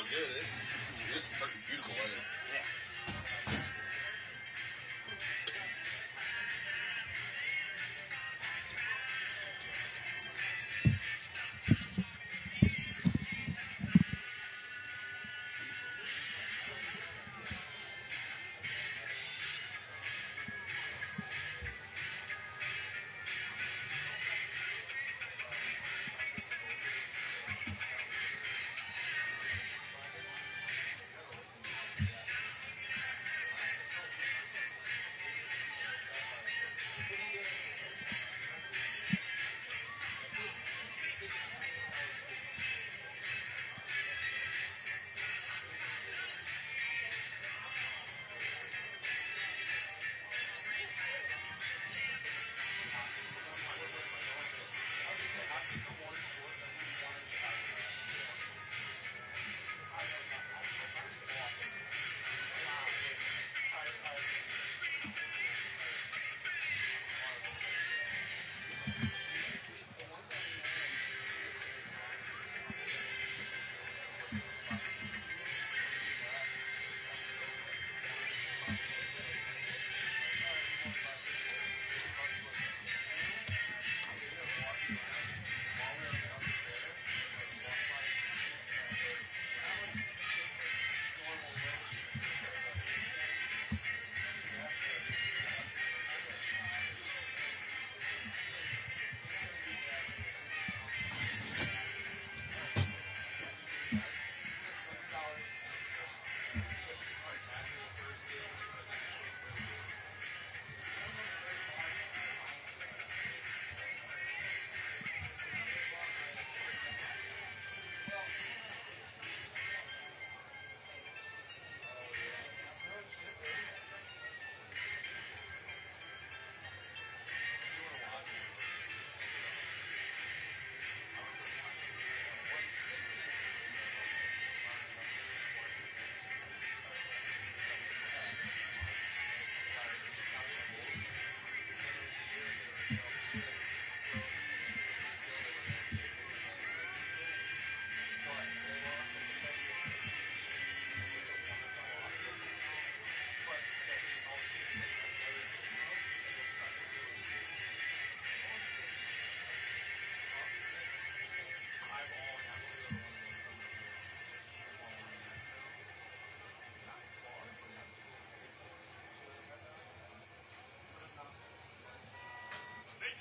good. This is beautiful weather. Yeah.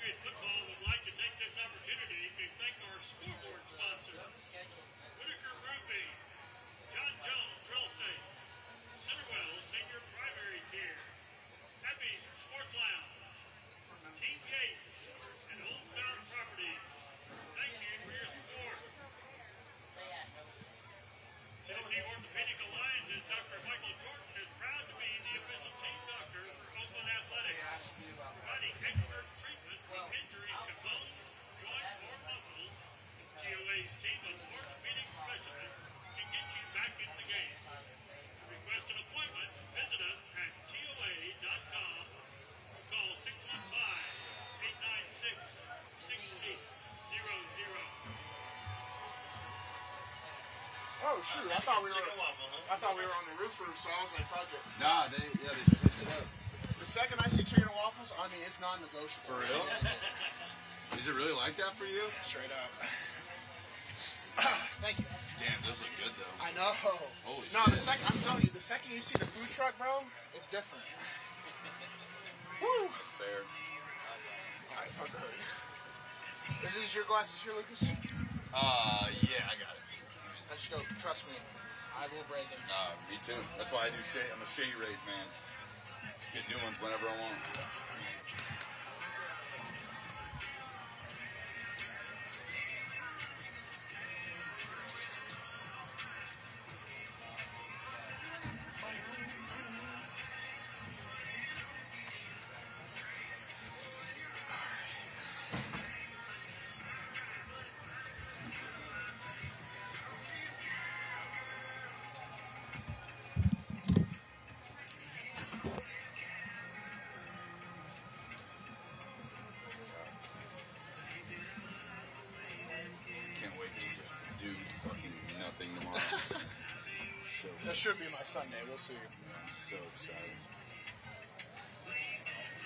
Football would like to take this opportunity to thank our scoreboard sponsors, Whitaker Roofing, John Jones Real Estate, Centerwell Senior Primary Care, Happy Sports Lounge, Team Gates, and Old Town Properties. Thank you for your support. Tennessee Orthopedic Alliance's Dr. Michael Jordan is proud to be the official team doctor for Oakland Athletics, providing expert treatment for injuries to bones, joints, or muscles. TOA's team of orthopedic specialists can get you back in the game. To request an appointment, visit us at TOA.com or call 615-896-6800. Oh shoot! I thought we were on the roof, so I was like, fuck it. Nah, they switched it up. The second I see chicken and waffles, I mean, it's non-negotiable. For real? Is it really like that for you? Straight up. Thank you. Damn, those look good though. I know. Holy no, shit. the second I'm telling you, the second you see the food truck, bro, it's different. Woo! That's fair. All right, fuck the hoodie. Is these your glasses here, Lucas? Yeah, I got it. Let's go. Trust me, I will break them. Me too. That's why I do shade. I'm a shady race man. Just get new ones whenever I want. should be my Sunday. We'll see. I'm so excited.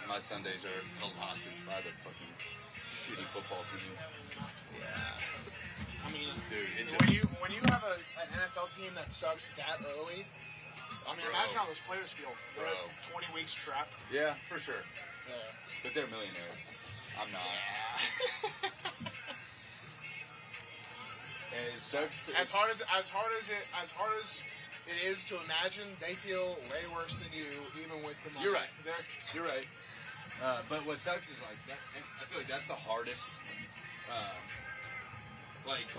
My Sundays are held hostage by the fucking shitty football team. Yeah. I mean, Dude, it when you have an NFL team that sucks that early, I mean, Bro. imagine how those players feel. They're Bro. 20 weeks trapped. Yeah, for sure. Yeah. But they're millionaires. I'm not. And it sucks. As hard as it is to imagine, they feel way worse than you, even with the money. You're right. You're right. But what sucks is like that. I feel like that's the hardest. Like,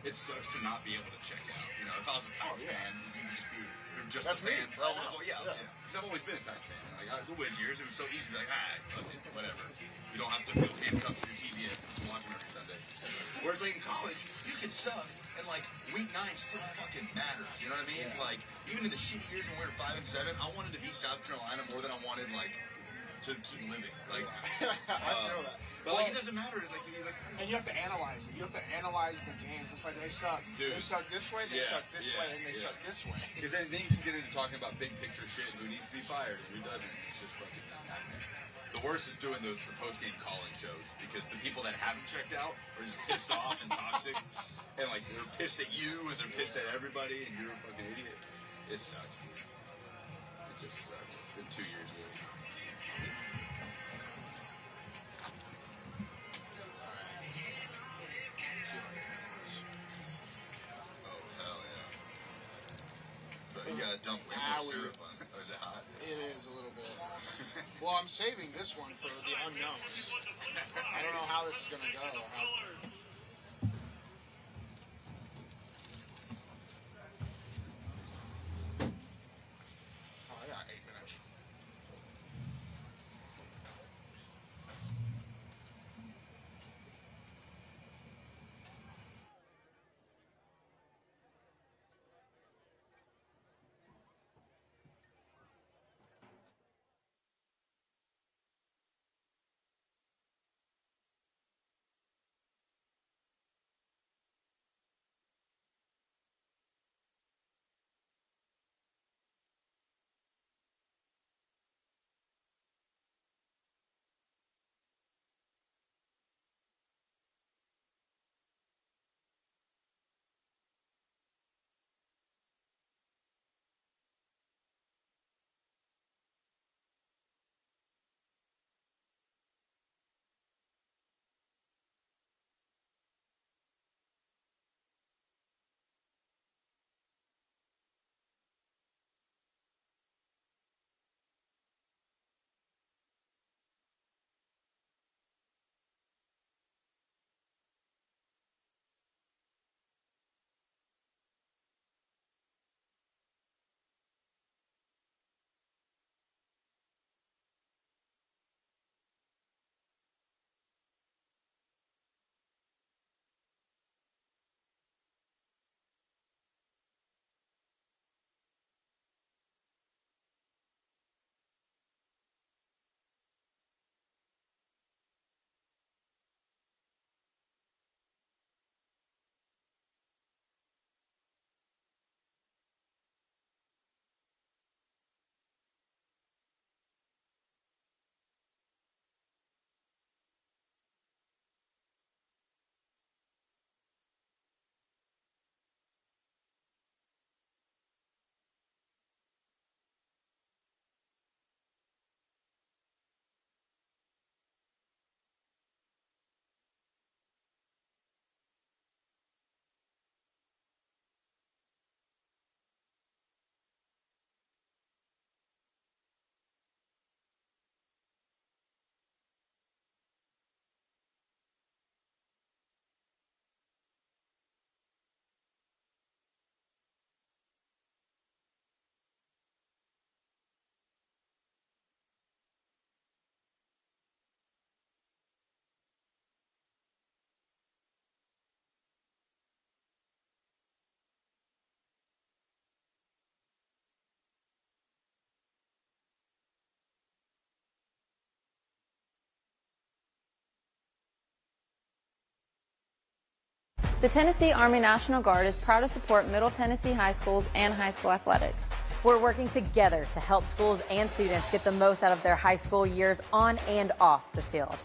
it sucks to not be able to check out. You know, if I was a Titans fan, you could just be just That's a fan. me. Well, yeah. Because I've always been a Titans fan. Like the Wiz years, it was so easy to be like, fuck it, whatever. You don't have to feel handcuffed to your TV and watch them every Sunday. Whereas like in college, you could suck, and like week 9 still fucking matters. You know what I mean? Yeah. Like even in the shitty years when we were 5 and 7, I wanted to be South Carolina more than I wanted like to keep living. Like I feel that. But like it doesn't matter. Like and you have to analyze it. You have to analyze the games. It's like they suck. Dude. They suck this way. They suck this way, and they suck this way. Because then you just get into talking about big picture shit and who needs to be fired and who doesn't. It's just fucking not happening. The worst is doing the post-game call-in shows because the people that haven't checked out are just pissed off and toxic and like they're pissed at you and they're pissed at everybody and you're a fucking idiot. It sucks, dude. It just sucks. It's been 2 years ago. Oh hell yeah! But you gotta dump way more syrup on it. Oh, is it hot? It is a little bit. Well, I'm saving this one for the unknowns. I don't know how this is going to go. The Tennessee Army National Guard is proud to support Middle Tennessee high schools and high school athletics. We're working together to help schools and students get the most out of their high school years on and off the field.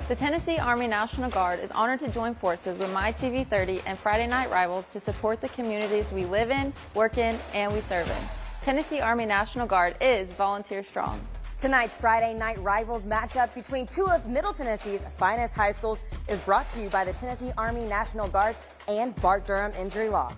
The Tennessee Army National Guard is honored to join forces with MyTV30 and Friday Night Rivals to support the communities we live in, work in, and we serve in. Tennessee Army National Guard is volunteer strong. Tonight's Friday Night Rivals matchup between two of Middle Tennessee's finest high schools is brought to you by the Tennessee Army National Guard and Bart Durham Injury Law.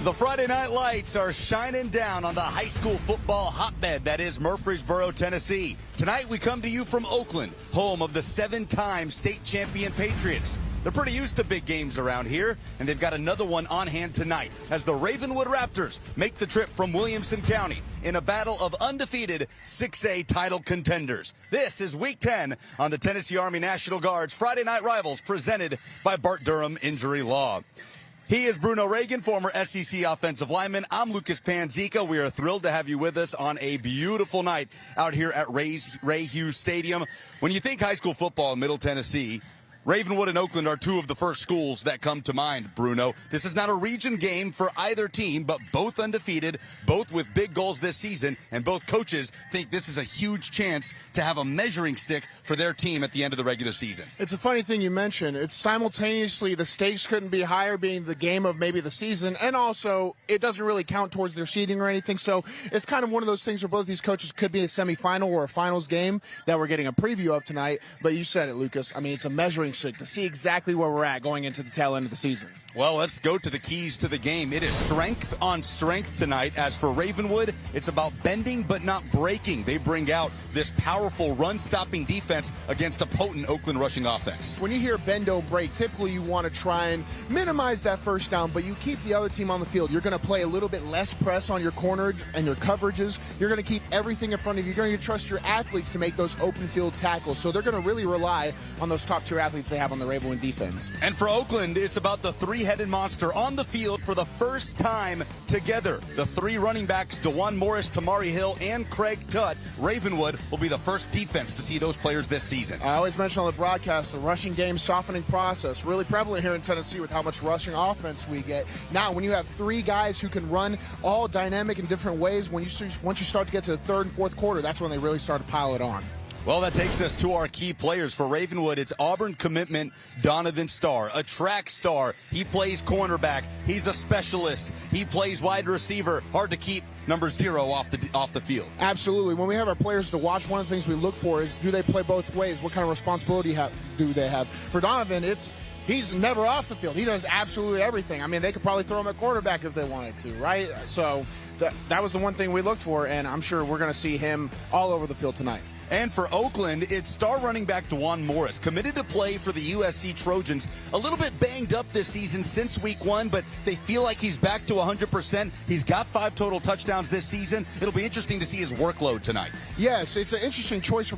The Friday night lights are shining down on the high school football hotbed that is Murfreesboro, Tennessee. Tonight we come to you from Oakland, home of the 7-time state champion Patriots. They're pretty used to big games around here, and they've got another one on hand tonight as the Ravenwood Raptors make the trip from Williamson County in a battle of undefeated 6A title contenders. This is Week 10 on the Tennessee Army National Guard's Friday Night Rivals, presented by Bart Durham Injury Law. He is Bruno Reagan, former SEC offensive lineman. I'm Lucas Panzica. We are thrilled to have you with us on a beautiful night out here at Ray Hughes Stadium. When you think high school football in Middle Tennessee, Ravenwood and Oakland are two of the first schools that come to mind, Bruno. This is not a region game for either team, but both undefeated, both with big goals this season, and both coaches think this is a huge chance to have a measuring stick for their team at the end of the regular season. It's a funny thing you mentioned. It's simultaneously the stakes couldn't be higher, being the game of maybe the season, and also it doesn't really count towards their seeding or anything. So it's kind of one of those things where both these coaches could be a semifinal or a finals game that we're getting a preview of tonight. But you said it, Lucas. I mean, it's a measuring stick to see exactly where we're at going into the tail end of the season. Well, let's go to the keys to the game. It is strength on strength tonight. As for Ravenwood, it's about bending but not breaking. They bring out this powerful run-stopping defense against a potent Oakland rushing offense. When you hear bend, don't break, typically you want to try and minimize that first down, but you keep the other team on the field. You're going to play a little bit less press on your corner and your coverages. You're going to keep everything in front of you. You're going to trust your athletes to make those open field tackles. So they're going to really rely on those top-tier athletes they have on the Ravenwood defense. And for Oakland, it's about the three-headed monster on the field for the first time together. The three running backs, DeJuan Morris, Tamari Hill, and Craig Tutt. Ravenwood will be the first defense to see those players this season. I always mention on the broadcast the rushing game softening process, really prevalent here in Tennessee with how much rushing offense we get. Now, when you have three guys who can run all dynamic in different ways, once you start to get to the third and fourth quarter, that's when they really start to pile it on. Well, that takes us to our key players. For Ravenwood, it's Auburn commitment Donovan Starr, a track star. He plays cornerback. He's a specialist. He plays wide receiver. Hard to keep number 0 off the field. Absolutely. When we have our players to watch, one of the things we look for is, do they play both ways? What kind of responsibility do they have? For Donovan, he's never off the field. He does absolutely everything. I mean, they could probably throw him at quarterback if they wanted to, right? So that was the one thing we looked for, and I'm sure we're going to see him all over the field tonight. And for Oakland, it's star running back DeJuan Morris, committed to play for the USC Trojans. A little bit banged up this season since week 1, but they feel like he's back to 100%. He's got 5 total touchdowns this season. It'll be interesting to see his workload tonight. Yes, it's an interesting choice for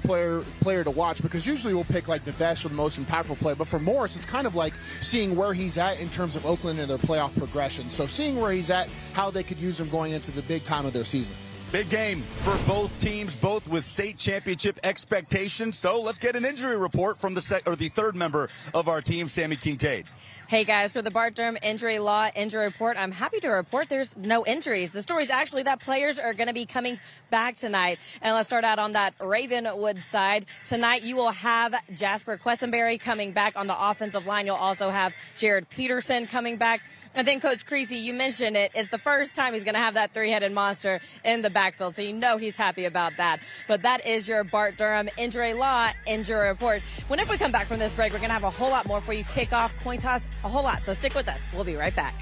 player to watch, because usually we'll pick like the best or the most impactful player. But for Morris, it's kind of like seeing where he's at in terms of Oakland and their playoff progression. So seeing where he's at, how they could use him going into the big time of their season. Big game for both teams, both with state championship expectations. So let's get an injury report from the third member of our team, Sammy Kincaid. Hey guys, for the Bart Durham Injury Law Injury Report, I'm happy to report there's no injuries. The story is actually that players are going to be coming back tonight. And let's start out on that Ravenwood side. Tonight you will have Jasper Quessenberry coming back on the offensive line. You'll also have Jared Peterson coming back. And then Coach Creasy, you mentioned it. It's the first time he's going to have that three-headed monster in the backfield. So you know he's happy about that. But that is your Bart Durham Injury Law Injury Report. Whenever we come back from this break, we're going to have a whole lot more for you. Kickoff, coin toss, a whole lot. So stick with us. We'll be right back.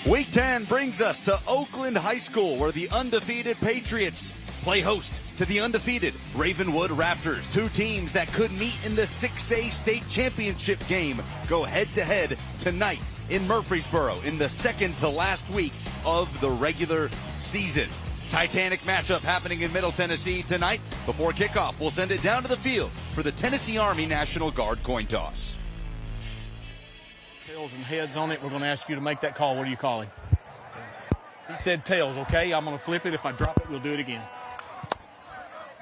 Week 10 brings us to Oakland High School, where the undefeated Patriots play host to the undefeated Ravenwood Raptors. Two teams that could meet in the 6A state championship game go head-to-head tonight in Murfreesboro in the second to last week of the regular season. Titanic matchup happening in Middle Tennessee tonight. Before kickoff, we'll send it down to the field for the Tennessee Army National Guard coin toss. Tails and heads on it. We're going to ask you to make that call. What are you calling? He said tails, okay? I'm going to flip it. If I drop it, we'll do it again.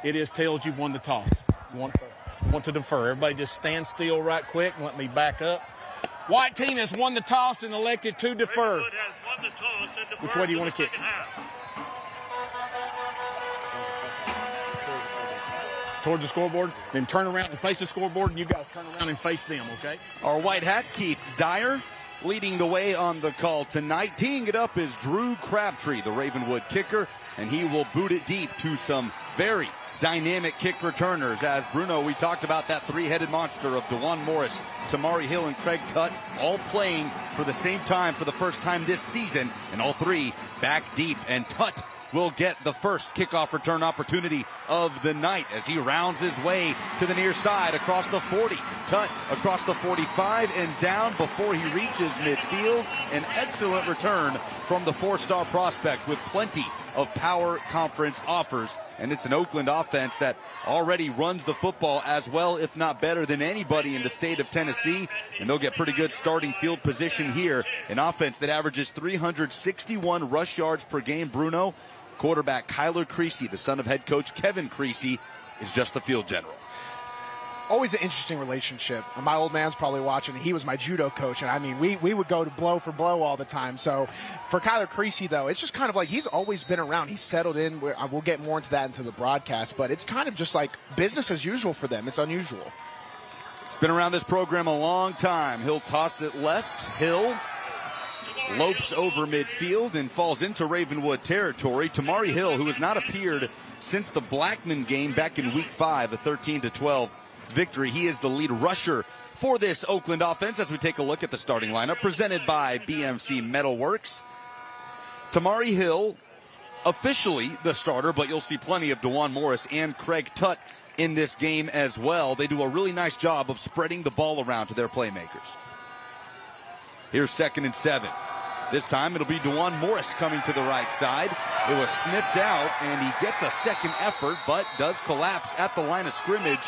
It is tails. You've won the toss. You want to defer. Everybody just stand still right quick and let me back up. White team has won the toss and elected to defer. Which way do you want to kick? Towards the scoreboard, then turn around and face the scoreboard, and you guys turn around and face them, okay? Our white hat, Keith Dyer, leading the way on the call tonight. Teeing it up is Drew Crabtree, the Ravenwood kicker, and he will boot it deep to some very dynamic kick returners. As Bruno, we talked about that three-headed monster of DeJuan Morris, Tamari Hill, and Craig Tutt, all playing for the same time for the first time this season, and all three back deep. And Tutt will get the first kickoff return opportunity of the night as he rounds his way to the near side across the 40. Tutt across the 45 and down before he reaches midfield. An excellent return from the four-star prospect with plenty of power conference offers. And it's an Oakland offense that already runs the football as well, if not better than anybody in the state of Tennessee. And they'll get pretty good starting field position here. An offense that averages 361 rush yards per game. Bruno, quarterback Kyler Creasy, the son of head coach Kevin Creasy, is just the field general. Always an interesting relationship. My old man's probably watching. He was my judo coach, and I mean, we would go to blow for blow all the time. So for Kyler Creasy, though, it's just kind of like he's always been around. He's settled in. We'll get more into that into the broadcast, but it's kind of just like business as usual for them. It's unusual. It's been around this program a long time. He'll toss it left. Hill lopes over midfield and falls into Ravenwood territory. Tamari Hill, who has not appeared since the Blackman game back in week 5, a 13-12 victory. He is the lead rusher for this Oakland offense as we take a look at the starting lineup presented by BMC Metalworks. Tamari Hill, officially the starter, but you'll see plenty of DeJuan Morris and Craig Tutt in this game as well. They do a really nice job of spreading the ball around to their playmakers. Here's 2nd and 7. This time it'll be DeJuan Morris coming to the right side. It was sniffed out, and he gets a second effort, but does collapse at the line of scrimmage.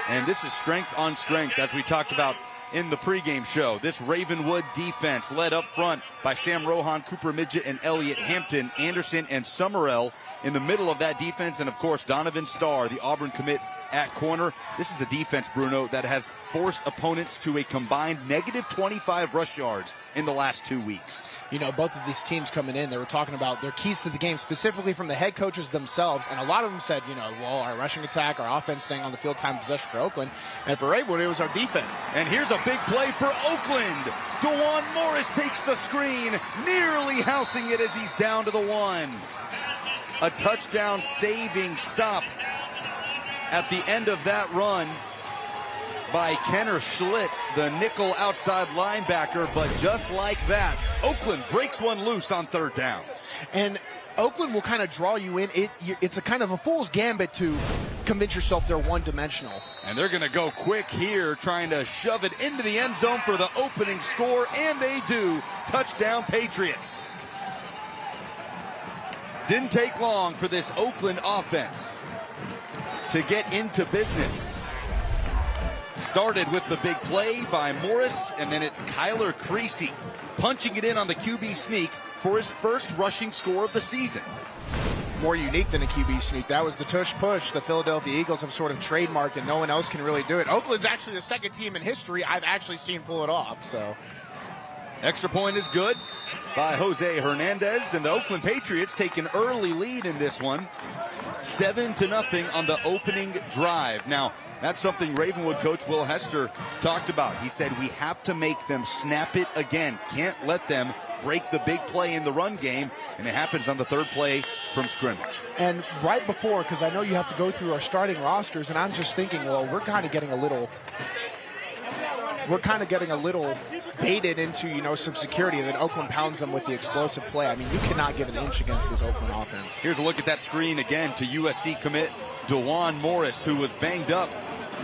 And this is strength on strength, as we talked about in the pregame show. This Ravenwood defense led up front by Sam Rohan, Cooper Midget, and Elliott Hampton, Anderson, and Summerell in the middle of that defense. And, of course, Donovan Starr, the Auburn commit, at corner. This is a defense, Bruno, that has forced opponents to a combined negative 25 rush yards in the last 2 weeks. You know, both of these teams coming in, they were talking about their keys to the game, specifically from the head coaches themselves, and a lot of them said, you know, well, our rushing attack, our offense staying on the field, time of possession for Oakland, and for Ravenwood, it was our defense. And here's a big play for Oakland. DeJuan Morris takes the screen, nearly housing it as he's down to the 1. A touchdown saving stop at the end of that run by Kenner Schlitt, the nickel outside linebacker. But just like that, Oakland breaks one loose on 3rd down. And Oakland will kind of draw you in. It's a kind of a fool's gambit to convince yourself they're one-dimensional. And they're going to go quick here, trying to shove it into the end zone for the opening score, and they do. Touchdown, Patriots. Didn't take long for this Oakland offense to get into business. Started with the big play by Morris, and then it's Kyler Creasy punching it in on the QB sneak for his first rushing score of the season. More unique than a QB sneak. That was the tush push the Philadelphia Eagles have sort of trademarked, and no one else can really do it. Oakland's actually the second team in history I've actually seen pull it off. So, extra point is good by Jose Hernandez, and the Oakland Patriots take an early lead in this one, 7-0 on the opening drive. Now, that's something Ravenwood coach Will Hester talked about. He said, we have to make them snap it again. Can't let them break the big play in the run game, and it happens on the 3rd play from scrimmage. And right before, because I know you have to go through our starting rosters, and I'm just thinking, well, we're kind of getting a little we're kind of getting a little baited into, some security, and then Oakland pounds them with the explosive play. I mean, you cannot give an inch against this Oakland offense. Here's a look at that screen again to USC commit DeJuan Morris, who was banged up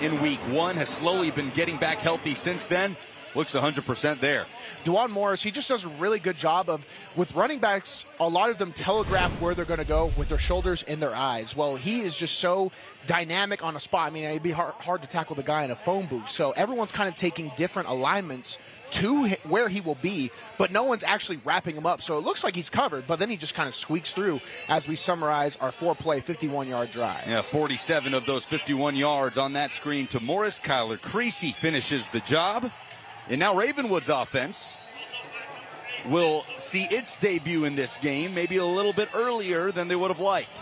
in week 1, has slowly been getting back healthy since then. Looks 100% there. DeJuan Morris, he just does a really good job with running backs, a lot of them telegraph where they're going to go with their shoulders and their eyes. Well, he is just so dynamic on a spot. I mean, it'd be hard to tackle the guy in a phone booth. So everyone's kind of taking different alignments to where he will be, but no one's actually wrapping him up. So it looks like he's covered, but then he just kind of squeaks through as we summarize our 4-play, 51-yard drive. Yeah, 47 of those 51 yards on that screen to Morris. Kyler Creasy finishes the job. And now Ravenwood's offense will see its debut in this game maybe a little bit earlier than they would have liked.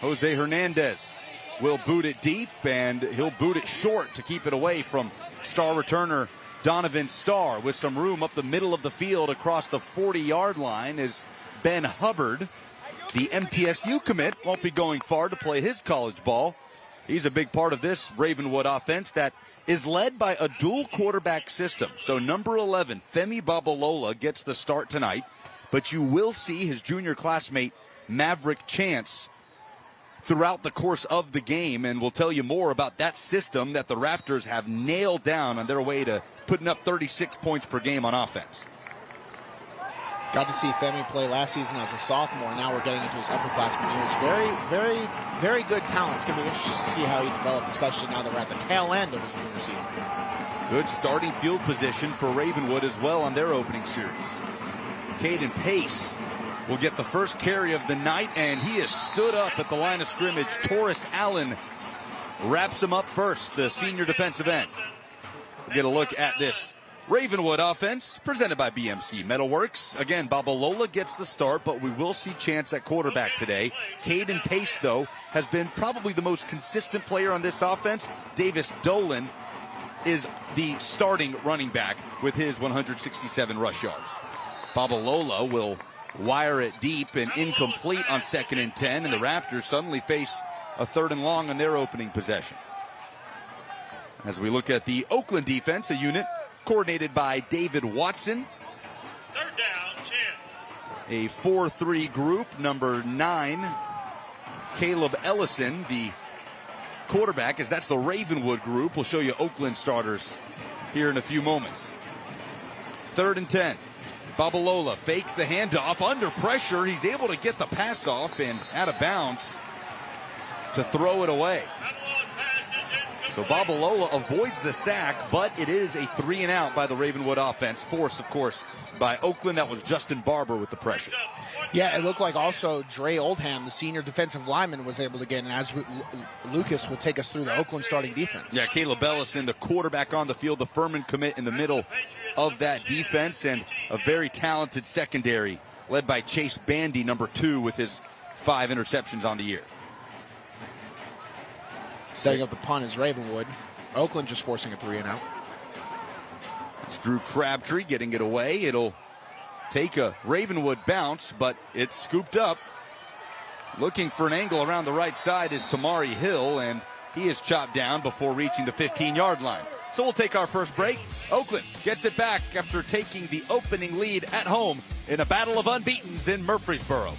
Jose Hernandez will boot it deep, and he'll boot it short to keep it away from star returner Donovan Starr, with some room up the middle of the field across the 40-yard line. Is Ben Hubbard, the MTSU commit, won't be going far to play his college ball. He's a big part of this Ravenwood offense that is led by a dual quarterback system. So number 11, Femi Babalola, gets the start tonight, but you will see his junior classmate Maverick Chance throughout the course of the game, and we'll tell you more about that system that the Raptors have nailed down on their way to putting up 36 points per game on offense. Got to see Femi play last season as a sophomore. Now we're getting into his upperclassmen years. Very, very, very good talent. It's going to be interesting to see how he develops, especially now that we're at the tail end of his junior season. Good starting field position for Ravenwood as well on their opening series. Caden Pace will get the first carry of the night, and he is stood up at the line of scrimmage. Taurus Allen wraps him up first, the senior defensive end. We'll get a look at this Ravenwood offense presented by BMC Metalworks. Again, Babalola gets the start, but we will see Chance at quarterback today. Caden Pace, though, has been probably the most consistent player on this offense. Davis Dolan is the starting running back with his 167 rush yards. Babalola will wire it deep and incomplete on 2nd and 10, and the Raptors suddenly face a 3rd and long on their opening possession. As we look at the Oakland defense, a unit coordinated by David Watson. 3rd down, 10. A 4-3 group, number 9, Caleb Ellison, the quarterback, as that's the Ravenwood group. We'll show you Oakland starters here in a few moments. 3rd and 10. Babalola fakes the handoff under pressure. He's able to get the pass off and out of bounds to throw it away. So Babalola avoids the sack, but it is a 3-and-out by the Ravenwood offense, forced, of course, by Oakland. That was Justin Barber with the pressure. Yeah, it looked like also Dre Oldham, the senior defensive lineman, was able to get in, as Lucas will take us through the Oakland starting defense. Yeah, Caleb Ellison, the quarterback on the field, the Furman commit in the middle of that defense, and a very talented secondary led by Chase Bandy, number 2, with his 5 interceptions on the year. Setting up the punt is Ravenwood. Oakland just forcing a 3-and-out. It's Drew Crabtree getting it away. It'll take a Ravenwood bounce, but it's scooped up. Looking for an angle around the right side is Tamari Hill, and he is chopped down before reaching the 15-yard line. So we'll take our first break. Oakland gets it back after taking the opening lead at home in a battle of unbeatens in Murfreesboro.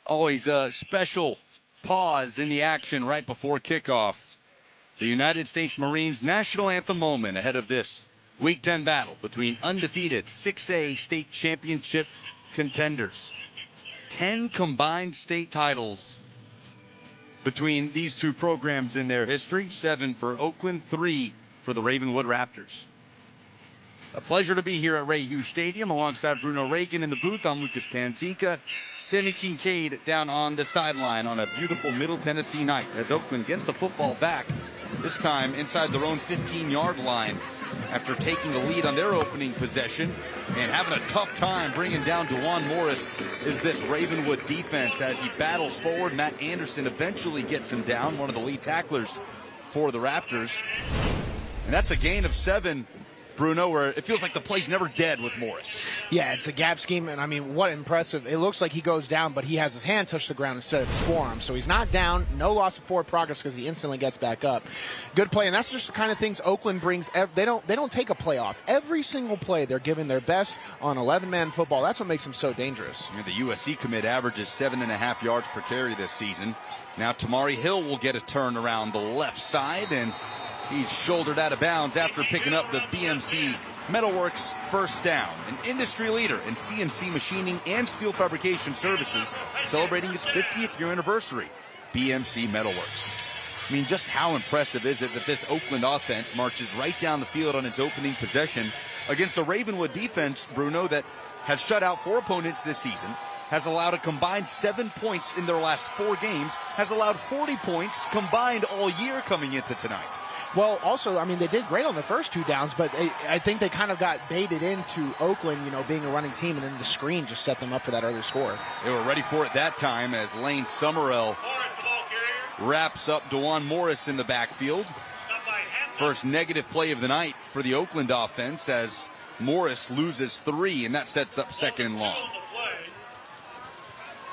Always a special pause in the action right before kickoff. The United States Marines national anthem moment ahead of this Week 10 battle between undefeated 6A state championship contenders. 10 combined state titles between these two programs in their history. 7 for Oakland, 3 for the Ravenwood Raptors. A pleasure to be here at Ray Hughes Stadium alongside Bruno Reagan in the booth. I'm Lucas Panzica. Sammy Kincaid down on the sideline on a beautiful Middle Tennessee night as Oakland gets the football back, this time inside their own 15-yard line after taking a lead on their opening possession and having a tough time bringing down DeJuan Morris is this Ravenwood defense as he battles forward. Matt Anderson eventually gets him down, one of the lead tacklers for the Raptors. And that's a gain of 7. Bruno, where it feels like the play's never dead with Morris. Yeah, it's a gap scheme, and I mean, what impressive. It looks like he goes down, but he has his hand touch the ground instead of his forearm. So he's not down, no loss of forward progress because he instantly gets back up. Good play, and that's just the kind of things Oakland brings. They don't take a play off. Every single play, they're giving their best on 11-man football. That's what makes them so dangerous. And the USC commit averages 7.5 yards per carry this season. Now Tamari Hill will get a turn around the left side, and he's shouldered out of bounds after picking up the BMC Metalworks first down. An industry leader in CNC machining and steel fabrication services, celebrating its 50th year anniversary. BMC Metalworks. I mean, just how impressive is it that this Oakland offense marches right down the field on its opening possession against the Ravenwood defense, Bruno, that has shut out 4 opponents this season, has allowed a combined 7 points in their last 4 games, has allowed 40 points combined all year coming into tonight. Well, also, I mean, they did great on the first 2 downs, but I think they kind of got baited into Oakland, being a running team, and then the screen just set them up for that early score. They were ready for it that time as Lane Summerell wraps up DeJuan Morris in the backfield. First negative play of the night for the Oakland offense as Morris loses 3, and that sets up 2nd and long.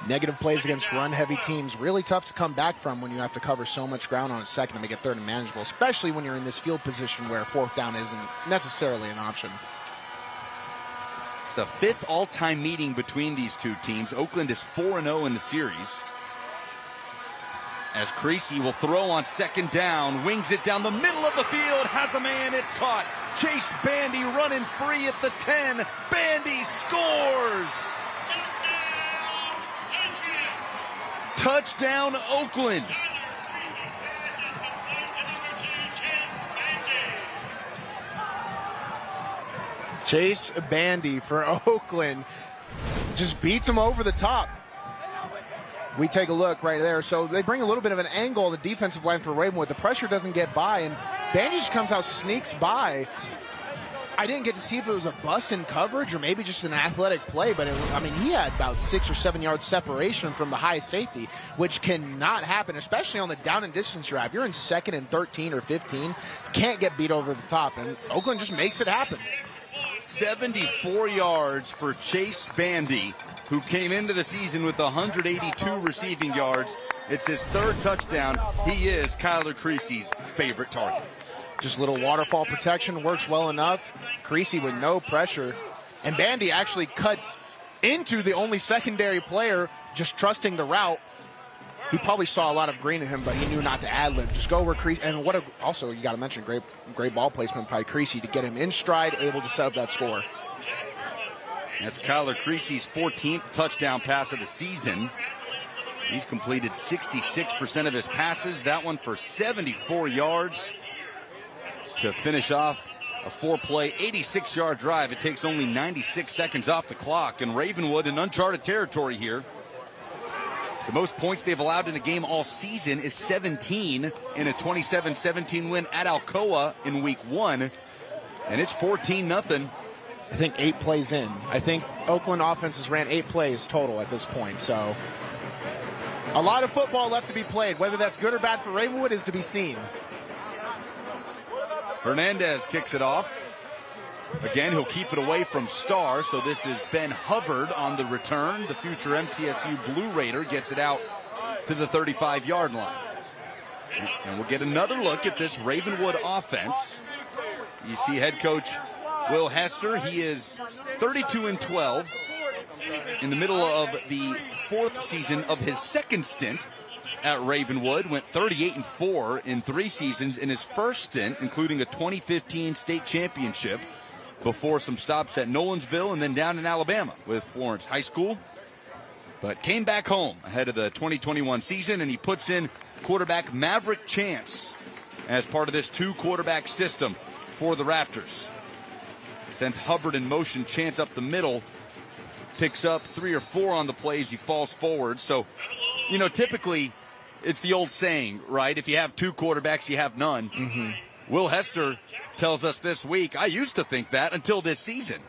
Negative plays against run-heavy teams, really tough to come back from when you have to cover so much ground on a second to make it 3rd and manageable, especially when you're in this field position where 4th down isn't necessarily an option. It's the 5th all-time meeting between these two teams. Oakland is 4-0 in the series. As Creasy will throw on 2nd down, wings it down the middle of the field, has a man, it's caught. Chase Bandy running free at the 10. Bandy scores! Touchdown, Oakland. Chase Bandy for Oakland just beats him over the top. We take a look right there. So they bring a little bit of an angle on the defensive line for Ravenwood. The pressure doesn't get by, and Bandy just comes out, sneaks by. I didn't get to see if it was a bust in coverage or maybe just an athletic play, but he had about 6 or 7 yards separation from the high safety, which cannot happen, especially on the down and distance drive. You're in 2nd and 13 or 15, can't get beat over the top, and Oakland just makes it happen. 74 yards for Chase Bandy, who came into the season with 182 receiving yards. It's his 3rd touchdown. He is Kyler Creasy's favorite target. Just a little waterfall protection works well enough. Creasy with no pressure. And Bandy actually cuts into the only secondary player, just trusting the route. He probably saw a lot of green in him, but he knew not to ad-lib. Just go where Creasy. And also, you got to mention, great ball placement by Creasy to get him in stride, able to set up that score. That's Kyler Creasy's 14th touchdown pass of the season. He's completed 66% of his passes. That one for 74 yards. To finish off a 4-play, 86-yard drive. It takes only 96 seconds off the clock, and Ravenwood in uncharted territory here. The most points they've allowed in a game all season is 17 in a 27-17 win at Alcoa in week 1, and it's 14-0. I think 8 plays in. I think Oakland offense has ran 8 plays total at this point, so a lot of football left to be played. Whether that's good or bad for Ravenwood is to be seen. Hernandez kicks it off. Again, he'll keep it away from Starr, so this is Ben Hubbard on the return. The future MTSU Blue Raider gets it out to the 35-yard line. And we'll get another look at this Ravenwood offense. You see head coach Will Hester. He is 32-12 in the middle of the 4th season of his second stint at Ravenwood. Went 38-4 in 3 seasons in his first stint, including a 2015 state championship, before some stops at Nolensville and then down in Alabama with Florence High School. But came back home ahead of the 2021 season, and he puts in quarterback Maverick Chance as part of this 2-quarterback system for the Raptors. Sends Hubbard in motion, Chance up the middle, picks up 3 or 4 on the plays. He falls forward. So, you know, typically it's the old saying, right? If you have 2 quarterbacks, you have none. Mm-hmm. Will Hester tells us this week, I used to think that until this season.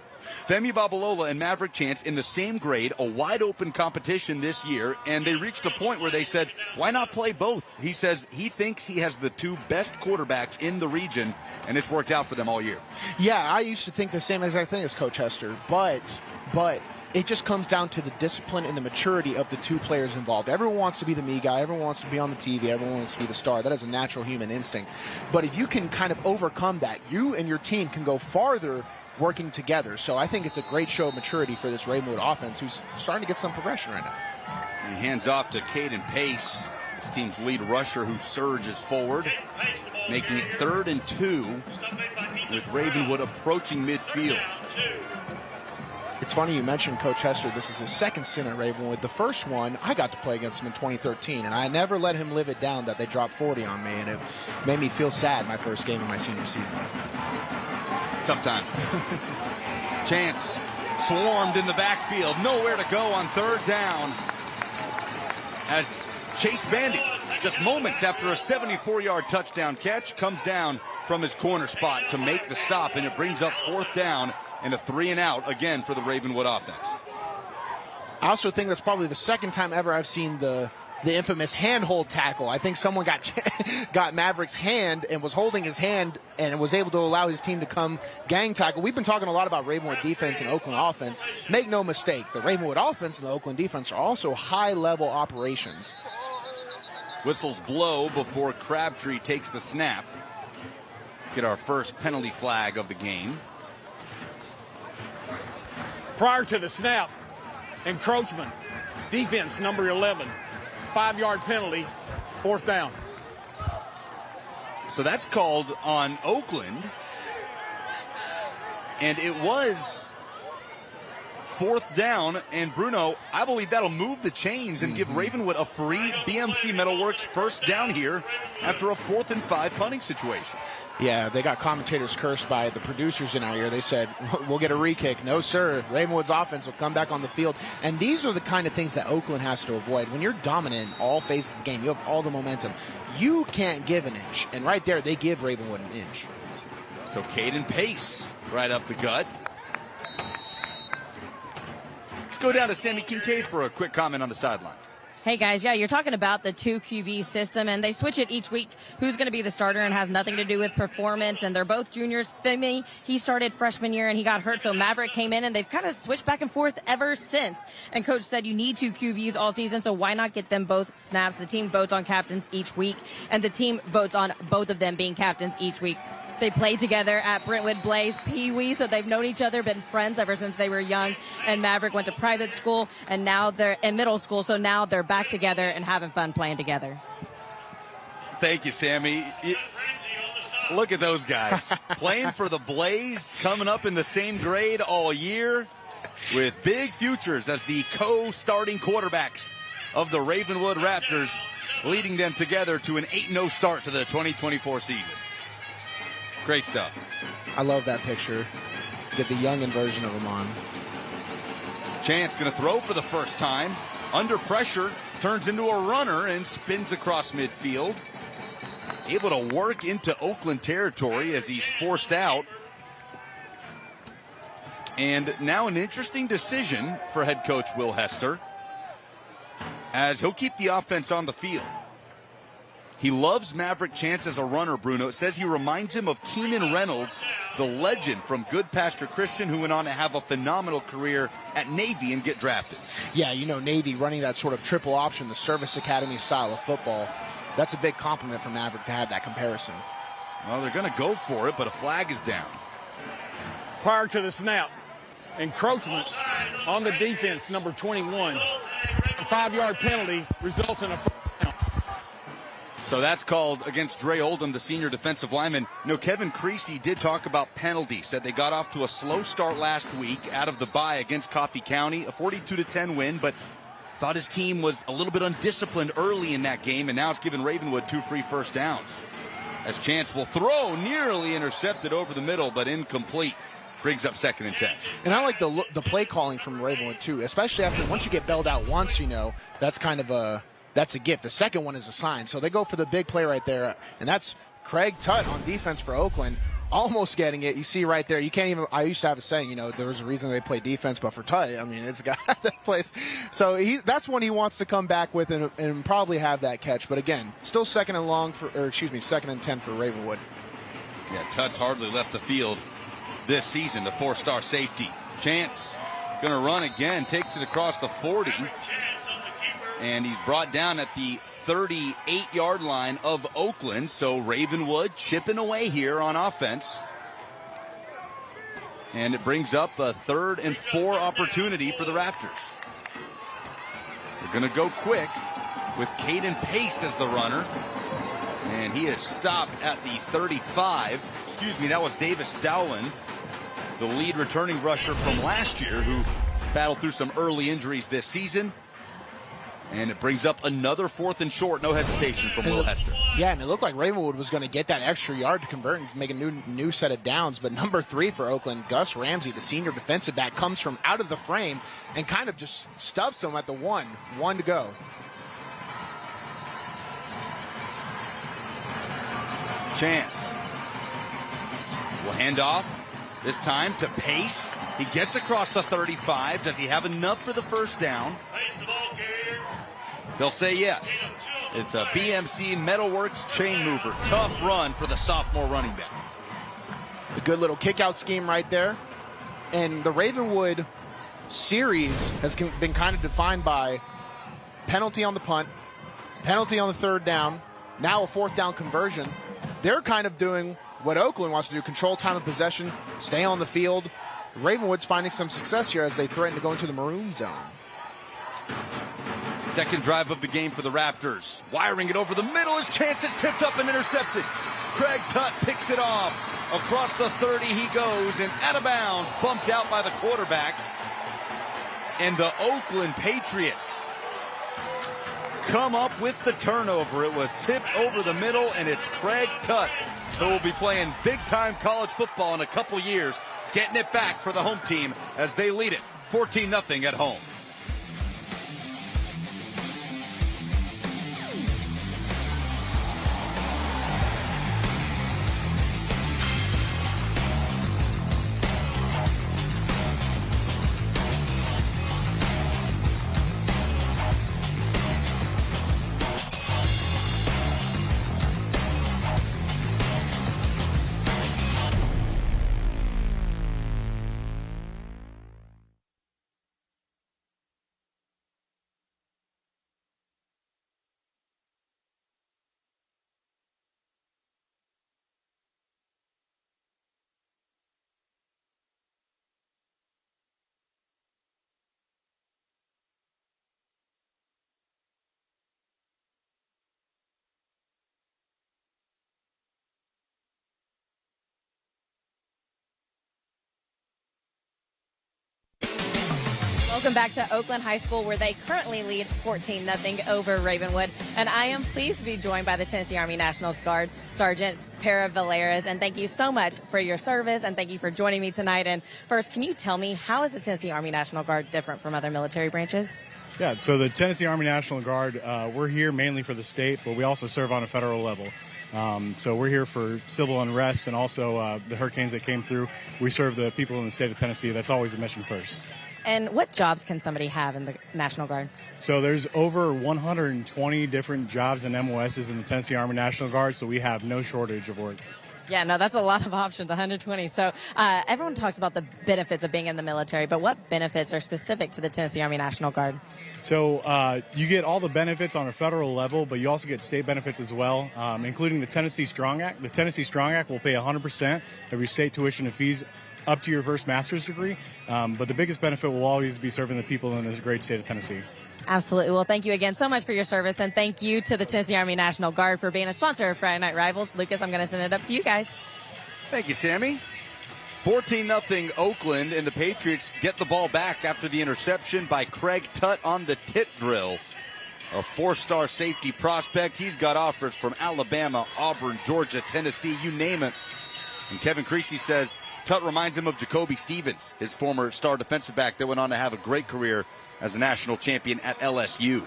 Femi Babalola and Maverick Chance in the same grade, a wide-open competition this year, and they reached a point where they said, why not play both? He says he thinks he has the 2 best quarterbacks in the region, and it's worked out for them all year. Yeah, I used to think the same exact thing as Coach Hester, but it just comes down to the discipline and the maturity of the 2 players involved. Everyone wants to be the me guy. Everyone wants to be on the TV. Everyone wants to be the star. That is a natural human instinct. But if you can kind of overcome that, you and your team can go farther working together. So I think it's a great show of maturity for this Ravenwood offense, who's starting to get some progression right now. He hands off to Caden Pace, his team's lead rusher, who surges forward, making it 3rd and 2 with Ravenwood approaching midfield. It's funny you mentioned Coach Hester. This is his second stint at Ravenwood. The first one, I got to play against him in 2013, and I never let him live it down that they dropped 40 on me, and it made me feel sad my first game of my senior season. Tough times. Chance swarmed in the backfield. Nowhere to go on 3rd down as Chase Bandy, just moments after a 74-yard touchdown catch, comes down from his corner spot to make the stop, and it brings up 4th down and a 3-and-out again for the Ravenwood offense. I also think that's probably the second time ever I've seen the infamous handhold tackle. I think someone got Maverick's hand and was holding his hand and was able to allow his team to come gang tackle. We've been talking a lot about Ravenwood defense and Oakland offense. Make no mistake, the Ravenwood offense and the Oakland defense are also high-level operations. Whistles blow before Crabtree takes the snap. Get our first penalty flag of the game. Prior to the snap, encroachment, defense number 11, 5-yard penalty, 4th down. So that's called on Oakland, and it was 4th down. And Bruno, I believe that'll move the chains and give Ravenwood a free BMC Metalworks 1st down here after a 4th and 5 punting situation. Yeah, they got commentators cursed by the producers in our ear. They said, we'll get a re-kick. No, sir. Ravenwood's offense will come back on the field. And these are the kind of things that Oakland has to avoid. When you're dominant in all phases of the game, you have all the momentum. You can't give an inch. And right there, they give Ravenwood an inch. So Caden Pace right up the gut. Let's go down to Sammy Kincaid for a quick comment on the sideline. Hey guys, yeah, you're talking about the 2 QB system, and they switch it each week. Who's going to be the starter and has nothing to do with performance, and they're both juniors. Femi, he started freshman year and he got hurt, so Maverick came in, and they've kind of switched back and forth ever since. And Coach said you need 2 QBs all season, so why not get them both snaps? The team votes on captains each week, and the team votes on both of them being captains each week. They played together at Brentwood Blaze Pee Wee, so they've known each other, been friends ever since they were young. And Maverick went to private school, and now they're in middle school, so now they're back together and having fun playing together. Thank you, Sammy. Look at those guys playing for the Blaze, coming up in the same grade all year with big futures as the co-starting quarterbacks of the Ravenwood Raptors, leading them together to an 8-0 start to the 2024 season. Great stuff. I love that picture. Get the youngin' version of him on. Chance going to throw for the first time. Under pressure, turns into a runner and spins across midfield. Able to work into Oakland territory as he's forced out. And now an interesting decision for head coach Will Hester, as he'll keep the offense on the field. He loves Maverick Chance as a runner, Bruno. It says he reminds him of Keenan Reynolds, the legend from Goodpasture Christian, who went on to have a phenomenal career at Navy and get drafted. Yeah, you know, Navy running that sort of triple option, the service academy style of football. That's a big compliment for Maverick to have that comparison. Well, they're going to go for it, but a flag is down. Prior to the snap, encroachment, on the defense, number 21. A 5-yard penalty results in a first down. So that's called against Dre Oldham, the senior defensive lineman. Kevin Creasy did talk about penalties. Said they got off to a slow start last week out of the bye against Coffee County, a 42-10 win, but thought his team was a little bit undisciplined early in that game, and now it's given Ravenwood 2 free first downs. As Chance will throw, nearly intercepted over the middle, but incomplete. Brings up 2nd and 10. And I like the play calling from Ravenwood too, especially once you get bailed out once, that's kind of that's a gift. The second one is a sign. So they go for the big play right there, and that's Craig Tutt on defense for Oakland, almost getting it. You see right there, you can't even, I used to have a saying, there was a reason they play defense, but for Tutt, it's a guy that plays. So that's one he wants to come back with and probably have that catch. But again, still 2nd and 10 for Ravenwood. Yeah, Tutt's hardly left the field this season, the 4-star safety. Chance going to run again, takes it across the 40, and he's brought down at the 38-yard line of Oakland. So Ravenwood chipping away here on offense. And it brings up a 3rd and 4 opportunity for the Raptors. They're going to go quick with Caden Pace as the runner. And he is stopped at the 35. That was Davis Dowland, the lead returning rusher from last year, who battled through some early injuries this season. And it brings up another 4th and short, no hesitation from Will Hester. Yeah, and it looked like Ravenwood was going to get that extra yard to convert and make a new set of downs. But number 3 for Oakland, Gus Ramsey, the senior defensive back, comes from out of the frame and kind of just stuffs him at the 1 to go. Chance will hand off, this time to Pace. He gets across the 35. Does he have enough for the first down? They'll say yes. It's a BMC Metalworks chain mover. Tough run for the sophomore running back. A good little kick-out scheme right there. And the Ravenwood series has been kind of defined by penalty on the punt, penalty on the 3rd down, now a 4th down conversion. They're kind of doing what Oakland wants to do, control time of possession, stay on the field. Ravenwood's finding some success here as they threaten to go into the maroon zone. 2nd drive of the game for the Raptors. Wiring it over the middle as Chance is tipped up and intercepted. Craig Tutt picks it off. Across the 30 he goes and out of bounds, bumped out by the quarterback. And the Oakland Patriots come up with the turnover. It was tipped over the middle, and it's Craig Tutt who will be playing big-time college football in a couple years, getting it back for the home team as they lead it 14-0 at home. Welcome back to Oakland High School, where they currently lead 14-0 over Ravenwood. And I am pleased to be joined by the Tennessee Army National Guard Sergeant Para Valeras. And thank you so much for your service, and thank you for joining me tonight. And first, can you tell me, how is the Tennessee Army National Guard different from other military branches? Yeah, so the Tennessee Army National Guard, we're here mainly for the state, but we also serve on a federal level. So we're here for civil unrest and also the hurricanes that came through. We serve the people in the state of Tennessee. That's always the mission first. And what jobs can somebody have in the National Guard? So there's over 120 different jobs and MOSs in the Tennessee Army National Guard, so we have no shortage of work. Yeah, no, that's a lot of options, 120. So everyone talks about the benefits of being in the military, but what benefits are specific to the Tennessee Army National Guard? So you get all the benefits on a federal level, but you also get state benefits as well, including the Tennessee Strong Act. The Tennessee Strong Act will pay 100% of your state tuition and fees up to your first master's degree. But the biggest benefit will always be serving the people in this great state of Tennessee. Absolutely. Well, thank you again so much for your service, and thank you to the Tennessee Army National Guard for being a sponsor of Friday Night Rivals. Lucas, I'm going to send it up to you guys. Thank you, Sammy. 14-0 Oakland, and the Patriots get the ball back after the interception by Craig Tutt on the tit drill. A 4-star safety prospect. He's got offers from Alabama, Auburn, Georgia, Tennessee, you name it. And Kevin Creasy says Tutt reminds him of Jacoby Stevens, his former star defensive back that went on to have a great career as a national champion at LSU.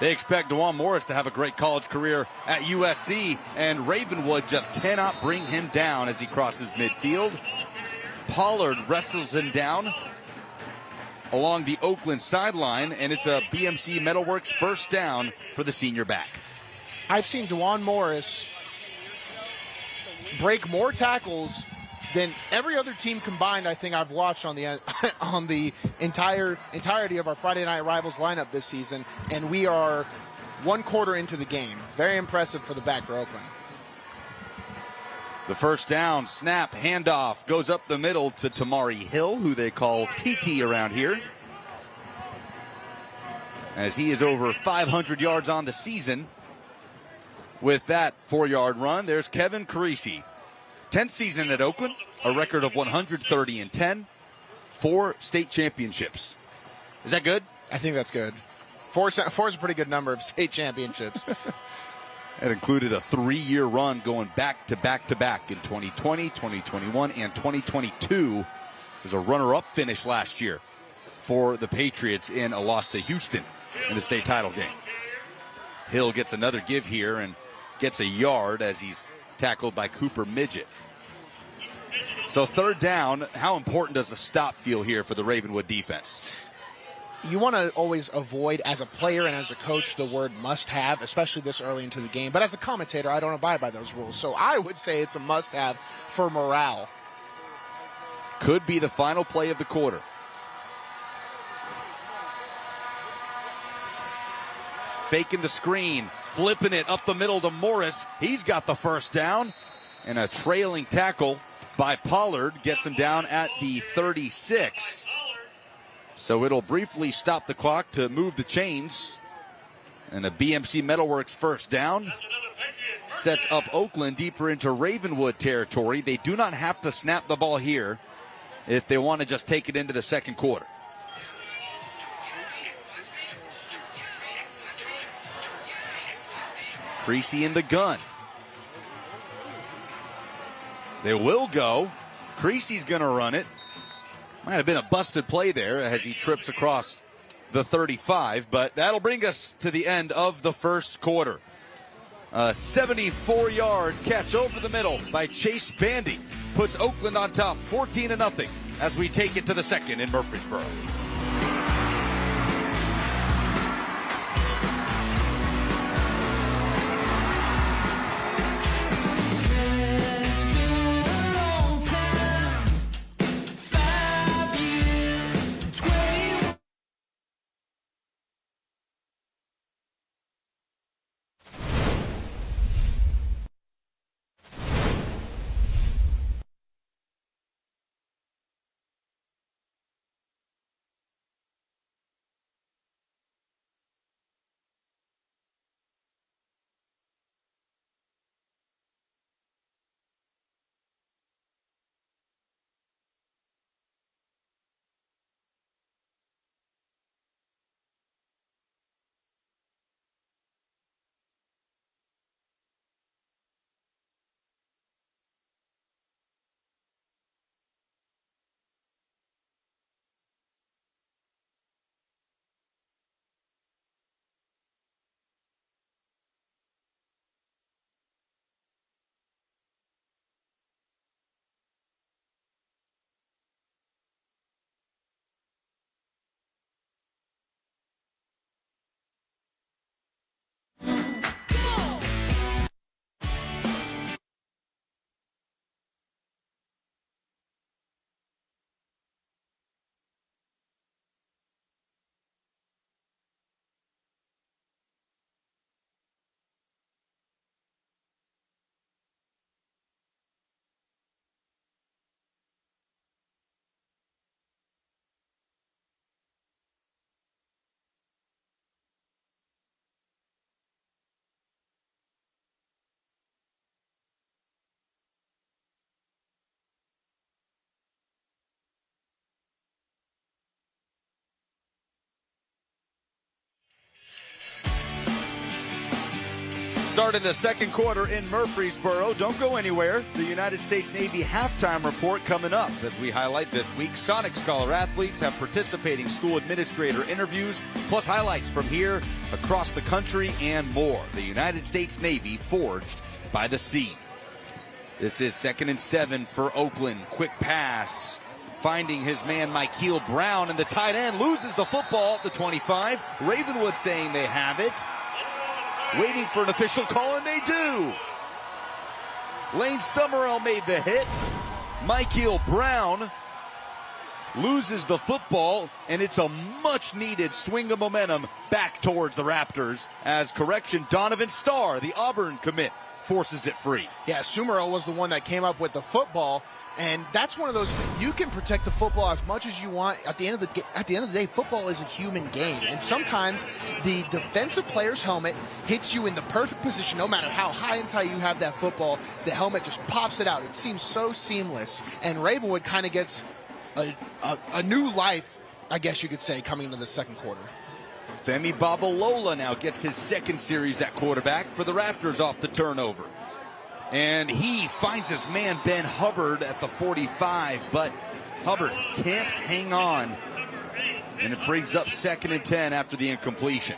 They expect DeJuan Morris to have a great college career at USC, and Ravenwood just cannot bring him down as he crosses midfield. Pollard wrestles him down along the Oakland sideline, and it's a BMC Metalworks first down for the senior back. I've seen DeJuan Morris break more tackles than every other team combined. I think I've watched on the entirety of our Friday Night Rivals lineup this season, and we are 1 quarter into the game. Very impressive for the back for Oakland. The first down, snap, handoff, goes up the middle to Tamari Hill, who they call TT around here, as he is over 500 yards on the season with that 4-yard run. There's Kevin Creasy. 10th season at Oakland, a record of 130-10, 4 state championships. Is that good? I think that's good. 4 is a pretty good number of state championships. It included a 3-year run going back to back to back in 2020, 2021, and 2022. There's a runner-up finish last year for the Patriots in a loss to Houston in the state title game. Hill gets another give here and gets a yard as he's tackled by Cooper Midget. So third down, how important does the stop feel here for the Ravenwood defense? You want to always avoid, as a player and as a coach, the word must-have, especially this early into the game. But as a commentator, I don't abide by those rules. So I would say it's a must-have for morale. Could be the final play of the quarter. Faking the screen, flipping it up the middle to Morris. He's got the first down. And a trailing tackle by Pollard gets him down at the 36. So it'll briefly stop the clock to move the chains. And a BMC Metalworks first down sets up Oakland deeper into Ravenwood territory. They do not have to snap the ball here if they want to just take it into the second quarter. Creasy in the gun. They will go. Creasy's going to run it. Might have been a busted play there as he trips across the 35, but that'll bring us to the end of the first quarter. A 74-yard catch over the middle by Chase Bandy puts Oakland on top 14-0 as we take it to the second in Murfreesboro. Starting the second quarter in Murfreesboro. Don't go anywhere. The United States Navy halftime report coming up as we highlight this week. Sonic Scholar athletes have participating school administrator interviews, plus highlights from here, across the country, and more. The United States Navy forged by the sea. This is 2nd and 7 for Oakland. Quick pass. Finding his man, Michael Brown, and the tight end loses the football at the 25. Ravenwood saying they have it. Waiting for an official call, and they do. Lane Summerall made the hit. Michael Brown loses the football, and it's a much-needed swing of momentum back towards the Raptors as correction, Donovan Starr, the Auburn commit, forces it free. Yeah, Summerall was the one that came up with the football, and that's one of those, you can protect the football as much as you want. At the end of the day, football is a human game, and sometimes the defensive player's helmet hits you in the perfect position. No matter how high and tight you have that football, the helmet just pops it out. It seems so seamless, and Ravenwood kind of gets a new life, I guess you could say, coming into the second quarter. Femi Babalola now gets his second series at quarterback for the Raptors off the turnover. And he finds his man Ben Hubbard at the 45, but Hubbard can't hang on. And it brings up 2nd and 10 after the incompletion.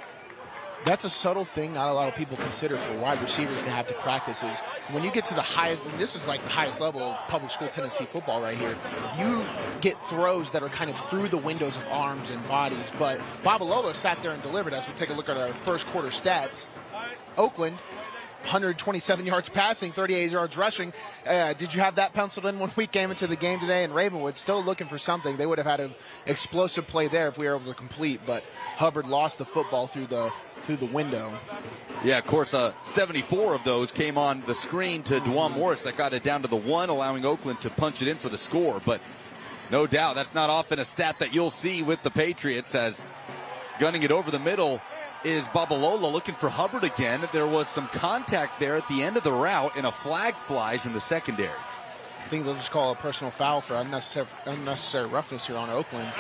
That's a subtle thing not a lot of people consider for wide receivers to have to practice is when you get to the highest, and this is like the highest level of public school Tennessee football right here, you get throws that are kind of through the windows of arms and bodies. But Babalola sat there and delivered as we take a look at our first quarter stats. Oakland, 127 yards passing, 38 yards rushing. Did you have that penciled in when we came into the game today? And Ravenwood still looking for something. They would have had an explosive play there if we were able to complete, but Hubbard lost the football through the window. Yeah, of course, 74 of those came on the screen to Dwan Morris that got it down to the 1, allowing Oakland to punch it in for the score. But no doubt, that's not often a stat that you'll see with the Patriots, as gunning it over the middle is Babalola looking for Hubbard again. There was some contact there at the end of the route, and a flag flies in the secondary. I think they'll just call a personal foul for unnecessary roughness here on Oakland.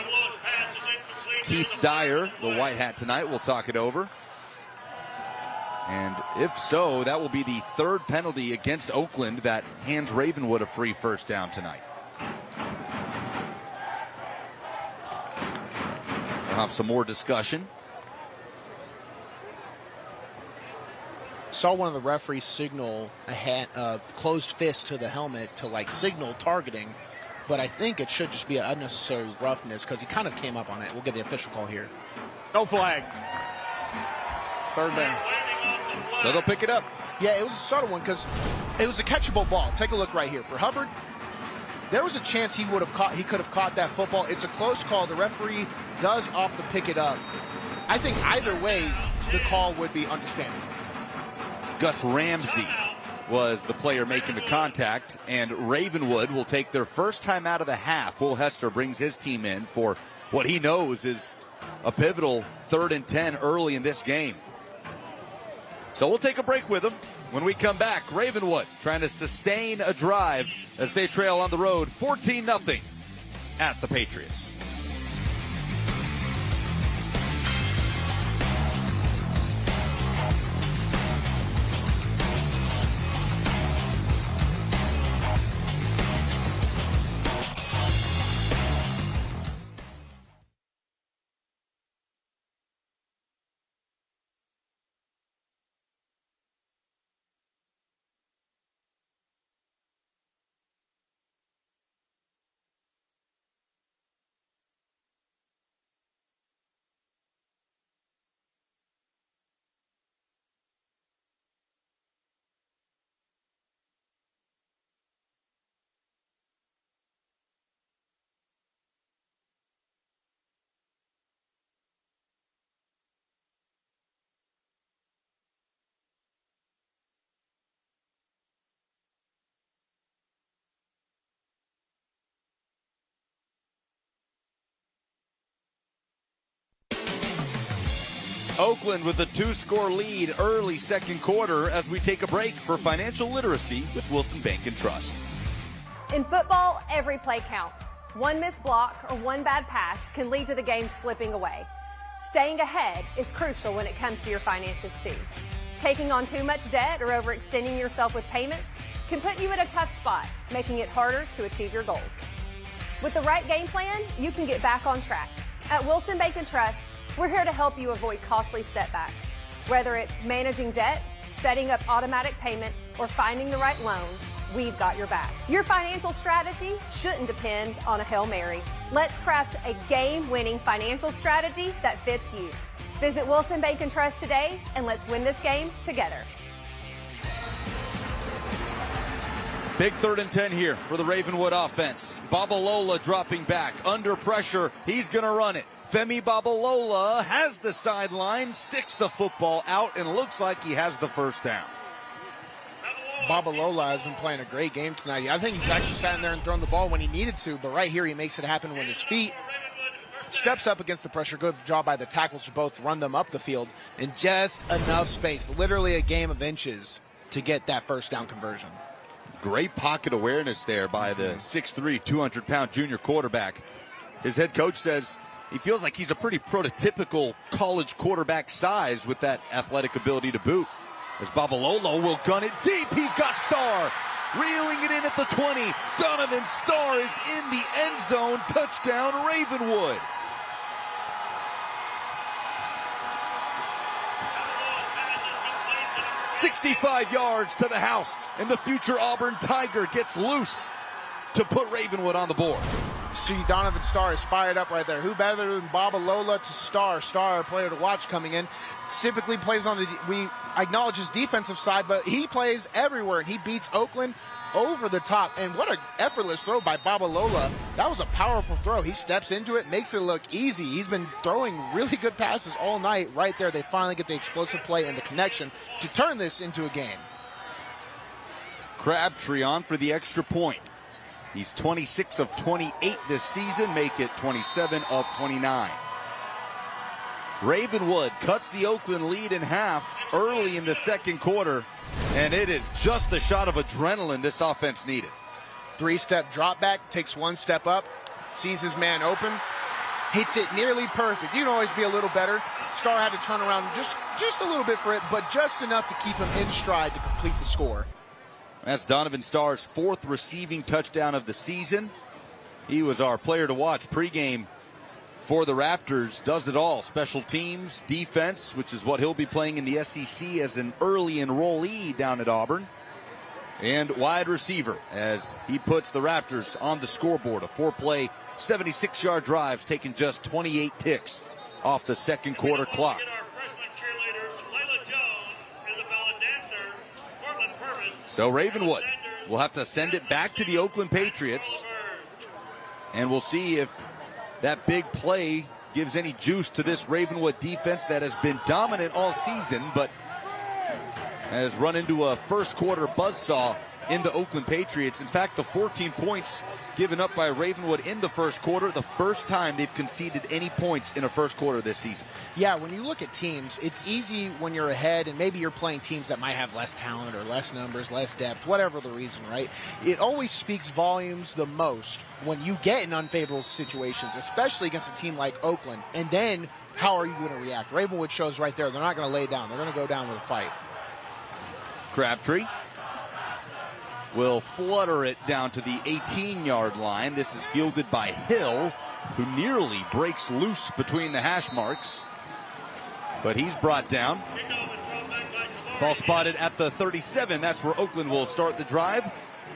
Keith Dyer, the white hat tonight, will talk it over. And if so, that will be the third penalty against Oakland that hands Ravenwood a free first down tonight. We'll have some more discussion. Saw one of the referees signal a closed fist to the helmet to signal targeting, but I think it should just be an unnecessary roughness because he kind of came up on it. We'll get the official call here. No flag. Third down. So they'll pick it up. Yeah, it was a subtle one because it was a catchable ball. Take a look right here. For Hubbard, there was a chance he could have caught that football. It's a close call. The referee does opt to pick it up. I think either way, the call would be understandable. Gus Ramsey was the player making the contact, and Ravenwood will take their first time out of the half. Will Hester brings his team in for what he knows is a pivotal 3rd and 10 early in this game. So we'll take a break with them. When we come back, Ravenwood trying to sustain a drive as they trail on the road 14-0 at the Patriots. Oakland with a 2-score lead early second quarter as we take a break for financial literacy with Wilson Bank and Trust. In football, every play counts. One missed block or one bad pass can lead to the game slipping away. Staying ahead is crucial when it comes to your finances too. Taking on too much debt or overextending yourself with payments can put you in a tough spot, making it harder to achieve your goals. With the right game plan, you can get back on track. At Wilson Bank and Trust, we're here to help you avoid costly setbacks. Whether it's managing debt, setting up automatic payments, or finding the right loan, we've got your back. Your financial strategy shouldn't depend on a Hail Mary. Let's craft a game-winning financial strategy that fits you. Visit Wilson Bank and Trust today, and let's win this game together. Big 3rd and 10 here for the Ravenwood offense. Babalola dropping back under pressure. He's going to run it. Femi Babalola has the sideline, sticks the football out, and looks like he has the first down. Babalola has been playing a great game tonight. I think he's actually sat in there and thrown the ball when he needed to, but right here he makes it happen with his feet. Steps up against the pressure. Good job by the tackles to both run them up the field in just enough space. Literally a game of inches to get that first down conversion. Great pocket awareness there by the 6'3", 200-pound junior quarterback. His head coach says he feels like he's a pretty prototypical college quarterback size with that athletic ability to boot. As Babalola will gun it deep, he's got Starr. Reeling it in at the 20. Donovan Starr is in the end zone. Touchdown, Ravenwood. "65 yards to the house, and the future Auburn Tiger gets loose to put Ravenwood on the board." See, Donovan Starr is fired up right there. Who better than Babalola to Starr? Starr, a player to watch coming in. Typically plays on we acknowledge his defensive side, but he plays everywhere, and he beats Oakland over the top. And what an effortless throw by Babalola. That was a powerful throw. He steps into it, makes it look easy. He's been throwing really good passes all night. Right there, they finally get the explosive play and the connection to turn this into a game. Crabtree on for the extra point. He's 26 of 28 this season, make it 27 of 29. Ravenwood cuts the Oakland lead in half early in the second quarter, and it is just the shot of adrenaline this offense needed. 3-step drop back, takes 1 step up, sees his man open, hits it nearly perfect. You can always be a little better. Starr had to turn around just a little bit for it, but just enough to keep him in stride to complete the score. That's Donovan Starr's 4th receiving touchdown of the season. He was our player to watch pregame for the Raptors. Does it all. Special teams, defense, which is what he'll be playing in the SEC as an early enrollee down at Auburn. And wide receiver as he puts the Raptors on the scoreboard. A 4-play, 76-yard drive, taking just 28 ticks off the second quarter clock. So Ravenwood will have to send it back to the Oakland Patriots, and we'll see if that big play gives any juice to this Ravenwood defense that has been dominant all season, but has run into a first quarter buzzsaw in the Oakland Patriots. In fact, the 14 points given up by Ravenwood in the first quarter, the first time they've conceded any points in a first quarter this season. Yeah, when you look at teams, it's easy when you're ahead and maybe you're playing teams that might have less talent or less numbers, less depth, whatever the reason, right? It always speaks volumes the most when you get in unfavorable situations, especially against a team like Oakland. And then how are you going to react? Ravenwood shows right there. They're not going to lay down. They're going to go down with a fight. Crabtree will flutter it down to the 18-yard line. This is fielded by Hill, who nearly breaks loose between the hash marks. But he's brought down. Ball spotted at the 37. That's where Oakland will start the drive.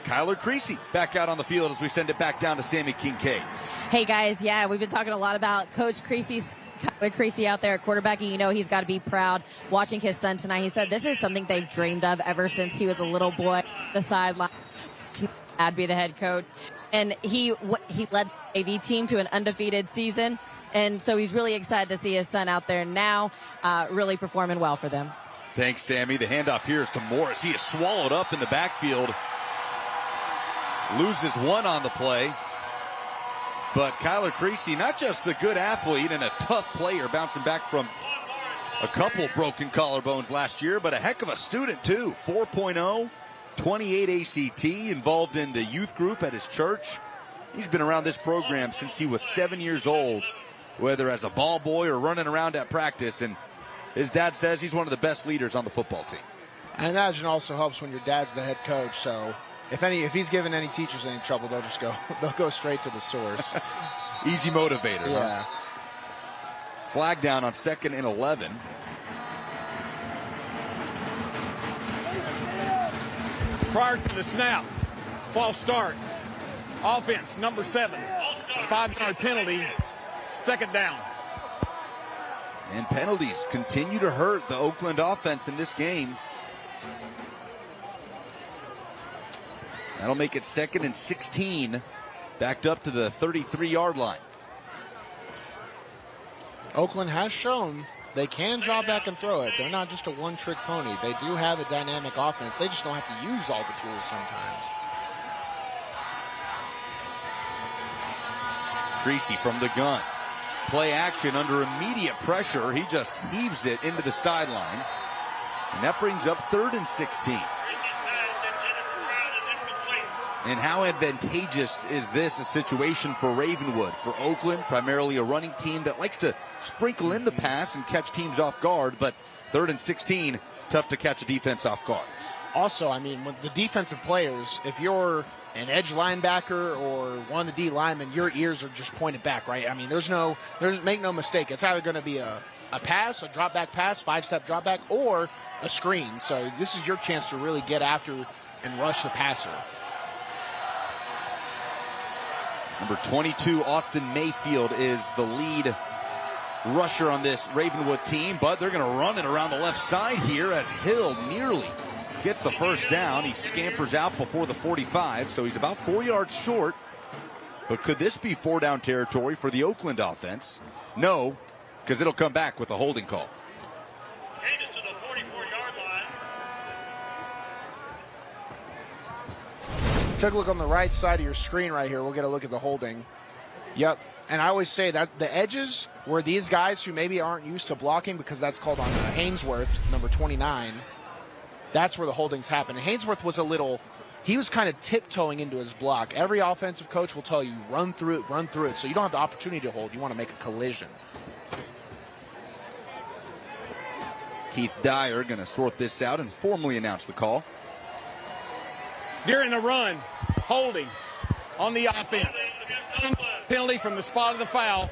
Kyler Creasy back out on the field as we send it back down to Sammy Kincaid. Hey, guys, yeah, we've been talking a lot about Coach Kyler Creasy out there at quarterback. You know he's got to be proud watching his son tonight. He said this is something they've dreamed of ever since he was a little boy. The sideline, I'd be the head coach. And he led the AV team to an undefeated season. And so he's really excited to see his son out there now really performing well for them. Thanks, Sammy. The handoff here is to Morris. He is swallowed up in the backfield. Loses one on the play. But Kyler Creasy, not just a good athlete and a tough player, bouncing back from a couple broken collarbones last year, but a heck of a student, too. 4.0, 28 ACT, involved in the youth group at his church. He's been around this program since he was 7 years old, whether as a ball boy or running around at practice. And his dad says he's one of the best leaders on the football team. I imagine also helps when your dad's the head coach. So if he's giving any teachers any trouble, they'll go straight to the source. Easy motivator. Yeah. Huh? Flag down on 2nd and 11. Prior to the snap, false start. Offense, number 7. A 5-yard penalty, 2nd down. And penalties continue to hurt the Oakland offense in this game. That'll make it 2nd and 16, backed up to the 33-yard line. Oakland has shown they can drop back and throw it. They're not just a one-trick pony. They do have a dynamic offense. They just don't have to use all the tools sometimes. Creasy from the gun. Play action under immediate pressure. He just heaves it into the sideline. And that brings up 3rd and 16. And how advantageous is this a situation for Ravenwood? For Oakland, primarily a running team that likes to sprinkle in the pass and catch teams off guard, but 3rd and 16, tough to catch a defense off guard. Also, I mean, with the defensive players, if you're an edge linebacker or one of the D linemen, your ears are just pointed back, right? I mean, make no mistake, it's either going to be a pass, a drop back pass, 5-step drop back, or a screen. So this is your chance to really get after and rush the passer. Number 22, Austin Mayfield, is the lead rusher on this Ravenwood team, but they're going to run it around the left side here as Hill nearly gets the first down. He scampers out before the 45, so he's about 4 yards short. But could this be 4-down territory for the Oakland offense? No, because it'll come back with a holding call. Headed to the 44-yard line. Take a look on the right side of your screen right here. We'll get a look at the holding. Yep. And I always say that the edges were these guys who maybe aren't used to blocking, because that's called on Hainsworth, number 29. That's where the holdings happen. And Hainsworth was he was kind of tiptoeing into his block. Every offensive coach will tell you, run through it. So you don't have the opportunity to hold. You want to make a collision. Keith Dyer going to sort this out and formally announce the call. During the run, holding on the offense. Penalty from the spot of the foul,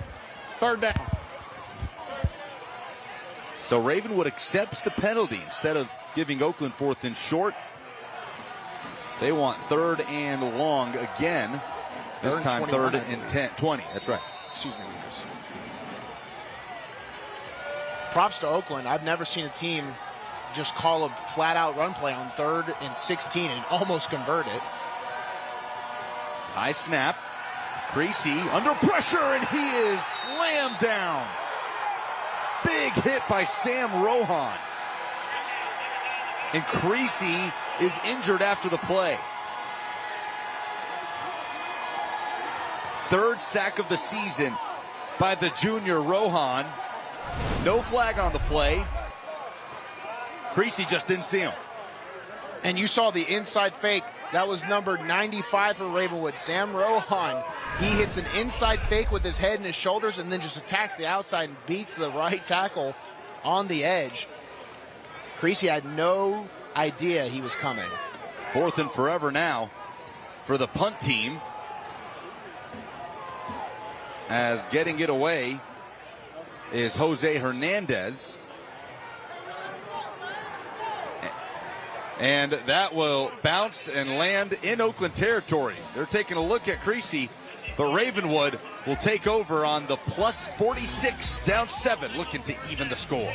3rd down. So Ravenwood accepts the penalty instead of giving Oakland 4th and short. They want 3rd and long again. This time 3rd and 20. That's right. Excuse me. Props to Oakland. I've never seen a team just call a flat-out run play on 3rd and 16 and almost convert it. High snap. Creasy under pressure, and he is slammed down. Big hit by Sam Rohan. And Creasy is injured after the play. 3rd sack of the season by the junior Rohan. No flag on the play. Creasy just didn't see him. And you saw the inside fake. That was number 95 for Ravenwood, Sam Rohan. He hits an inside fake with his head and his shoulders and then just attacks the outside and beats the right tackle on the edge. Creasy had no idea he was coming. 4th and forever now for the punt team, as getting it away is Jose Hernandez. And that will bounce and land in Oakland territory. They're taking a look at Creasy, but Ravenwood will take over on the plus 46, down 7, looking to even the score.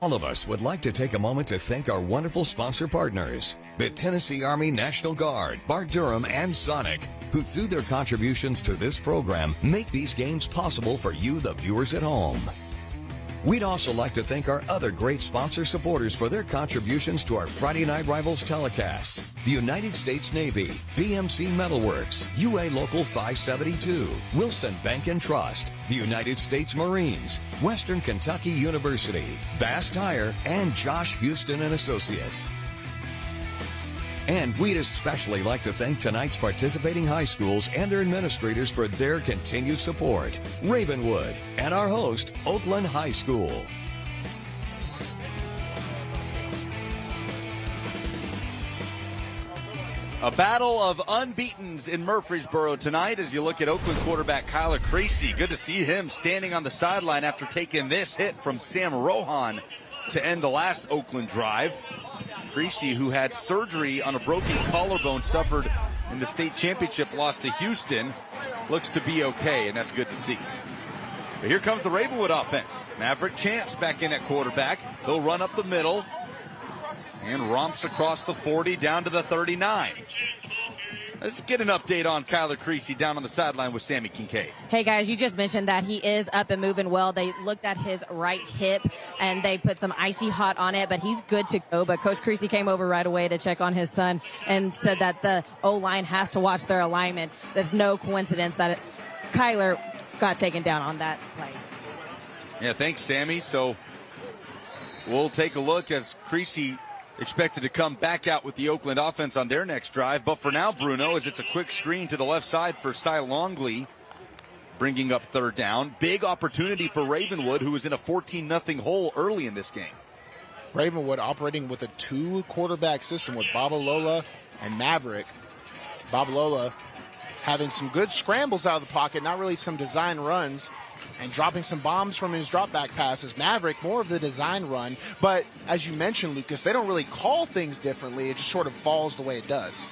All of us would like to take a moment to thank our wonderful sponsor partners, the Tennessee Army National Guard, Bart Durham, and Sonic, who through their contributions to this program make these games possible for you, the viewers at home. We'd also like to thank our other great sponsor supporters for their contributions to our Friday Night Rivals telecasts. The United States Navy, BMC Metalworks, UA Local 572, Wilson Bank and Trust, the United States Marines, Western Kentucky University, Bass Tire, and Josh Houston and Associates. And we'd especially like to thank tonight's participating high schools and their administrators for their continued support. Ravenwood and our host, Oakland High School. A battle of unbeatens in Murfreesboro tonight as you look at Oakland quarterback Kyler Creasy. Good to see him standing on the sideline after taking this hit from Sam Rohan to end the last Oakland drive. Creasy, who had surgery on a broken collarbone suffered in the state championship loss to Houston, looks to be okay, and that's good to see. But here comes the Ravenwood offense. Maverick Chance back in at quarterback. He'll run up the middle and romps across the 40 down to the 39. Let's get an update on Kyler Creasy down on the sideline with Sammy Kincaid. Hey, guys, you just mentioned that he is up and moving well. They looked at his right hip, and they put some icy hot on it, but he's good to go. But Coach Creasy came over right away to check on his son and said that the O-line has to watch their alignment. There's no coincidence that Kyler got taken down on that play. Yeah, thanks, Sammy. So we'll take a look as Creasy expected to come back out with the Oakland offense on their next drive. But for now, Bruno, as it's a quick screen to the left side for Cy Longley, bringing up third down. Big opportunity for Ravenwood, who was in a 14-0 hole early in this game. Ravenwood operating with a 2-quarterback system with Babalola and Maverick. Babalola having some good scrambles out of the pocket, not really some design runs, and dropping some bombs from his drop back passes. Maverick, more of the design run, but as you mentioned, Lucas, they don't really call things differently. It just sort of falls the way it does.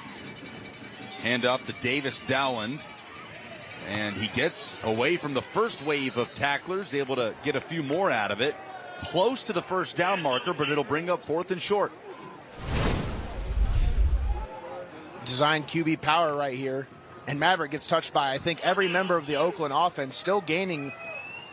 Hand off to Davis Dowland, and he gets away from the first wave of tacklers, able to get a few more out of it. Close to the first down marker, but it'll bring up 4th and short. Design QB power right here, and Maverick gets touched by, I think, every member of the Oakland offense, still gaining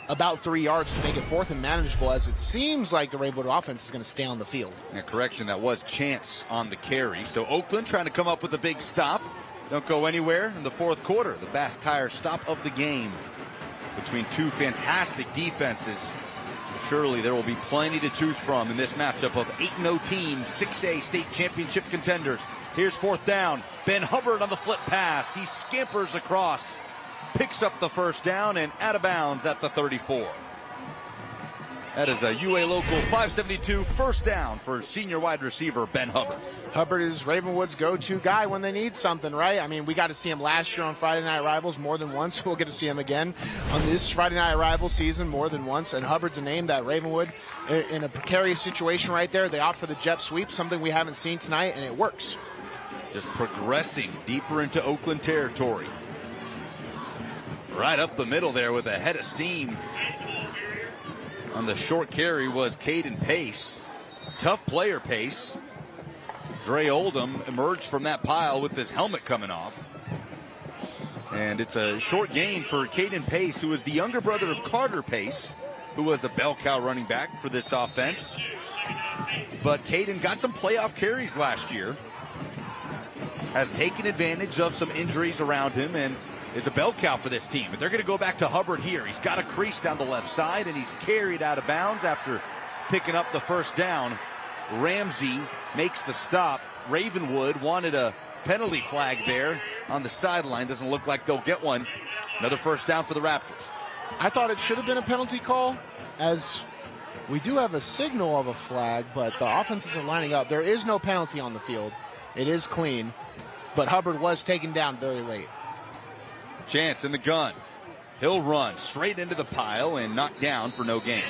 about 3 yards to make it 4th and manageable, as it seems like the Ravenwood offense is going to stay on the field. A correction, that was Chance on the carry. So Oakland trying to come up with a big stop. Don't go anywhere in the fourth quarter. The Bass Tire stop of the game between two fantastic defenses. Surely there will be plenty to choose from in this matchup of 8-0 teams, 6A state championship contenders. Here's 4th down. Ben Hubbard on the flip pass. He scampers across, picks up the first down, and out of bounds at the 34. That is a UA Local 572 first down for senior wide receiver Ben Hubbard. Hubbard is Ravenwood's go-to guy when they need something, right? I mean, we got to see him last year on Friday Night Rivals more than once. We'll get to see him again on this Friday Night Rivals season more than once. And Hubbard's a name that Ravenwood, in a precarious situation right there, they opt for the jet sweep, something we haven't seen tonight, and it works. Just progressing deeper into Oakland territory. Right up the middle there with a head of steam. On the short carry was Caden Pace. Tough player, Pace. Dre Oldham emerged from that pile with his helmet coming off. And it's a short gain for Caden Pace, who is the younger brother of Carter Pace, who was a bell cow running back for this offense. But Caden got some playoff carries last year. Has taken advantage of some injuries around him and is a bell cow for this team. But they're going to go back to Hubbard here. He's got a crease down the left side, and he's carried out of bounds after picking up the first down. Ramsey makes the stop. Ravenwood wanted a penalty flag there on the sideline. Doesn't look like they'll get one. Another first down for the Raptors. I thought it should have been a penalty call, as we do have a signal of a flag, but the offenses are lining up. There is no penalty on the field. It is clean, but Hubbard was taken down very late. Chance in the gun. He'll run straight into the pile and knocked down for no gain.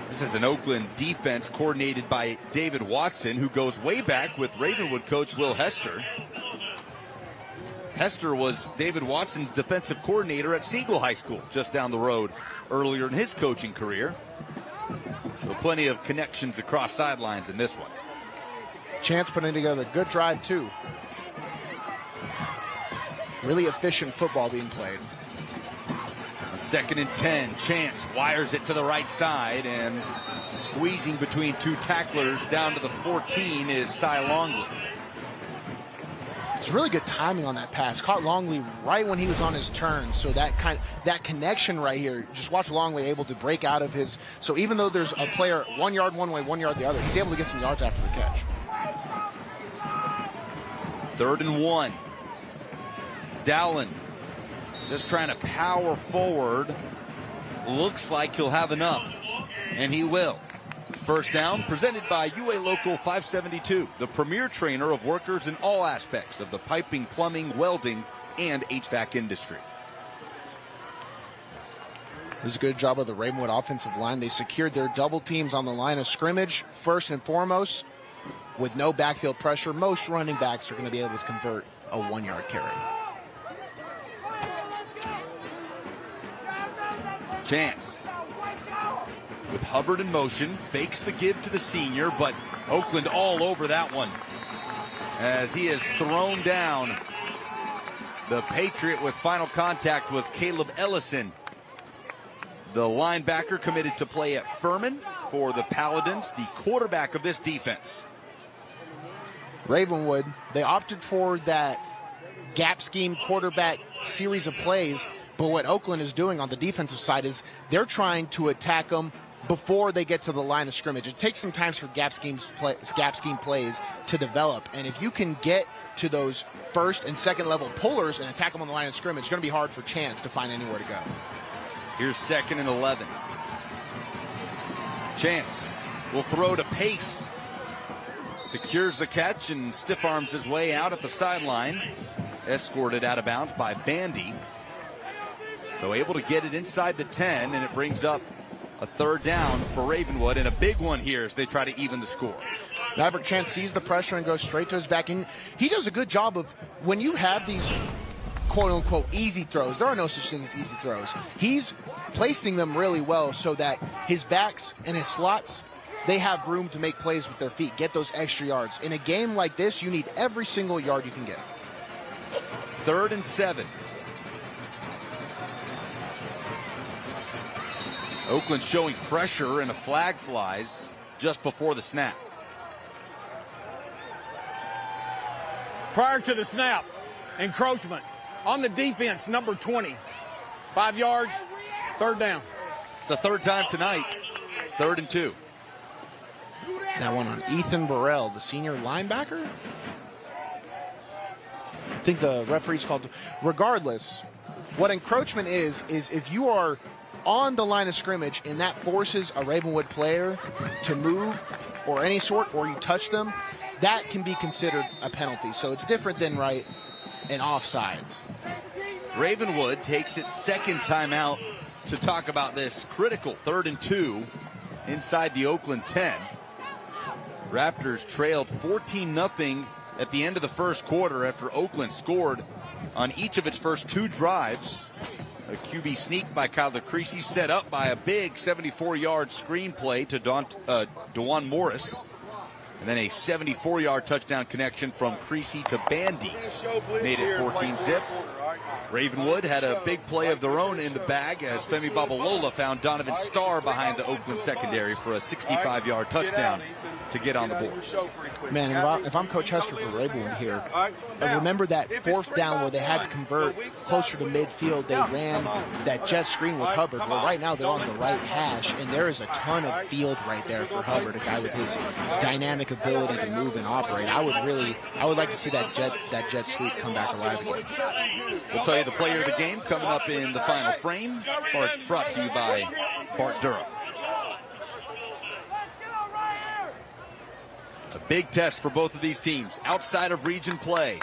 This is an Oakland defense coordinated by David Watson, who goes way back with Ravenwood coach Will Hester. Hester was David Watson's defensive coordinator at Siegel High School just down the road earlier in his coaching career. So plenty of connections across sidelines in this one. Chance putting together a good drive, too. Really efficient football being played. On 2nd and 10, Chance wires it to the right side, and squeezing between two tacklers down to the 14 is Cy Longley. It's really good timing on that pass. Caught Longley right when he was on his turn. So that connection right here, just watch Longley able to break out of his. So even though there's a player 1 yard one way, 1 yard the other, he's able to get some yards after the catch. 3rd and 1. Dowling just trying to power forward. Looks like he'll have enough, and he will. First down presented by UA Local 572, the premier trainer of workers in all aspects of the piping, plumbing, welding, and HVAC industry. It was a good job of the Ravenwood offensive line. They secured their double teams on the line of scrimmage, first and foremost. With no backfield pressure, most running backs are going to be able to convert a 1 yard carry. Chance with Hubbard in motion, fakes the give to the senior, but Oakland all over that one as he is thrown down. The Patriot with final contact was Caleb Ellison, the linebacker committed to play at Furman for the Paladins, the quarterback of this defense. Ravenwood, they opted for that gap scheme quarterback series of plays, but what Oakland is doing on the defensive side is they're trying to attack them before they get to the line of scrimmage. It takes some time for gap scheme plays to develop, and if you can get to those first and second level pullers and attack them on the line of scrimmage, it's going to be hard for Chance to find anywhere to go. Here's 2nd and 11. Chance will throw to Pace. Secures the catch and stiff arms his way out at the sideline. Escorted out of bounds by Bandy. So able to get it inside the 10, and it brings up a 3rd down for Ravenwood, and a big one here as they try to even the score. Maverick Chance sees the pressure and goes straight to his back. And he does a good job of, when you have these quote-unquote easy throws, there are no such thing as easy throws. He's placing them really well so that his backs and his slots, they have room to make plays with their feet, get those extra yards. In a game like this, you need every single yard you can get. 3rd and 7. Oakland showing pressure, and a flag flies just before the snap. Prior to the snap, encroachment on the defense, number 20. 5 yards, 3rd down. It's the 3rd time tonight. 3rd and 2. That one on Ethan Burrell, the senior linebacker. I think the referee's called. Regardless, what encroachment is if you are on the line of scrimmage and that forces a Ravenwood player to move or any sort, or you touch them, that can be considered a penalty. So it's different than in offsides. Ravenwood takes its 2nd timeout to talk about this critical 3rd and 2 inside the Oakland 10. Raptors trailed 14-0 at the end of the first quarter after Oakland scored on each of its first 2 drives. A QB sneak by Kyler Creasy, set up by a big 74-yard screen play to DeJuan Morris. And then a 74-yard touchdown connection from Creasy to Bandy made it 14-zip. Ravenwood had a big play of their own in the bag as Femi Babalola found Donovan Starr behind the Oakland secondary for a 65-yard touchdown to get on the board. Man, if I'm Coach Hester for Ravenwood here, I remember that 4th down where they had to convert closer to midfield. They ran that jet screen with Hubbard. Well, right now they're on the right hash, and there is a ton of field right there for Hubbard, a guy with his dynamic ability to move and operate. I would like to see that jet sweep come back alive again. We'll tell you the player of the game coming up in the final frame, brought to you by Bart Durham. A big test for both of these teams outside of region play.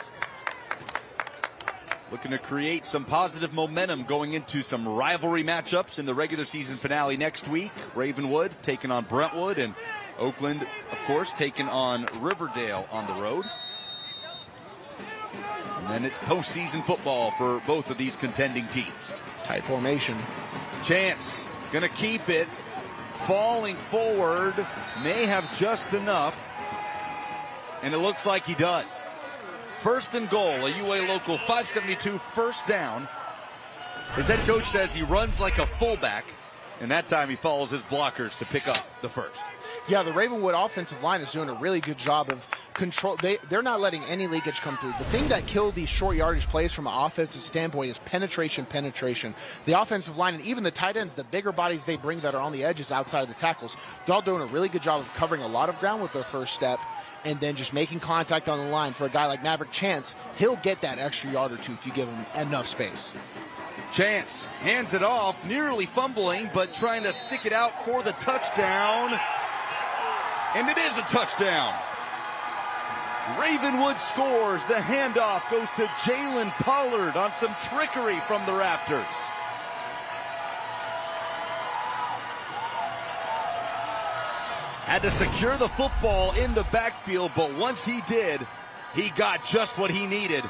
Looking to create some positive momentum going into some rivalry matchups in the regular season finale next week. Ravenwood taking on Brentwood, and Oakland, of course, taking on Riverdale on the road. And then it's postseason football for both of these contending teams. Tight formation. Chance gonna keep it. falling forward, may have just enough, and it looks like he does. First and goal, a UA Local 572 first down. His head coach says he runs like a fullback, and that time he follows his blockers to pick up the first. Yeah, the Ravenwood offensive line is doing a really good job of control. They're not letting any leakage come through. The thing that killed these short yardage plays from an offensive standpoint is penetration. The offensive line and even the tight ends, the bigger bodies they bring that are on the edges outside of the tackles, they're all doing a really good job of covering a lot of ground with their first step and then just making contact on the line. For a guy like Maverick Chance, he'll get that extra yard or two if you give him enough space. Chance hands it off, nearly fumbling, but trying to stick it out for the touchdown. And it is a touchdown. Ravenwood scores. The handoff goes to Jalen Pollard on some trickery from the Raptors. Had to secure the football in the backfield, but once he did, he got just what he needed.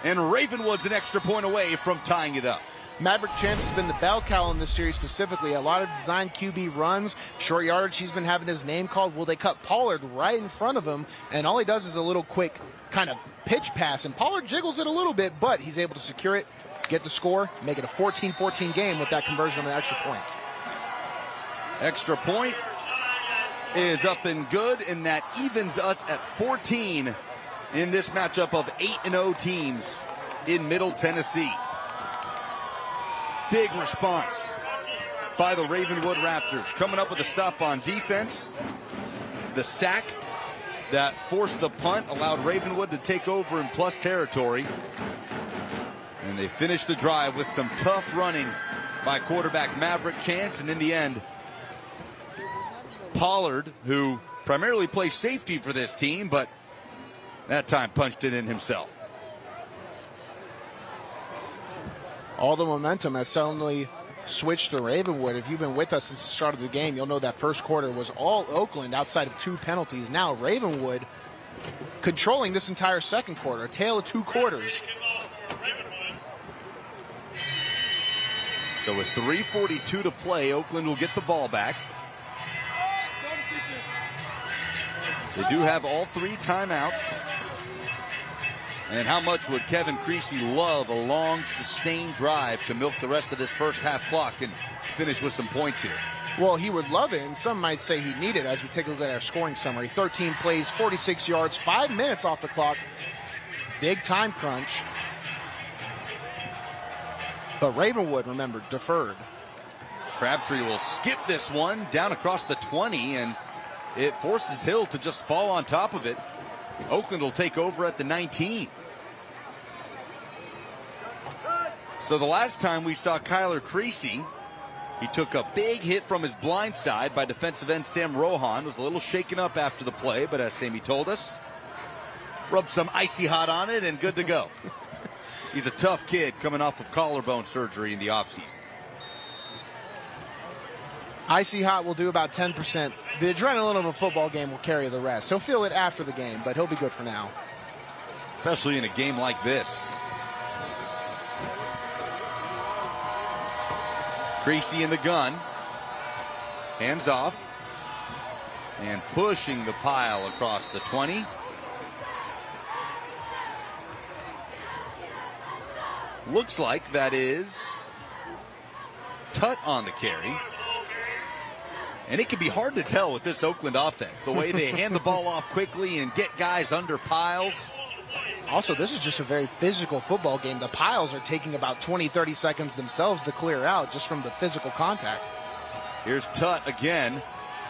And Ravenwood's an extra point away from tying it up. Maverick Chance has been the bell cow in this series specifically. A lot of design QB runs, short yardage. He's been having his name called. Well, they cut Pollard right in front of him, and all he does is a little quick kind of pitch pass, and Pollard jiggles it a little bit, but he's able to secure it, get the score, make it a 14-14 game with that conversion of an extra point. Extra point is up and good, and that evens us at 14 in this matchup of 8-0 teams in Middle Tennessee. Big response by the Ravenwood Raptors. Coming up with a stop on defense. The sack that forced the punt allowed Ravenwood to take over in plus territory. And they finished the drive with some tough running by quarterback Maverick Chance. And in the end, Pollard, who primarily plays safety for this team, but that time punched it in himself. All the momentum has suddenly switched to Ravenwood. If you've been with us since the start of the game, you'll know that first quarter was all Oakland outside of 2 penalties. Now Ravenwood controlling this entire second quarter, a tale of 2 quarters. So with 3:42 to play, Oakland will get the ball back. They do have all 3 timeouts. And how much would Kevin Creasy love a long, sustained drive to milk the rest of this first half clock and finish with some points here? Well, he would love it, and some might say he needed it as we take a look at our scoring summary. 13 plays, 46 yards, 5 minutes off the clock. Big time crunch. But Ravenwood, remember, deferred. Crabtree will skip this one down across the 20, and it forces Hill to just fall on top of it. Oakland will take over at the 19. So the last time we saw Kyler Creasy, he took a big hit from his blind side by defensive end Sam Rohan. Was a little shaken up after the play, but as Sammy told us, rubbed some icy hot on it and good to go. He's a tough kid coming off of collarbone surgery in the offseason. Icy hot will do about 10%. The adrenaline of a football game will carry the rest. He'll feel it after the game, but he'll be good for now. Especially in a game like this. Creasy in the gun. Hands off. And pushing the pile across the 20. Looks like that is Tutt on the carry. And it can be hard to tell with this Oakland offense, the way they hand the ball off quickly and get guys under piles. Also, this is just a very physical football game. The piles are taking about 20, 30 seconds themselves to clear out just from the physical contact. Here's Tutt again.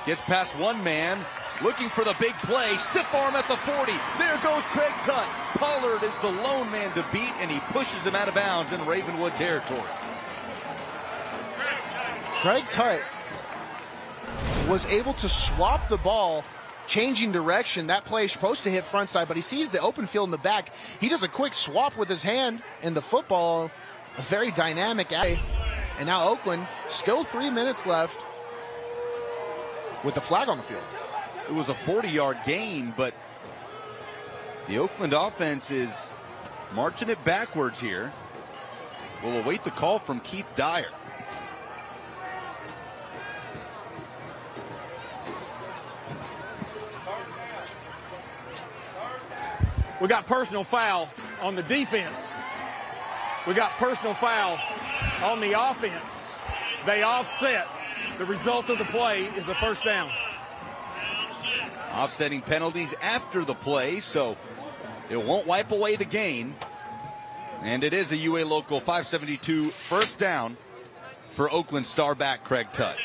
Gets past one man, looking for the big play. Stiff arm at the 40. There goes Craig Tutt. Pollard is the lone man to beat, and he pushes him out of bounds in Ravenwood territory. Craig Tutt was able to swap the ball, changing direction. That play is supposed to hit front side, but he sees the open field in the back. He does a quick swap with his hand, and the football, a very dynamic play. And now Oakland, still 3 minutes left with the flag on the field. It was a 40-yard gain, but the Oakland offense is marching it backwards here. We'll await the call from Keith Dyer. We got personal foul on the defense. We got personal foul on the offense. They offset. The result of the play is a first down. Offsetting penalties after the play, so it won't wipe away the gain. And it is a UA Local 572 first down for Oakland star back Craig Tutt.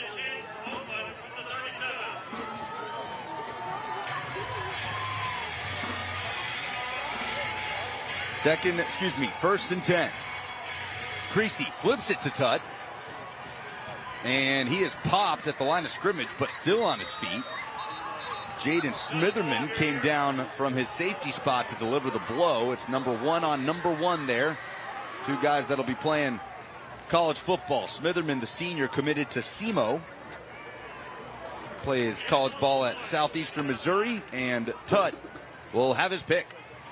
First and 10. Creasy flips it to Tutt. And he is popped at the line of scrimmage, but still on his feet. Jaden Smitherman came down from his safety spot to deliver the blow. It's number 1 on number 1 there. Two guys that'll be playing college football. Smitherman, the senior, committed to SEMO. Plays college ball at Southeastern Missouri. And Tutt will have his pick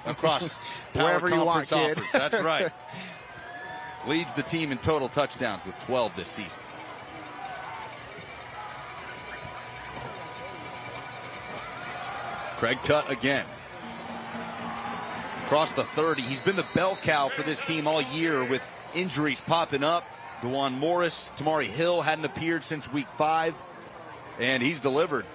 across wherever you want, kid. offers. That's right. Leads the team in total touchdowns with 12 this season. Craig Tutt again. Across the 30. He's been the bell cow for this team all year with injuries popping up. DeJuan Morris, Tamari Hill hadn't appeared since week 5. And he's delivered,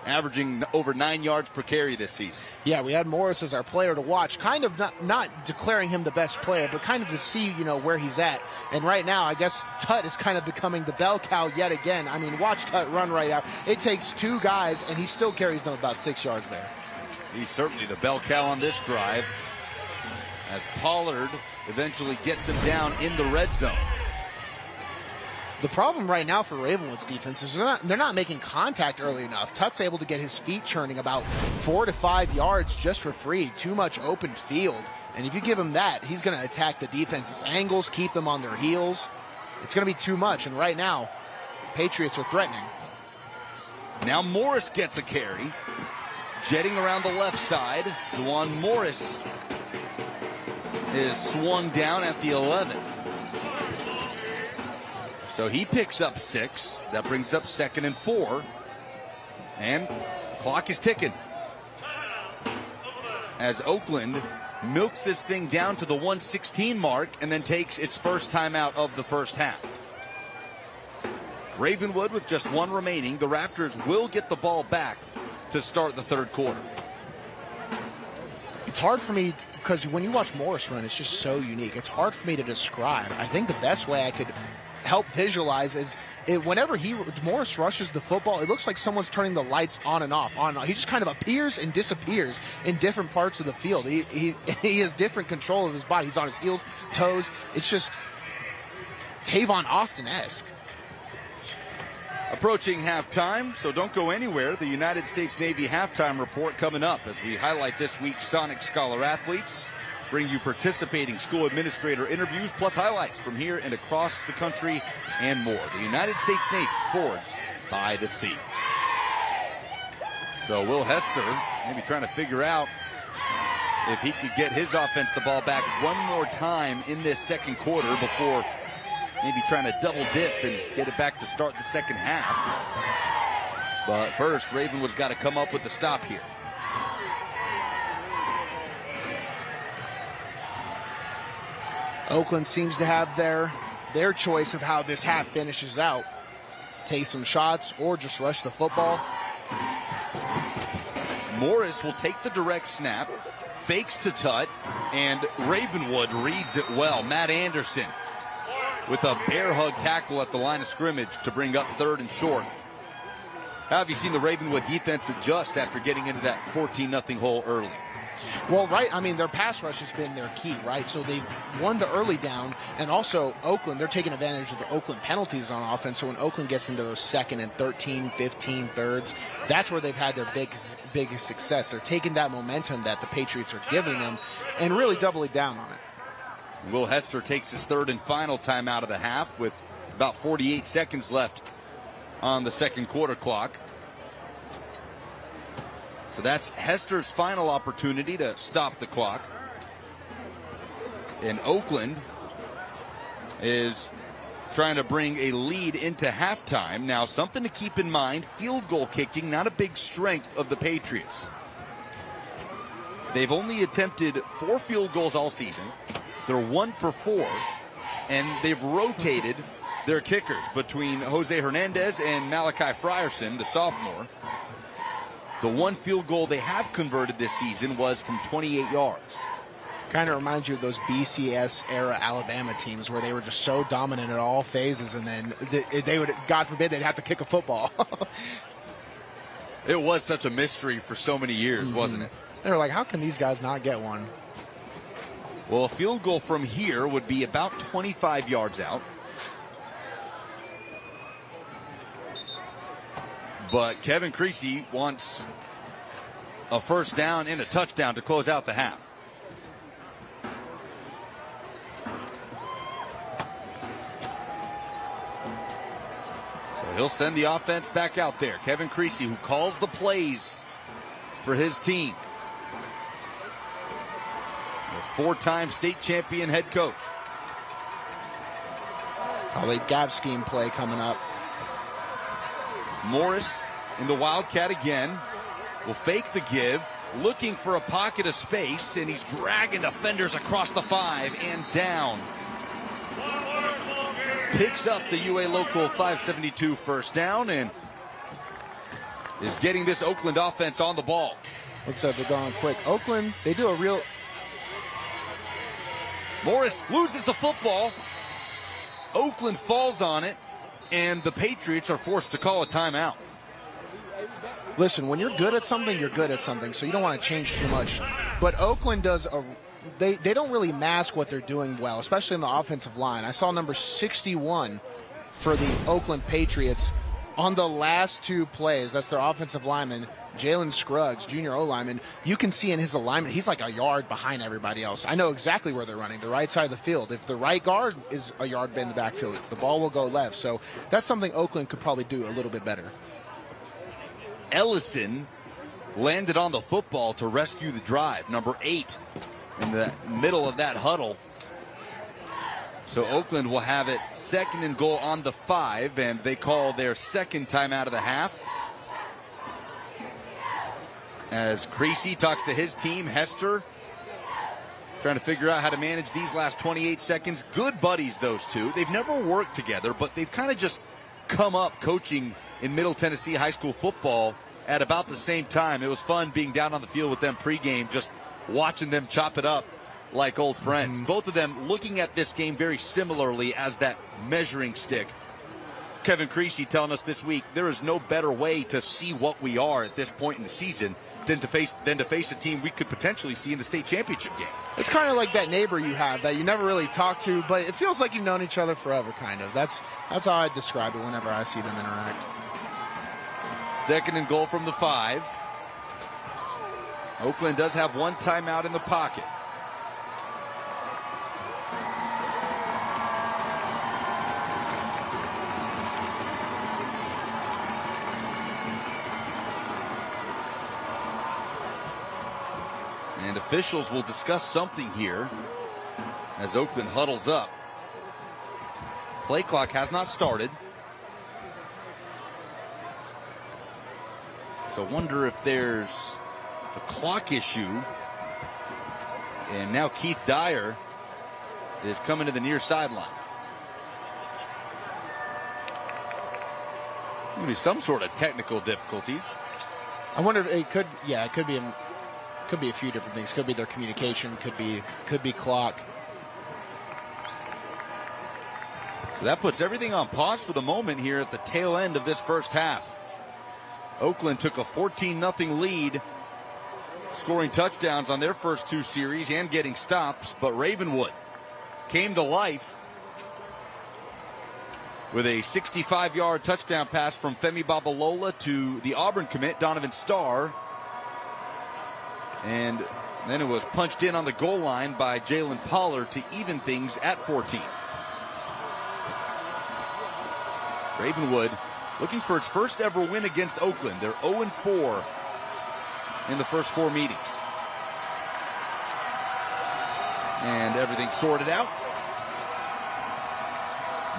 averaging over 9 yards per carry this season. Yeah, we had Morris as our player to watch, kind of not declaring him the best player, but kind of to see, where he's at. And right now, I guess Tutt is kind of becoming the bell cow yet again. I mean, watch Tutt run right out. It takes 2 guys, and he still carries them about 6 yards there. He's certainly the bell cow on this drive, as Pollard eventually gets him down in the red zone. The problem right now for Ravenwood's defense is they're not making contact early enough. Tutt's able to get his feet churning about 4 to 5 yards just for free. Too much open field. And if you give him that, he's going to attack the defense's angles, keep them on their heels. It's going to be too much. And right now, Patriots are threatening. Now Morris gets a carry. Jetting around the left side. DeJuan Morris is swung down at the 11. So he picks up 6. That brings up 2nd and 4. And clock is ticking. As Oakland milks this thing down to the 1:16 mark and then takes its first timeout of the first half. Ravenwood with just 1 remaining. The Raptors will get the ball back to start the third quarter. It's hard for me because when you watch Morris run, it's just so unique. It's hard for me to describe. I think the best way I could help visualize is whenever Morris rushes the football, it looks like someone's turning the lights on and off, on and off. He just kind of appears and disappears in different parts of the field. He has different control of his body. He's on his heels, toes. It's just Tavon Austin-esque. Approaching halftime, so don't go anywhere. The United States Navy halftime report coming up as we highlight this week's Sonic Scholar athletes, bring you participating school administrator interviews, plus highlights from here and across the country and more. The United States Navy, forged by the sea. So Will Hester maybe trying to figure out if he could get his offense the ball back one more time in this second quarter before maybe trying to double dip and get it back to start the second half. But first, Ravenwood's got to come up with the stop here. Oakland seems to have their choice of how this half finishes out. Take some shots or just rush the football. Morris will take the direct snap, fakes to Tutt, and Ravenwood reads it well. Matt Anderson with a bear hug tackle at the line of scrimmage to bring up 3rd and short. How have you seen the Ravenwood defense adjust after getting into that 14-0 hole early? Well, right, I mean, their pass rush has been their key, right? So they've won the early down, and also Oakland, they're taking advantage of the Oakland penalties on offense. So when Oakland gets into those 2nd and 13, 15 thirds, that's where they've had their biggest success. They're taking that momentum that the Patriots are giving them and really doubling down on it. Will Hester takes his 3rd and final time out of the half with about 48 seconds left on the second quarter clock. So that's Hester's final opportunity to stop the clock. And Oakland is trying to bring a lead into halftime. Now, something to keep in mind, field goal kicking, not a big strength of the Patriots. They've only attempted 4 field goals all season. They're 1 for 4, and they've rotated their kickers between Jose Hernandez and Malachi Frierson, the sophomore. The 1 field goal they have converted this season was from 28 yards. Kind of reminds you of those BCS era Alabama teams where they were just so dominant at all phases, and then they would, God forbid, they'd have to kick a football. It was such a mystery for so many years, wasn't it? They were like, how can these guys not get one? Well, a field goal from here would be about 25 yards out. But Kevin Creasy wants a first down and a touchdown to close out the half. So he'll send the offense back out there. Kevin Creasy, who calls the plays for his team. The 4-time state champion head coach. Probably gap scheme play coming up. Morris in the Wildcat again. Will fake the give, looking for a pocket of space, and he's dragging defenders across the 5 and down. Picks up the UA Local 572 first down and is getting this Oakland offense on the ball. Looks like they're going quick. Oakland, they do a real... Morris loses the football. Oakland falls on it, and the Patriots are forced to call a timeout. Listen, when you're good at something, you're good at something, so you don't want to change too much. But Oakland does they don't really mask what they're doing well, especially in the offensive line. I saw number 61 for the Oakland Patriots on the last 2 plays. That's their offensive lineman, Jalen Scruggs, junior O-lineman. You can see in his alignment, he's like a yard behind everybody else. I know exactly where they're running, the right side of the field. If the right guard is a yard in the backfield, the ball will go left. So that's something Oakland could probably do a little bit better. Ellison landed on the football to rescue the drive. Number 8 in the middle of that huddle. So Oakland will have it 2nd and goal on the 5, and they call their 2nd timeout of the half. As Creasy talks to his team, Hester, trying to figure out how to manage these last 28 seconds. Good buddies, those two. They've never worked together, but they've kind of just come up coaching in Middle Tennessee high school football at about the same time. It was fun being down on the field with them pregame, just watching them chop it up like old friends. Both of them looking at this game very similarly as that measuring stick. Kevin Creasy telling us this week there is no better way to see what we are at this point in the season than to face a team we could potentially see in the state championship game. It's kind of like that neighbor you have that you never really talk to, but it feels like you've known each other forever, kind of. That's how I describe it whenever I see them interact. 2nd and goal from the 5. Oakland does have 1 timeout in the pocket. And officials will discuss something here as Oakland huddles up. Play clock has not started. So wonder if there's a clock issue. And now Keith Dyer is coming to the near sideline. Maybe some sort of technical difficulties. I wonder if it could be a few different things. Could be their communication, could be clock. So that puts everything on pause for the moment here at the tail end of this first half. Oakland took a 14-0 lead, scoring touchdowns on their first 2 series and getting stops, but Ravenwood came to life with a 65-yard touchdown pass from Femi Babalola to the Auburn commit, Donovan Starr. And then it was punched in on the goal line by Jalen Pollard to even things at 14. Ravenwood looking for its first ever win against Oakland. They're 0-4 in the first 4 meetings. And everything sorted out.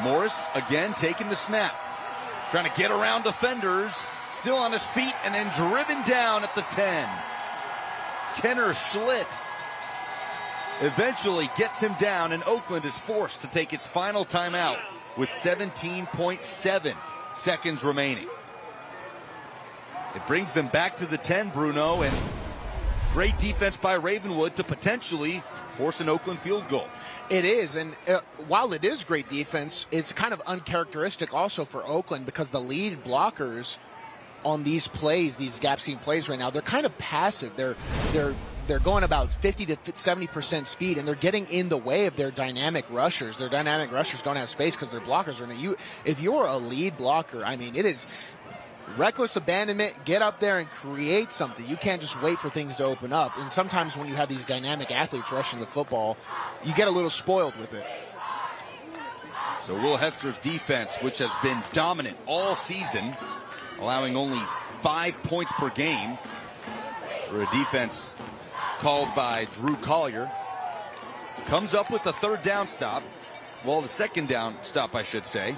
Morris again taking the snap. Trying to get around defenders. Still on his feet and then driven down at the 10. Kenner Schlitt eventually gets him down, and Oakland is forced to take its final timeout with 17.7 seconds remaining. It brings them back to the 10, Bruno, and great defense by Ravenwood to potentially force an Oakland field goal. It is, and while it is great defense, it's kind of uncharacteristic also for Oakland because the lead blockers on these plays, these gap scheme plays right now, they're kind of passive. They're going about 50 to 70% speed, and they're getting in the way of their dynamic rushers. Their dynamic rushers don't have space because their blockers are in it. If you're a lead blocker, I mean, it is reckless abandonment. Get up there and create something. You can't just wait for things to open up. And sometimes when you have these dynamic athletes rushing the football, you get a little spoiled with it. So Will Hester's defense, which has been dominant all season, allowing only 5 points per game for a defense called by Drew Collier, comes up with the third down stop. Well, the second down stop, I should say.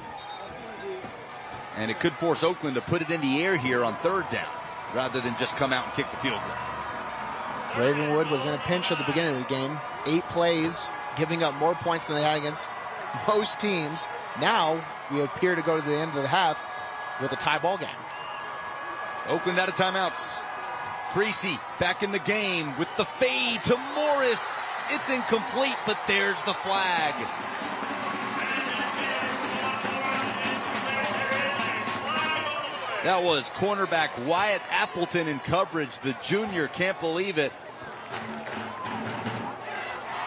And it could force Oakland to put it in the air here on third down rather than just come out and kick the field goal. Ravenwood was in a pinch at the beginning of the game. 8 plays, giving up more points than they had against most teams. Now we appear to go to the end of the half with a tie ball game. Oakland out of timeouts. Creasy back in the game with the fade to Morris. It's incomplete, but there's the flag. That was cornerback Wyatt Appleton in coverage. The junior can't believe it.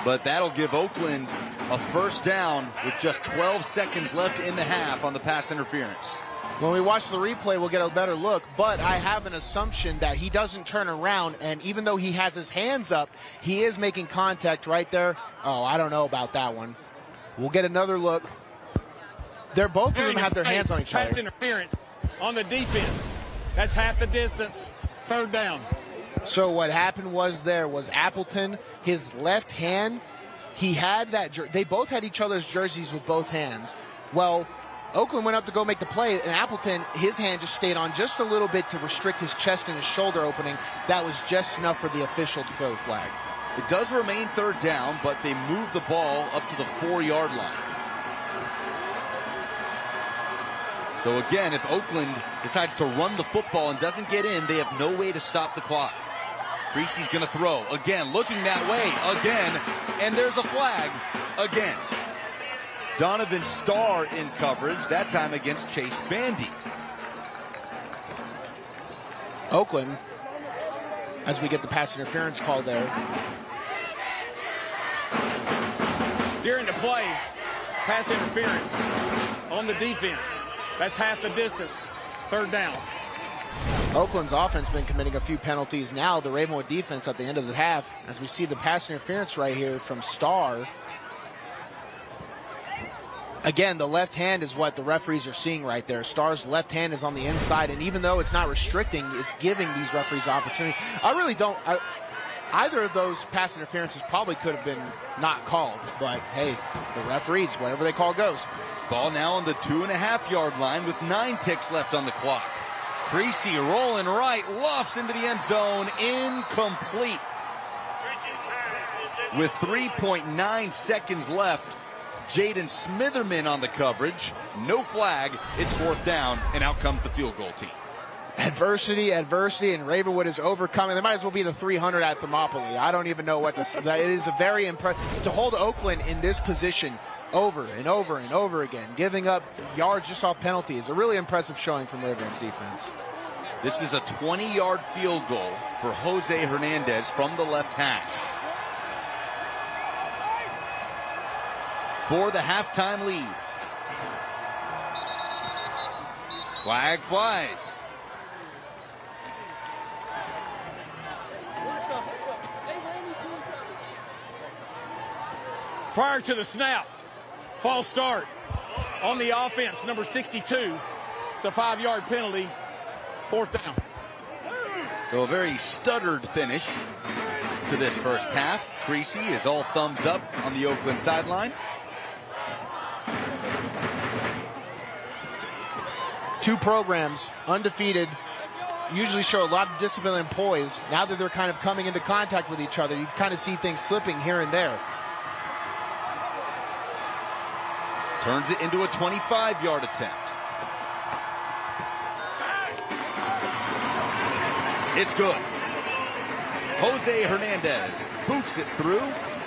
But that'll give Oakland a first down with just 12 seconds left in the half on the pass interference. When we watch the replay, we'll get a better look, but I have an assumption that he doesn't turn around, and even though he has his hands up, he is making contact right there. Oh, I don't know about that one. We'll get another look. They're both of them have their hands on each other. Pass interference on the defense. That's half the distance. Third down. So what happened was Appleton, his left hand, he had that. They both had each other's jerseys with both hands. Well, Oakland went up to go make the play, and Appleton, his hand just stayed on just a little bit to restrict his chest and his shoulder opening. That was just enough for the official to throw the flag. It does remain third down, but they move the ball up to the 4-yard line. So again, if Oakland decides to run the football and doesn't get in, they have no way to stop the clock. Creasy's going to throw. Again, looking that way. Again. And there's a flag. Again. Donovan Starr in coverage, that time against Chase Bandy. Oakland, as we get the pass interference call there. During the play, pass interference on the defense. That's half the distance. Third down. Oakland's offense been committing a few penalties now. The Ravenwood defense at the end of the half, as we see the pass interference right here from Starr. Again, the left hand is what the referees are seeing right there. Starr's left hand is on the inside, and even though it's not restricting, it's giving these referees opportunity. I really don't. Either of those pass interferences probably could have been not called, but hey, the referees, whatever they call goes. Ball now on the 2.5-yard line with 9 ticks left on the clock. Creasy rolling right, lofts into the end zone, incomplete. With 3.9 seconds left, Jaden Smitherman on the coverage. No flag. It's fourth down, and out comes the field goal team. Adversity, and Ravenwood is overcoming. They might as well be the 300 at Thermopylae. I don't even know what to say. It is a very impressive to hold Oakland in this position over and over and over again, giving up yards just off penalties. A really impressive showing from Ravenwood's defense. This is a 20-yard field goal for Jose Hernandez from the left hash. For the halftime lead. Flag flies. Prior to the snap, false start on the offense, number 62. It's a 5-yard penalty, fourth down. So a very stuttered finish to this first half. Creasy is all thumbs up on the Oakland sideline. Two programs undefeated usually show a lot of discipline and poise. Now that they're kind of coming into contact with each other, you kind of see things slipping here and there. Turns it into a 25-yard attempt. It's good. Jose Hernandez boots it through,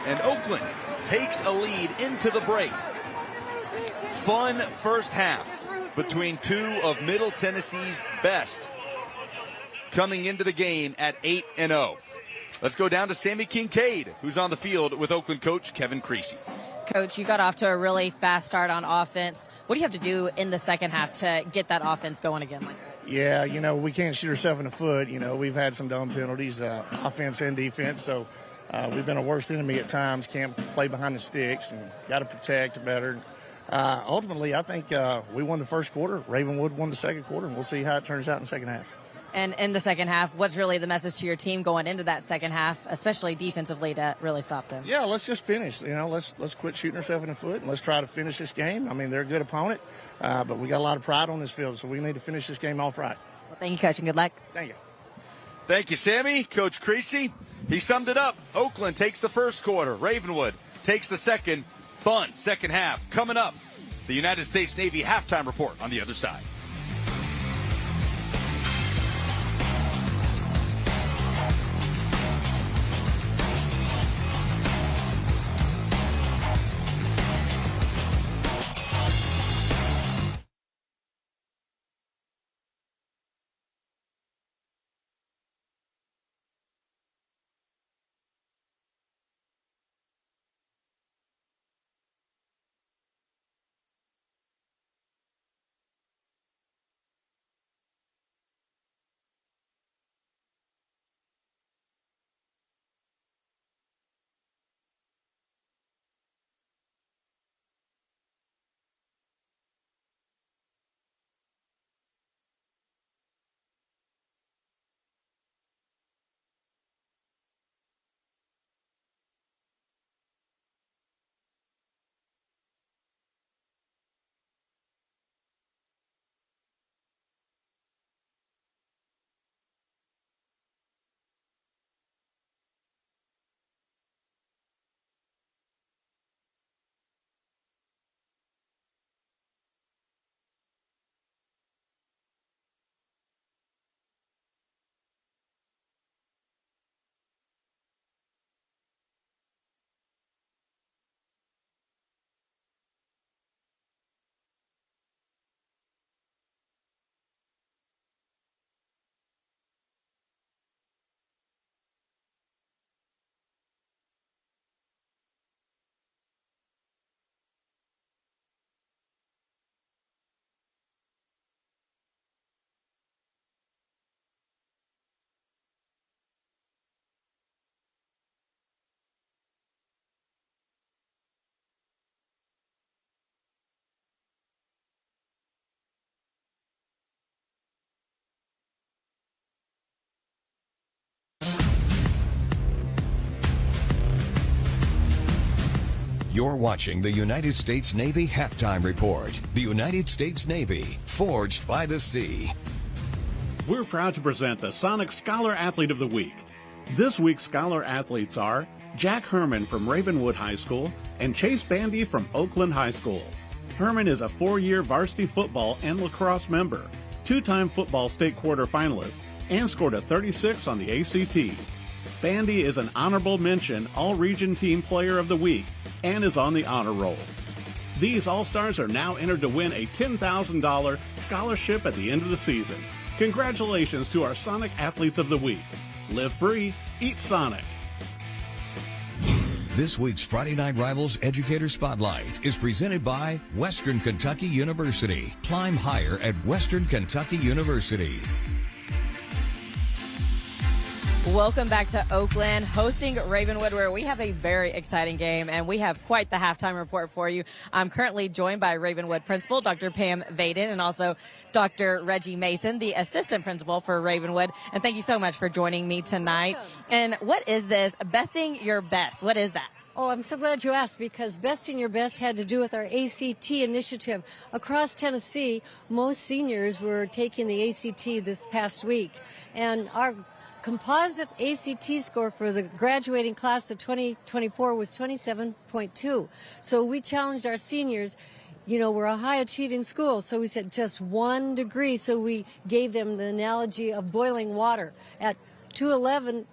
and Oakland takes a lead into the break. Fun first half between two of Middle Tennessee's best, coming into the game at 8-0. Let's go down to Sammy Kincaid, who's on the field with Oakland coach Kevin Creasy. Coach, you got off to a really fast start on offense. What do you have to do in the second half to get that offense going again? Yeah, we can't shoot ourselves in the foot. We've had some dumb penalties, offense and defense, so we've been a worst enemy at times. Can't play behind the sticks and got to protect better. Ultimately, I think we won the first quarter. Ravenwood won the second quarter, and we'll see how it turns out in the second half. And in the second half, what's really the message to your team going into that second half, especially defensively, to really stop them? Yeah, let's just finish. Let's quit shooting ourselves in the foot and let's try to finish this game. I mean, they're a good opponent, but we got a lot of pride on this field, so we need to finish this game off right. Well, thank you, Coach, and good luck. Thank you. Thank you, Sammy. Coach Creasy, he summed it up. Oakland takes the first quarter. Ravenwood takes the second. Fun second half coming up. The United States Navy halftime report on the other side. You're watching the United States Navy Halftime Report. The United States Navy, forged by the sea. We're proud to present the Sonic Scholar Athlete of the Week. This week's Scholar Athletes are Jack Herman from Ravenwood High School and Chase Bandy from Oakland High School. Herman is a 4-year varsity football and lacrosse member, 2-time football state quarterfinalist, and scored a 36 on the ACT. Bandy is an honorable mention All-Region Team Player of the Week and is on the honor roll. These All-Stars are now entered to win a $10,000 scholarship at the end of the season. Congratulations to our Sonic Athletes of the Week. Live free, eat Sonic. This week's Friday Night Rivals Educator Spotlight is presented by Western Kentucky University. Climb higher at Western Kentucky University. Welcome back to Oakland, hosting Ravenwood, where we have a very exciting game, and we have quite the halftime report for you. I'm currently joined by Ravenwood Principal, Dr. Pam Vaden, and also Dr. Reggie Mason, the Assistant Principal for Ravenwood. And thank you so much for joining me tonight. And what is this? Besting your best. What is that? Oh, I'm so glad you asked, because Besting Your Best had to do with our ACT initiative. Across Tennessee, most seniors were taking the ACT this past week, and our composite ACT score for the graduating class of 2024 was 27.2. So we challenged our seniors. You know, we're a high-achieving school, so we said just 1 degree. So we gave them the analogy of boiling water. At 211,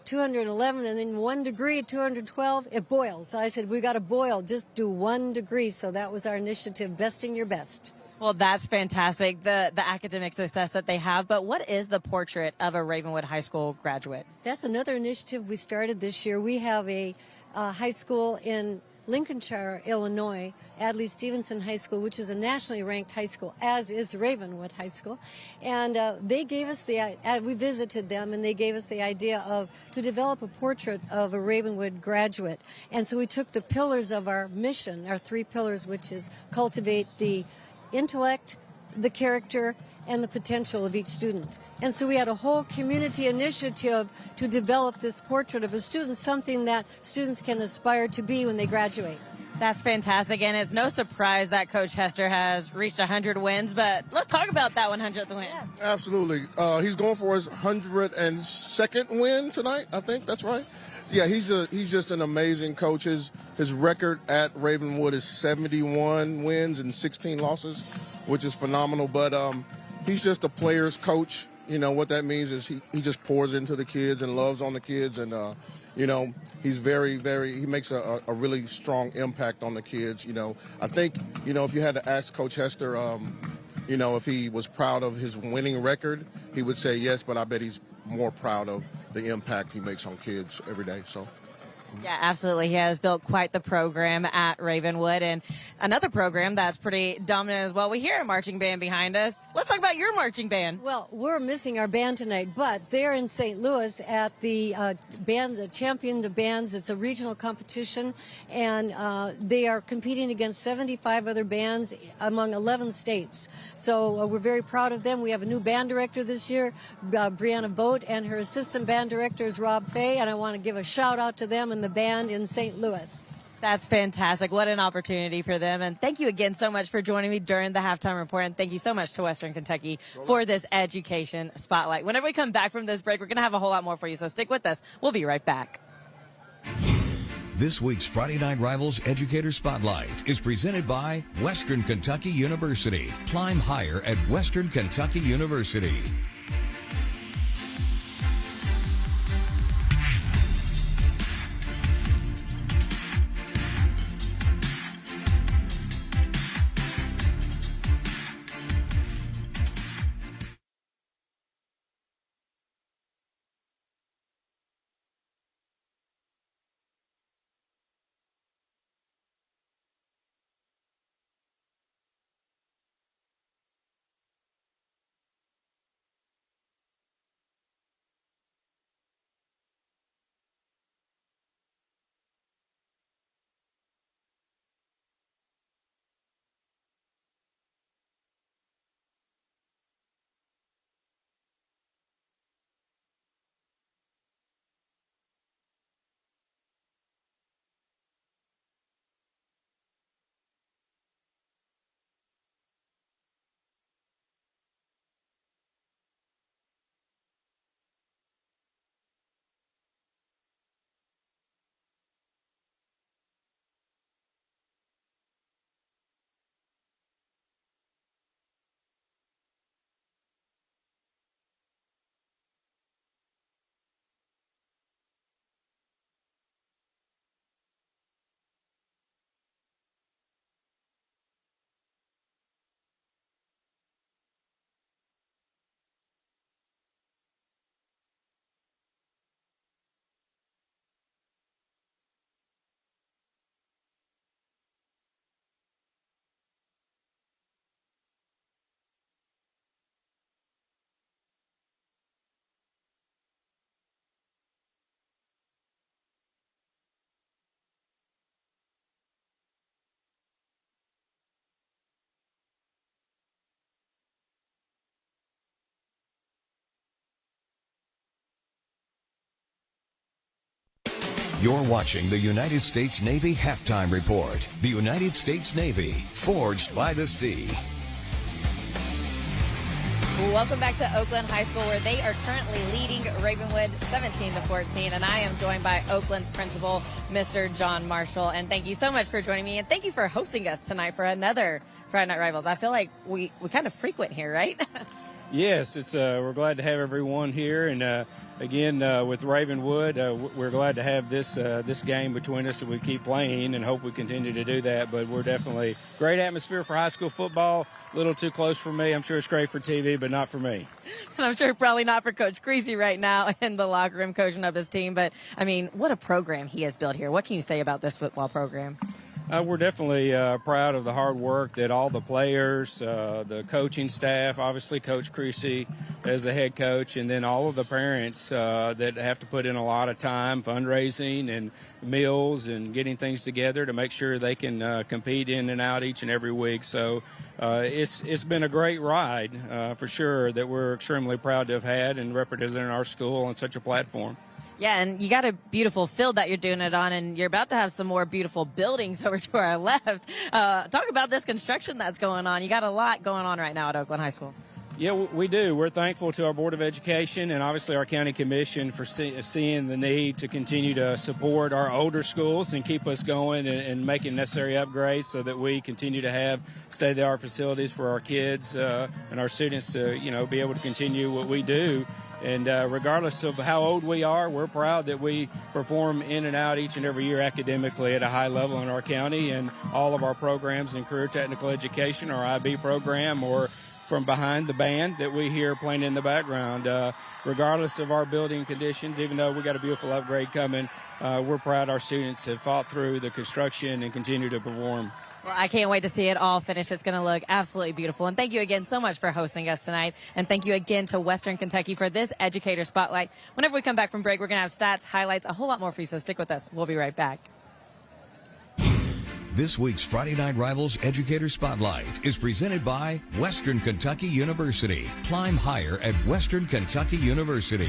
and then 1 degree, 212, it boils. So I said, we got to boil, just do 1 degree. So that was our initiative, Besting Your Best. Well, that's fantastic, the academic success that they have. But what is the portrait of a Ravenwood High School graduate? That's another initiative we started this year. We have a high school in Lincolnshire, Illinois, Adlai Stevenson High School, which is a nationally ranked high school, as is Ravenwood High School. And they gave us we visited them, and they gave us the idea to develop a portrait of a Ravenwood graduate. And so we took the pillars of our mission, our 3 pillars, which is cultivate the intellect, the character, and the potential of each student. And so we had a whole community initiative to develop this portrait of a student, something that students can aspire to be when they graduate. That's fantastic, and it's no surprise that Coach Hester has reached 100 wins, but let's talk about that 100th win. Yeah. Absolutely. He's going for his 102nd win tonight, I think. That's right. Yeah, he's just an amazing coach. His record at Ravenwood is 71 wins and 16 losses, which is phenomenal. But he's just a player's coach. You know, what that means is he just pours into the kids and loves on the kids. And, you know, he's he makes a really strong impact on the kids. You know, I think, you know, if you had to ask Coach Hester, you know, if he was proud of his winning record, he would say yes, but I bet he's more proud of the impact he makes on kids every day. So. Yeah, absolutely. He has built quite the program at Ravenwood, and another program that's pretty dominant as well. We hear a marching band behind us. Let's talk about your marching band. Well, we're missing our band tonight, but they're in St. Louis at the Champion of Bands. It's a regional competition, and they are competing against 75 other bands among 11 states. So we're very proud of them. We have a new band director this year, Brianna Vogt, and her assistant band director is Rob Fay, and I want to give a shout out to them and the band in St. Louis. That's fantastic. What an opportunity for them. And thank you again so much for joining me during the halftime report. And thank you so much to Western Kentucky for this education spotlight. Whenever we come back from this break, we're going to have a whole lot more for you. So stick with us. We'll be right back. This week's Friday Night Rivals Educator Spotlight is presented by Western Kentucky University. Climb higher at Western Kentucky University. You're watching the United States Navy Halftime Report. The United States Navy, forged by the sea. Welcome back to Oakland High School, where they are currently leading Ravenwood 17-14, and I am joined by Oakland's principal, Mr. John Marshall. And thank you so much for joining me, and thank you for hosting us tonight for another Friday Night Rivals. I feel like we kind of frequent here, right? Yes, it's we're glad to have everyone here, and again with Ravenwood, we're glad to have this game between us that we keep playing, and hope we continue to do that. But we're definitely great atmosphere for high school football. A little too close for me. I'm sure it's great for TV, but not for me. And I'm sure probably not for Coach Creasy right now in the locker room coaching up his team. But I mean, what a program he has built here. What can you say about this football program? We're definitely proud of the hard work that all the players, the coaching staff, obviously Coach Creasy as the head coach, and then all of the parents that have to put in a lot of time, fundraising and meals and getting things together to make sure they can compete in and out each and every week. So it's been a great ride for sure that we're extremely proud to have had and representing our school on such a platform. Yeah, and you got a beautiful field that you're doing it on, and you're about to have some more beautiful buildings over to our left. Talk about this construction that's going on. You got a lot going on right now at Oakland High School. Yeah, we do. We're thankful to our Board of Education and obviously our County Commission for seeing the need to continue to support our older schools and keep us going and making necessary upgrades so that we continue to have state-of-the-art facilities for our kids and our students to, be able to continue what we do. And regardless of how old we are, we're proud that we perform in and out each and every year academically at a high level in our county, and all of our programs in career technical education, our IB program, or from behind the band that we hear playing in the background. Regardless of our building conditions, even though we got a beautiful upgrade coming, we're proud our students have fought through the construction and continue to perform. Well, I can't wait to see it all finish. It's going to look absolutely beautiful. And thank you again so much for hosting us tonight. And thank you again to Western Kentucky for this Educator Spotlight. Whenever we come back from break, we're going to have stats, highlights, a whole lot more for you. So stick with us. We'll be right back. This week's Friday Night Rivals Educator Spotlight is presented by Western Kentucky University. Climb higher at Western Kentucky University.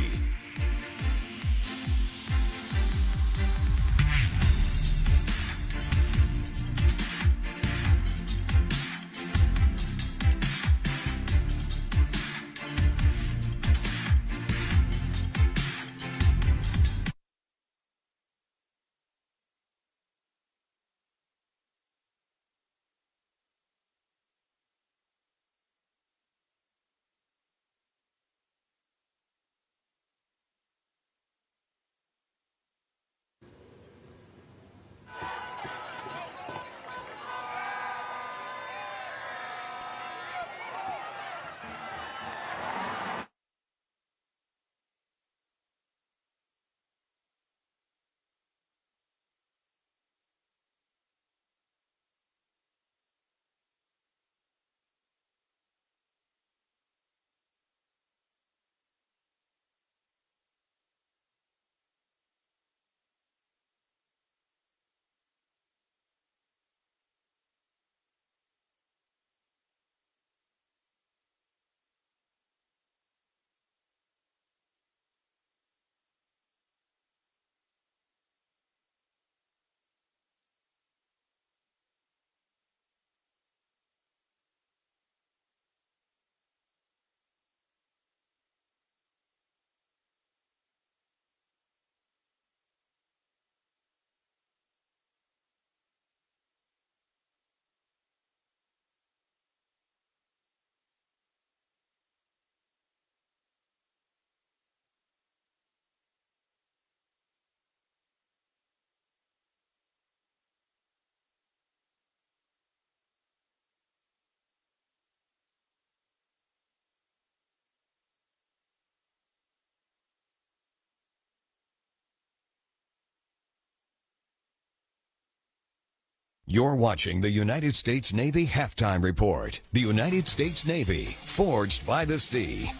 You're watching the United States Navy Halftime Report. The United States Navy, forged by the sea.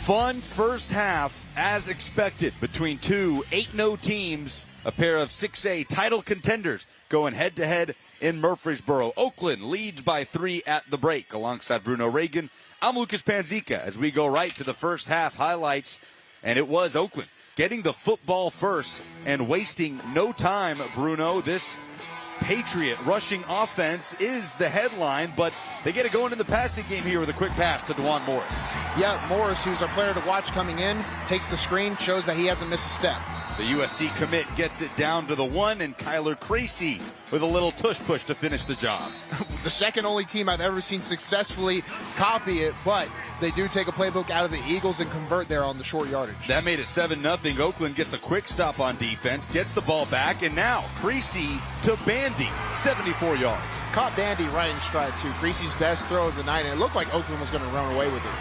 Fun first half, as expected, between two 8-0 teams, a pair of 6A title contenders going head-to-head in Murfreesboro. Oakland leads by 3 at the break. Alongside Bruno Reagan, I'm Lucas Panzica as we go right to the first half highlights. And it was Oakland getting the football first and wasting no time, Bruno. This Patriot rushing offense is the headline, but they get it going in the passing game here with a quick pass to DeJuan Morris. Yeah, Morris, who's our player to watch coming in, takes the screen, shows that he hasn't missed a step. The USC commit gets it down to the 1, and Kyler Creasy with a little tush push to finish the job. The second only team I've ever seen successfully copy it, but they do take a playbook out of the Eagles and convert there on the short yardage. That made it 7-0. Oakland gets a quick stop on defense, gets the ball back, and now Creasy to Bandy, 74 yards. Caught Bandy right in stride, too. Creasy's best throw of the night, and it looked like Oakland was going to run away with it.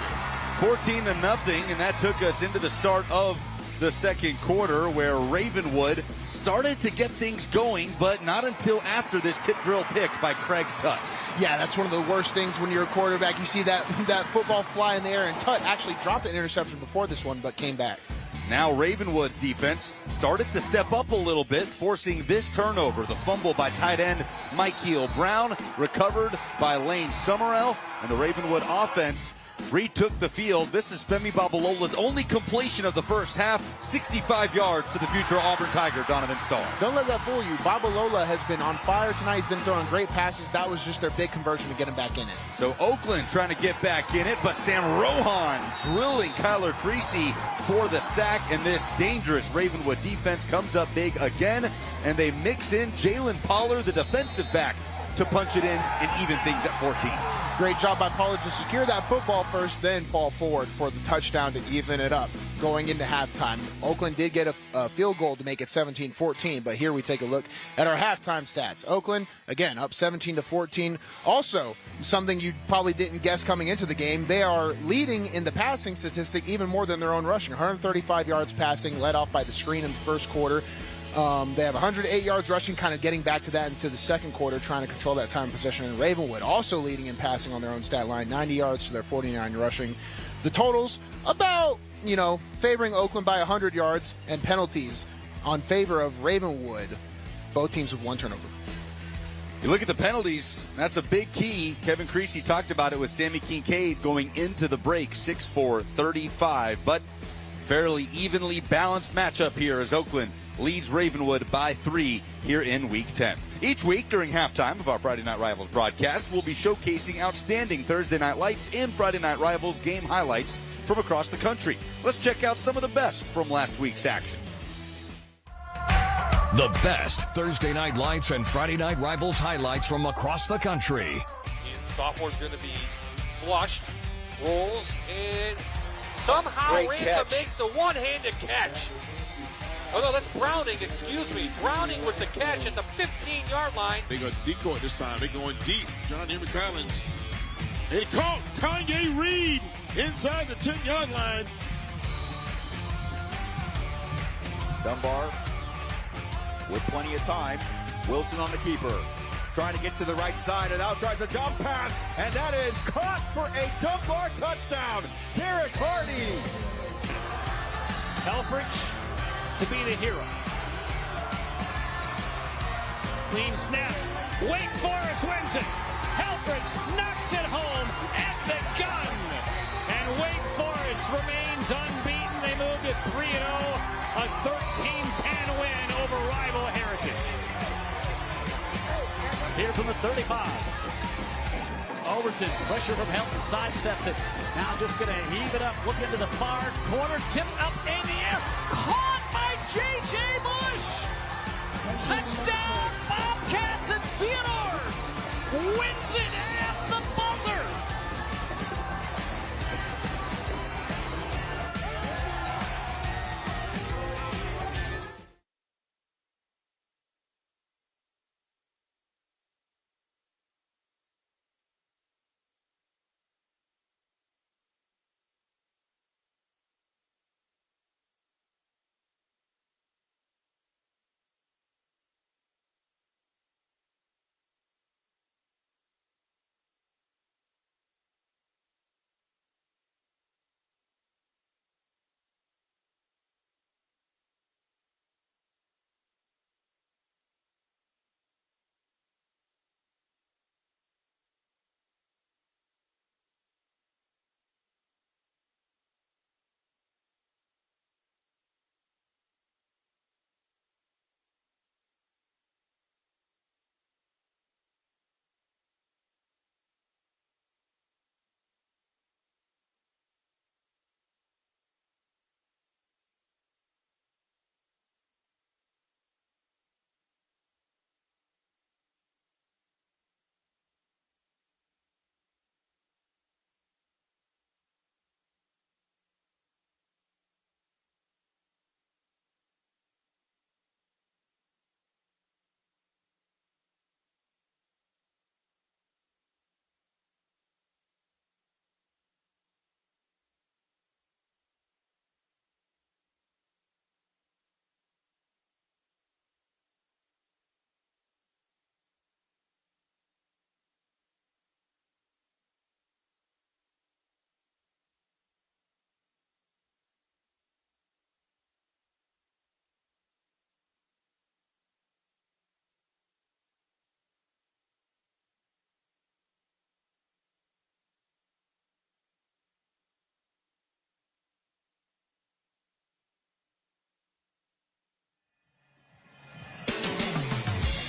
14-0, and that took us into the start of the second quarter, where Ravenwood started to get things going, but not until after this tip drill pick by Craig Tutt. Yeah, that's one of the worst things when you're a quarterback. You see that football fly in the air, and Tutt actually dropped an interception before this one, but came back. Now Ravenwood's defense started to step up a little bit, forcing this turnover. The fumble by tight end Michael Brown, recovered by Lane Summerell, and the Ravenwood offense retook the field. This is Femi Babalola's only completion of the first half, 65 yards to the future Auburn Tiger, Donovan Starr. Don't let that fool you. Babalola has been on fire tonight. He's been throwing great passes. That was just their big conversion to get him back in it. So Oakland trying to get back in it, but Sam Rohan drilling Kyler Creasy for the sack, and this dangerous Ravenwood defense comes up big again, and they mix in Jalen Pollard, the defensive back, to punch it in and even things at 14. Great job by Pollard to secure that football first, then fall forward for the touchdown to even it up. Going into halftime, Oakland did get a field goal to make it 17-14, but here we take a look at our halftime stats. Oakland, again, up 17-14. Also, something you probably didn't guess coming into the game, they are leading in the passing statistic even more than their own rushing. 135 yards passing, led off by the screen in the first quarter. They have 108 yards rushing, kind of getting back to that into the second quarter, trying to control that time of possession. And Ravenwood also leading in passing on their own stat line, 90 yards to their 49 rushing. The totals about, favoring Oakland by 100 yards, and penalties on favor of Ravenwood. Both teams with one turnover. You look at the penalties, that's a big key. Kevin Creasy talked about it with Sammy Kincaid going into the break, 6'4", 35, but fairly evenly balanced matchup here as Oakland leads Ravenwood by 3 here in Week 10. Each week during halftime of our Friday Night Rivals broadcast, we'll be showcasing outstanding Thursday Night Lights and Friday Night Rivals game highlights from across the country. Let's check out some of the best from last week's action. The best Thursday Night Lights and Friday Night Rivals highlights from across the country. Sophomore's going to be flushed, rolls, and somehow Ransom makes the one-handed catch. Oh, no, that's Browning, excuse me. Browning with the catch at the 15-yard line. They go decoy this time. They're going deep. John Henry Collins. It caught Kanye Reed inside the 10-yard line. Dunbar with plenty of time. Wilson on the keeper. Trying to get to the right side, and out tries a jump pass, and that is caught for a Dunbar touchdown. Derek Hardy. Helfrich to be the hero. Clean snap. Wake Forest wins it. Helfrich knocks it home at the gun. And Wake Forest remains unbeaten. They move to 3-0, a 13-10 win over rival Heritage. Here from the 35. Overton, pressure from Helton, sidesteps it. Now just going to heave it up, look into the far corner, tipped up in the air, caught by J.J. Bush. Touchdown, Bobcats, and Theodore wins it at the buzzer.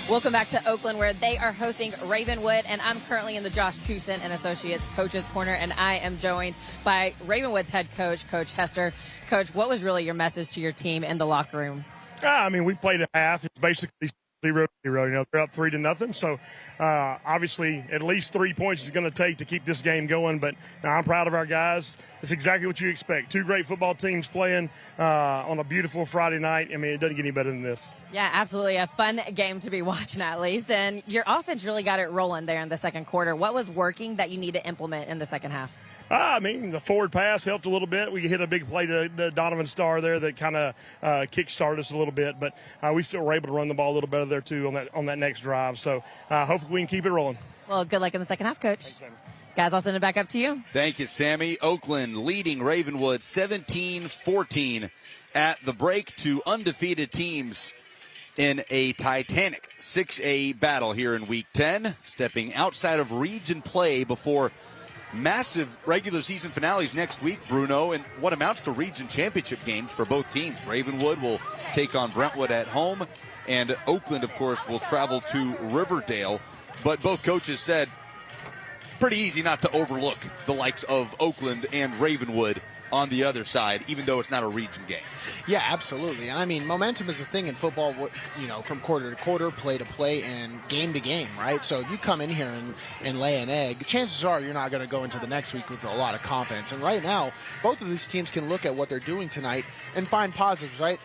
Welcome back to Oakland, where they are hosting Ravenwood, and I'm currently in the Josh Kusin and Associates Coaches Corner, and I am joined by Ravenwood's head coach, Coach Hester. Coach, what was really your message to your team in the locker room? I mean, we've played a half. It's basically 0-0. You know, they're up 3-0. So obviously, at least 3 points is going to take to keep this game going. But I'm proud of our guys. It's exactly what you expect. Two great football teams playing on a beautiful Friday night. I mean, it doesn't get any better than this. Yeah, absolutely. A fun game to be watching, at least. And your offense really got it rolling there in the second quarter. What was working that you need to implement in the second half? I mean, the forward pass helped a little bit. We hit a big play to Donovan Starr there that kind of kick-started us a little bit. But we still were able to run the ball a little better there, too, on that next drive. So hopefully we can keep it rolling. Well, good luck in the second half, Coach. Thanks, Sammy. Guys, I'll send it back up to you. Thank you, Sammy. Oakland leading Ravenwood 17-14 at the break. Two undefeated teams in a titanic 6A battle here in Week 10, stepping outside of region play before massive regular season finales next week, Bruno, and what amounts to region championship games for both teams. Ravenwood will take on Brentwood at home, and Oakland, of course, will travel to Riverdale. But both coaches said pretty easy not to overlook the likes of Oakland and Ravenwood on the other side, even though it's not a region game. Yeah, absolutely. And I mean, momentum is a thing in football, you know, from quarter to quarter, play to play, and game to game, right? So if you come in here and lay an egg, chances are you're not going to go into the next week with a lot of confidence. And right now, both of these teams can look at what they're doing tonight and find positives, right?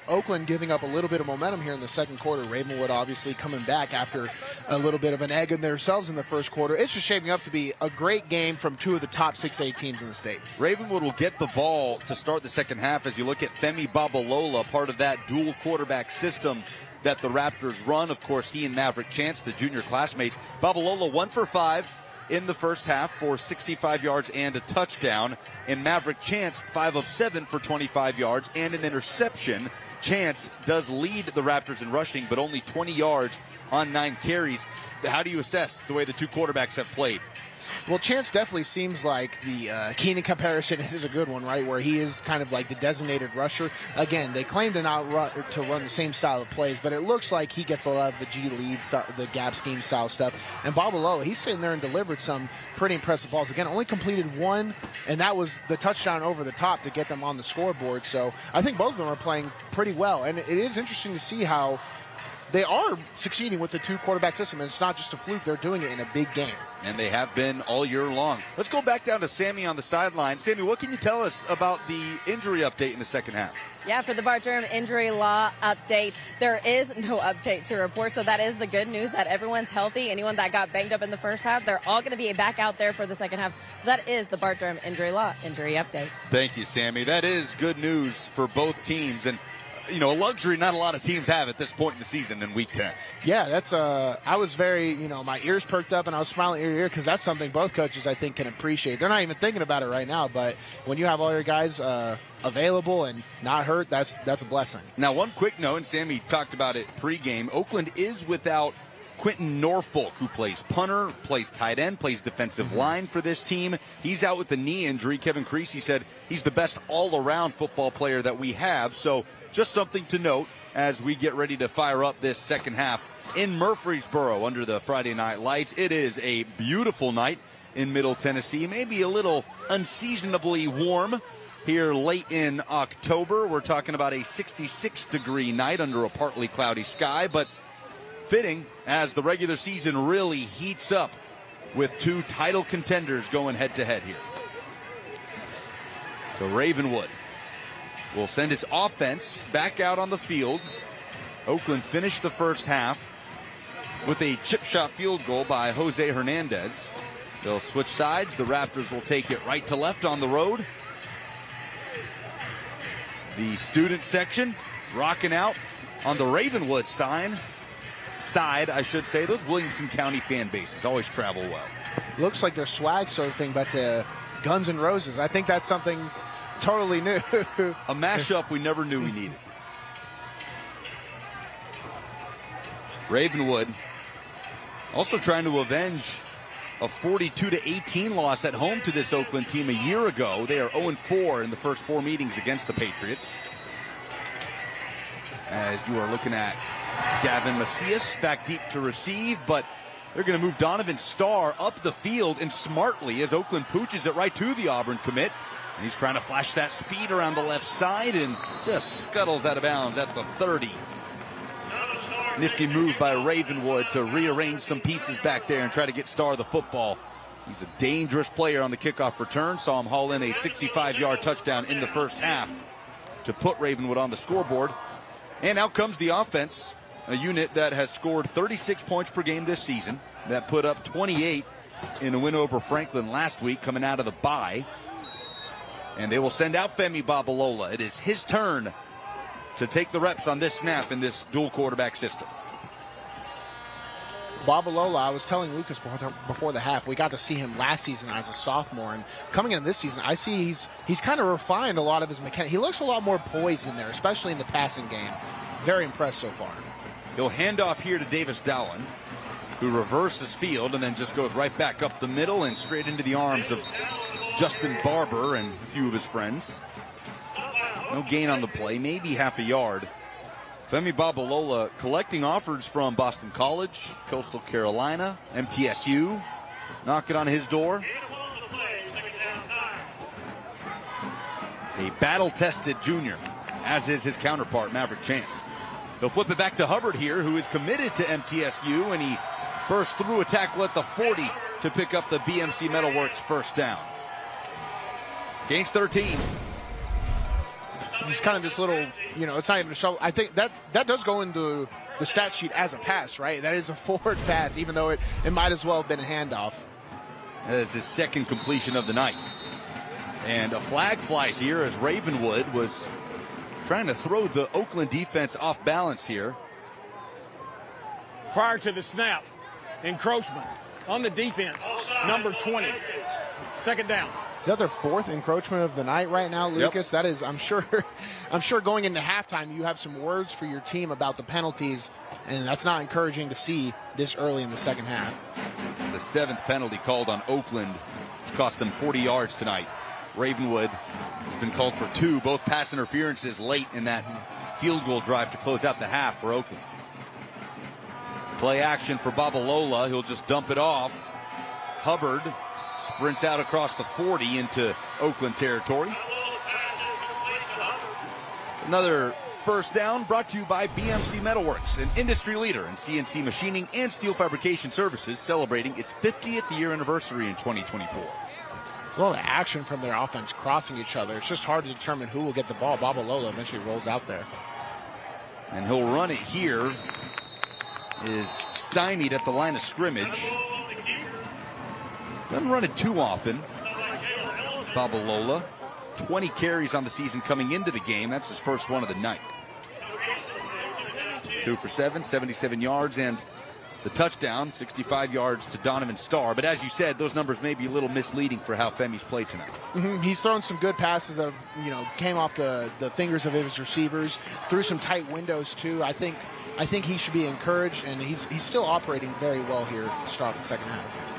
Oakland giving up a little bit of momentum here in the second quarter. Ravenwood obviously coming back after a little bit of an egg in themselves in the first quarter. It's just shaping up to be a great game from two of the top 6A teams in the state. Ravenwood will get the ball to start the second half as you look at Femi Babalola, part of that dual quarterback system that the Raptors run. Of course, he and Maverick Chance, the junior classmates. Babalola 1 for 5 in the first half for 65 yards and a touchdown. And Maverick Chance 5 of 7 for 25 yards and an interception. Chance does lead the Raptors in rushing, but only 20 yards on 9 carries. How do you assess the way the two quarterbacks have played? Well, Chance definitely seems like the Keenan comparison is a good one, right, where he is kind of like the designated rusher. Again, they claim to not run the same style of plays, but it looks like he gets a lot of the G-lead, the gap scheme style stuff. And Babalola, he's sitting there and delivered some pretty impressive balls. Again, only completed one, and that was the touchdown over the top to get them on the scoreboard. So I think both of them are playing pretty well. And it is interesting to see how they are succeeding with the two quarterback system, and it's not just a fluke. They're doing it in a big game. And they have been all year long. Let's go back down to Sammy on the sideline. Sammy, what can you tell us about the injury update in the second half? Yeah, for the Bart Durham injury law update, there is no update to report, so that is the good news, that everyone's healthy. Anyone that got banged up in the first half, they're all going to be back out there for the second half. So that is the Bart Durham injury law injury update. Thank you, Sammy. That is good news for both teams, and you know, a luxury not a lot of teams have at this point in the season in Week 10. Yeah, that's I was very, you know, my ears perked up and I was smiling ear to ear because that's something both coaches, I think, can appreciate. They're not even thinking about it right now, but when you have all your guys available and not hurt, that's a blessing. Now, one quick note, and Sammy talked about it pregame, Oakland is without Quentin Norfolk, who plays punter, plays tight end, plays defensive line for this team. He's out with the knee injury. Kevin Creasy said he's the best all-around football player that we have. So just something to note as we get ready to fire up this second half in Murfreesboro under the Friday night lights. It is a beautiful night in Middle Tennessee, maybe a little unseasonably warm here late in October. We're talking about a 66-degree night under a partly cloudy sky, but fitting as the regular season really heats up with two title contenders going head-to-head here. So Ravenwood will send its offense back out on the field. Oakland finished the first half with a chip shot field goal by Jose Hernandez. They'll switch sides. The Raptors will take it right to left on the road. The student section rocking out on the Ravenwood side, I should say. Those Williamson County fan bases always travel well. Looks like they're swag surfing, but Guns N' Roses. I think that's something totally new. A mashup we never knew we needed. Ravenwood also trying to avenge a 42-18 loss at home to this Oakland team a year ago. They are 0-4 in the first 4 meetings against the Patriots. As you are looking at Gavin Macias back deep to receive, but they're going to move Donovan Starr up the field and smartly as Oakland pooches it right to the Auburn commit. And he's trying to flash that speed around the left side and just scuttles out of bounds at the 30. Nifty move by Ravenwood to rearrange some pieces back there and try to get Starr the football. He's a dangerous player on the kickoff return. Saw him haul in a 65-yard touchdown in the first half to put Ravenwood on the scoreboard. And out comes the offense, a unit that has scored 36 points per game this season, that put up 28 in a win over Franklin last week coming out of the bye. And they will send out Femi Babalola. It is his turn to take the reps on this snap in this dual quarterback system. Babalola, I was telling Lucas before the half, we got to see him last season as a sophomore, and coming in this season, I see he's kind of refined a lot of his mechanics. He looks a lot more poised in there, especially in the passing game. Very impressed so far. He'll hand off here to Davis Dowland, who reverses field and then just goes right back up the middle and straight into the arms of Justin Barber and a few of his friends. No gain on the play, maybe half a yard. Femi Babalola collecting offers from Boston College, Coastal Carolina, MTSU, knocking on his door. A battle-tested junior, as is his counterpart, Maverick Chance. They'll flip it back to Hubbard here, who is committed to MTSU, and he bursts through a tackle at the 40 to pick up the BMC Metalworks first down. Gains 13. Just kind of this little, it's not even a show. I think that does go into the stat sheet as a pass, right? That is a forward pass, even though it might as well have been a handoff. That is his second completion of the night. And a flag flies here as Ravenwood was trying to throw the Oakland defense off balance here. Prior to the snap, encroachment on the defense, number 20. Second down. Is that their fourth encroachment of the night right now, Lucas? Yep. That is, I'm sure going into halftime you have some words for your team about the penalties, and that's not encouraging to see this early in the second half. The seventh penalty called on Oakland, which cost them 40 yards tonight. Ravenwood has been called for 2, both pass interferences late in that field goal drive to close out the half for Oakland. Play action for Babalola. He'll just dump it off. Hubbard sprints out across the 40 into Oakland territory. It's another first down brought to you by BMC Metalworks, an industry leader in CNC machining and steel fabrication services, celebrating its 50th year anniversary in 2024. There's a lot of action from their offense crossing each other. It's just hard to determine who will get the ball. Babalola eventually rolls out there. And he'll run it here. Is stymied at the line of scrimmage. Doesn't run it too often. Babalola, 20 carries on the season coming into the game. That's his first one of the night. 2 for 7, 77 yards, and the touchdown, 65 yards to Donovan Starr. But as you said, those numbers may be a little misleading for how Femi's played tonight. Mm-hmm. He's thrown some good passes that came off the fingers of his receivers, through some tight windows too. I think he should be encouraged, and he's still operating very well here to start the second half.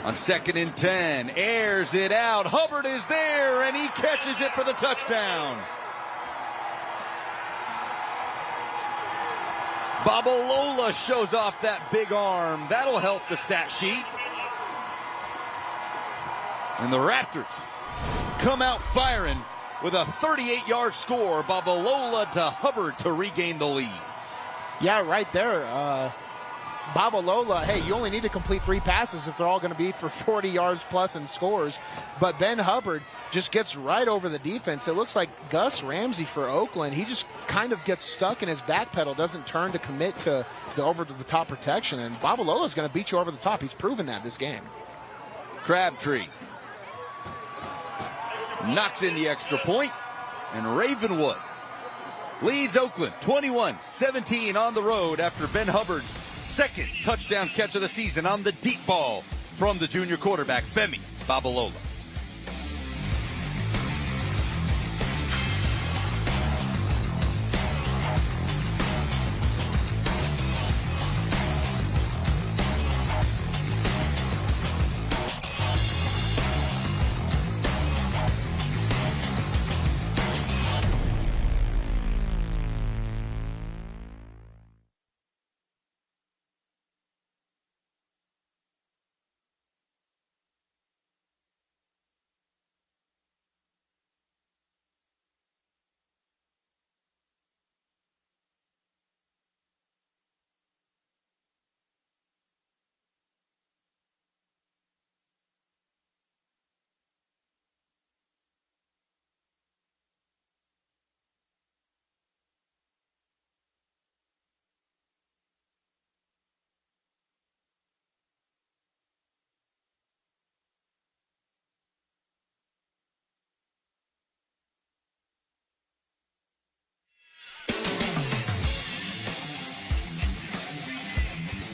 On 2nd and 10, airs it out. Hubbard is there, and he catches it for the touchdown. Babalola shows off that big arm. That'll help the stat sheet. And the Raptors come out firing with a 38-yard score. Babalola to Hubbard to regain the lead. Yeah, right there. Babalola, hey, you only need to complete 3 passes if they're all going to be for 40 yards plus and scores. But Ben Hubbard just gets right over the defense. It looks like Gus Ramsey for Oakland. He just kind of gets stuck in his back pedal, doesn't turn to commit to over to the top protection. And Babalola's going to beat you over the top. He's proven that this game. Crabtree knocks in the extra point, and Ravenwood leads Oakland 21-17 on the road after Ben Hubbard's second touchdown catch of the season on the deep ball from the junior quarterback, Femi Babalola.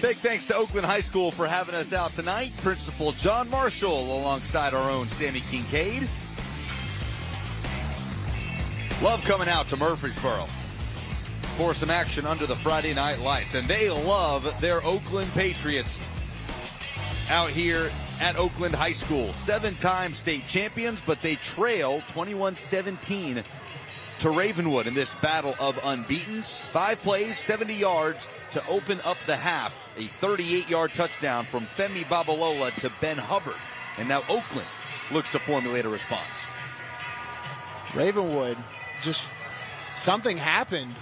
Big thanks to Oakland High School for having us out tonight. Principal John Marshall alongside our own Sammy Kincaid. Love coming out to Murfreesboro for some action under the Friday night lights. And they love their Oakland Patriots out here at Oakland High School. 7-time state champions, but they trail 21-17 to Ravenwood in this battle of unbeatens. 5 plays, 70 yards to open up the half. A 38-yard touchdown from Femi Babalola to Ben Hubbard. And now Oakland looks to formulate a response. Ravenwood, just something happened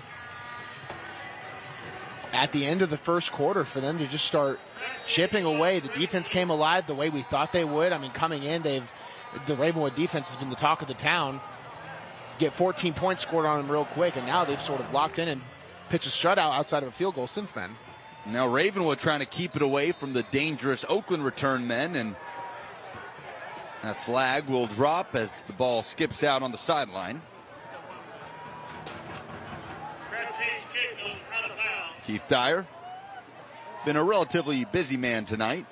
at the end of the first quarter for them to just start chipping away. The defense came alive the way we thought they would. I mean, coming in, the Ravenwood defense has been the talk of the town. Get 14 points scored on them real quick, and now they've sort of locked in and pitched a shutout outside of a field goal since then. Now Ravenwood trying to keep it away from the dangerous Oakland return men, and that flag will drop as the ball skips out on the sideline. Keith Dyer, been a relatively busy man tonight.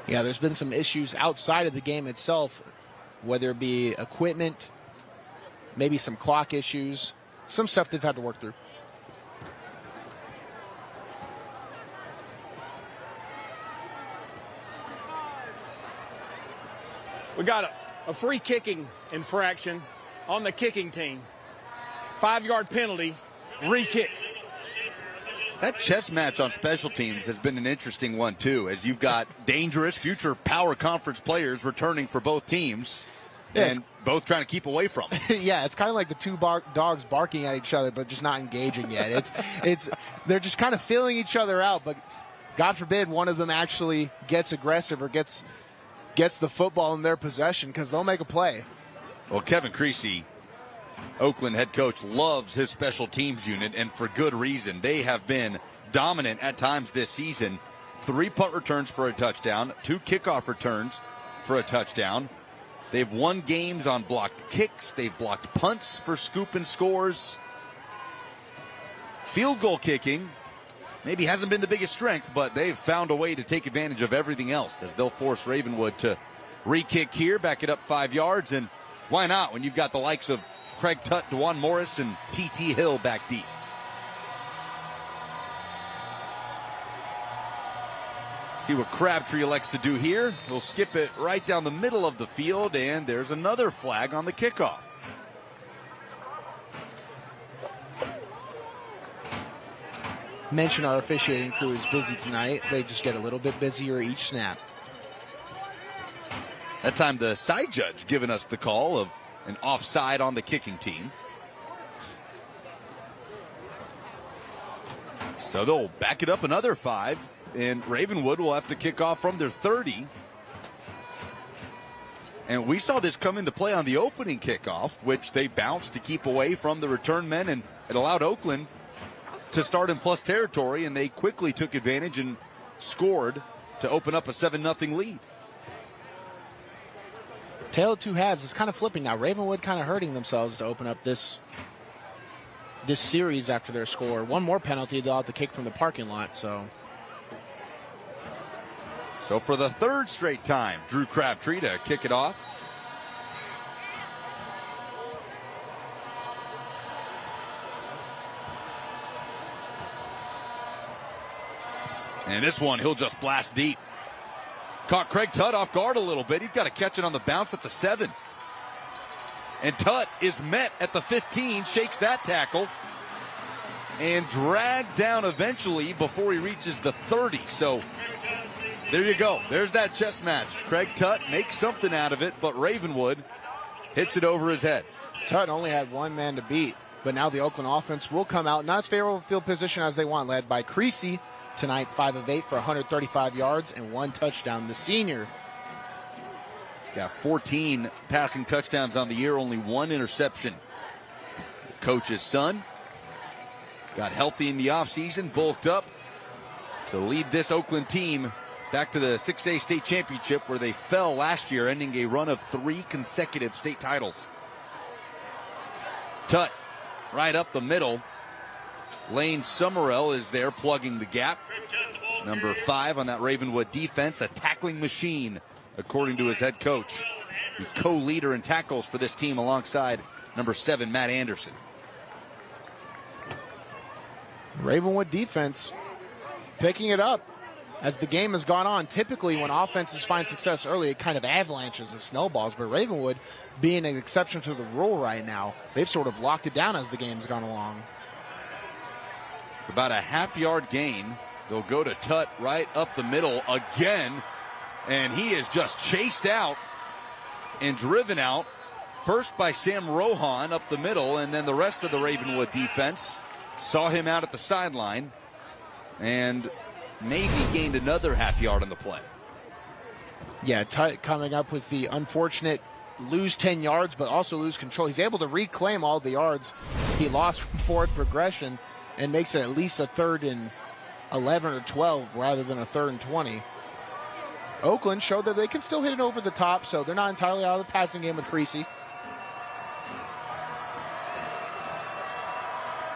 Yeah, there's been some issues outside of the game itself, whether it be equipment, maybe some clock issues, some stuff they've had to work through. We got a free kicking infraction on the kicking team. 5-yard penalty, re-kick. That chess match on special teams has been an interesting one, too, as you've got dangerous future power conference players returning for both teams, and both trying to keep away from them. Yeah, it's kind of like the two dogs barking at each other, but just not engaging yet. They're just kind of feeling each other out, but God forbid one of them actually gets aggressive or gets the football in their possession, because they'll make a play. Well, Kevin Creasy, Oakland head coach, loves his special teams unit, and for good reason. They have been dominant at times this season. 3 punt returns for a touchdown, 2 kickoff returns for a touchdown. They've won games on blocked kicks. They've blocked punts for scoop and scores. Field goal kicking maybe hasn't been the biggest strength, but they've found a way to take advantage of everything else as they'll force Ravenwood to re-kick here, back it up 5 yards, and why not when you've got the likes of Craig Tutt, DeJuan Morris, and T.T. Hill back deep. See what Crabtree elects to do here. He'll skip it right down the middle of the field, and there's another flag on the kickoff. Mention our officiating crew is busy tonight. They just get a little bit busier each snap. That time the side judge giving us the call of an offside on the kicking team. So they'll back it up another 5, and Ravenwood will have to kick off from their 30. And we saw this come into play on the opening kickoff, which they bounced to keep away from the return men, and it allowed Oakland to start in plus territory, and they quickly took advantage and scored to open up a 7-0 lead. Tale of two halves is kind of flipping now. Ravenwood kind of hurting themselves to open up this series after their score. One more penalty, they'll have to kick from the parking lot. So for the 3rd straight time, Drew Crabtree to kick it off. And this one, he'll just blast deep. Caught Craig Tutt off guard a little bit. He's got to catch it on the bounce at the 7. And Tutt is met at the 15, shakes that tackle, and dragged down eventually before he reaches the 30. So there you go. There's that chess match. Craig Tutt makes something out of it, but Ravenwood hits it over his head. Tutt only had one man to beat, but now the Oakland offense will come out not as favorable field position as they want, led by Creasy. Tonight, 5 of 8 for 135 yards and 1 touchdown. The senior. He's got 14 passing touchdowns on the year, only 1 interception. The coach's son got healthy in the offseason, bulked up to lead this Oakland team back to the 6A state championship where they fell last year, ending a run of 3 consecutive state titles. Tutt right up the middle. Lane Summerell is there plugging the gap. Number 5 on that Ravenwood defense, a tackling machine, according to his head coach. The co-leader in tackles for this team alongside number 7, Matt Anderson. Ravenwood defense picking it up as the game has gone on. Typically when offenses find success early, it kind of avalanches and snowballs, but Ravenwood, being an exception to the rule right now, they've sort of locked it down as the game's gone along. It's about a half-yard gain. They'll go to Tutt right up the middle again, and he is just chased out and driven out, first by Sam Rohan up the middle, and then the rest of the Ravenwood defense saw him out at the sideline, and Navy gained another half-yard on the play. Yeah, Tutt coming up with the unfortunate lose 10 yards, but also lose control. He's able to reclaim all the yards he lost from forward progression and makes it at least a 3rd and 11 or 12 rather than a 3rd and 20. Oakland showed that they can still hit it over the top, so they're not entirely out of the passing game with Creasy.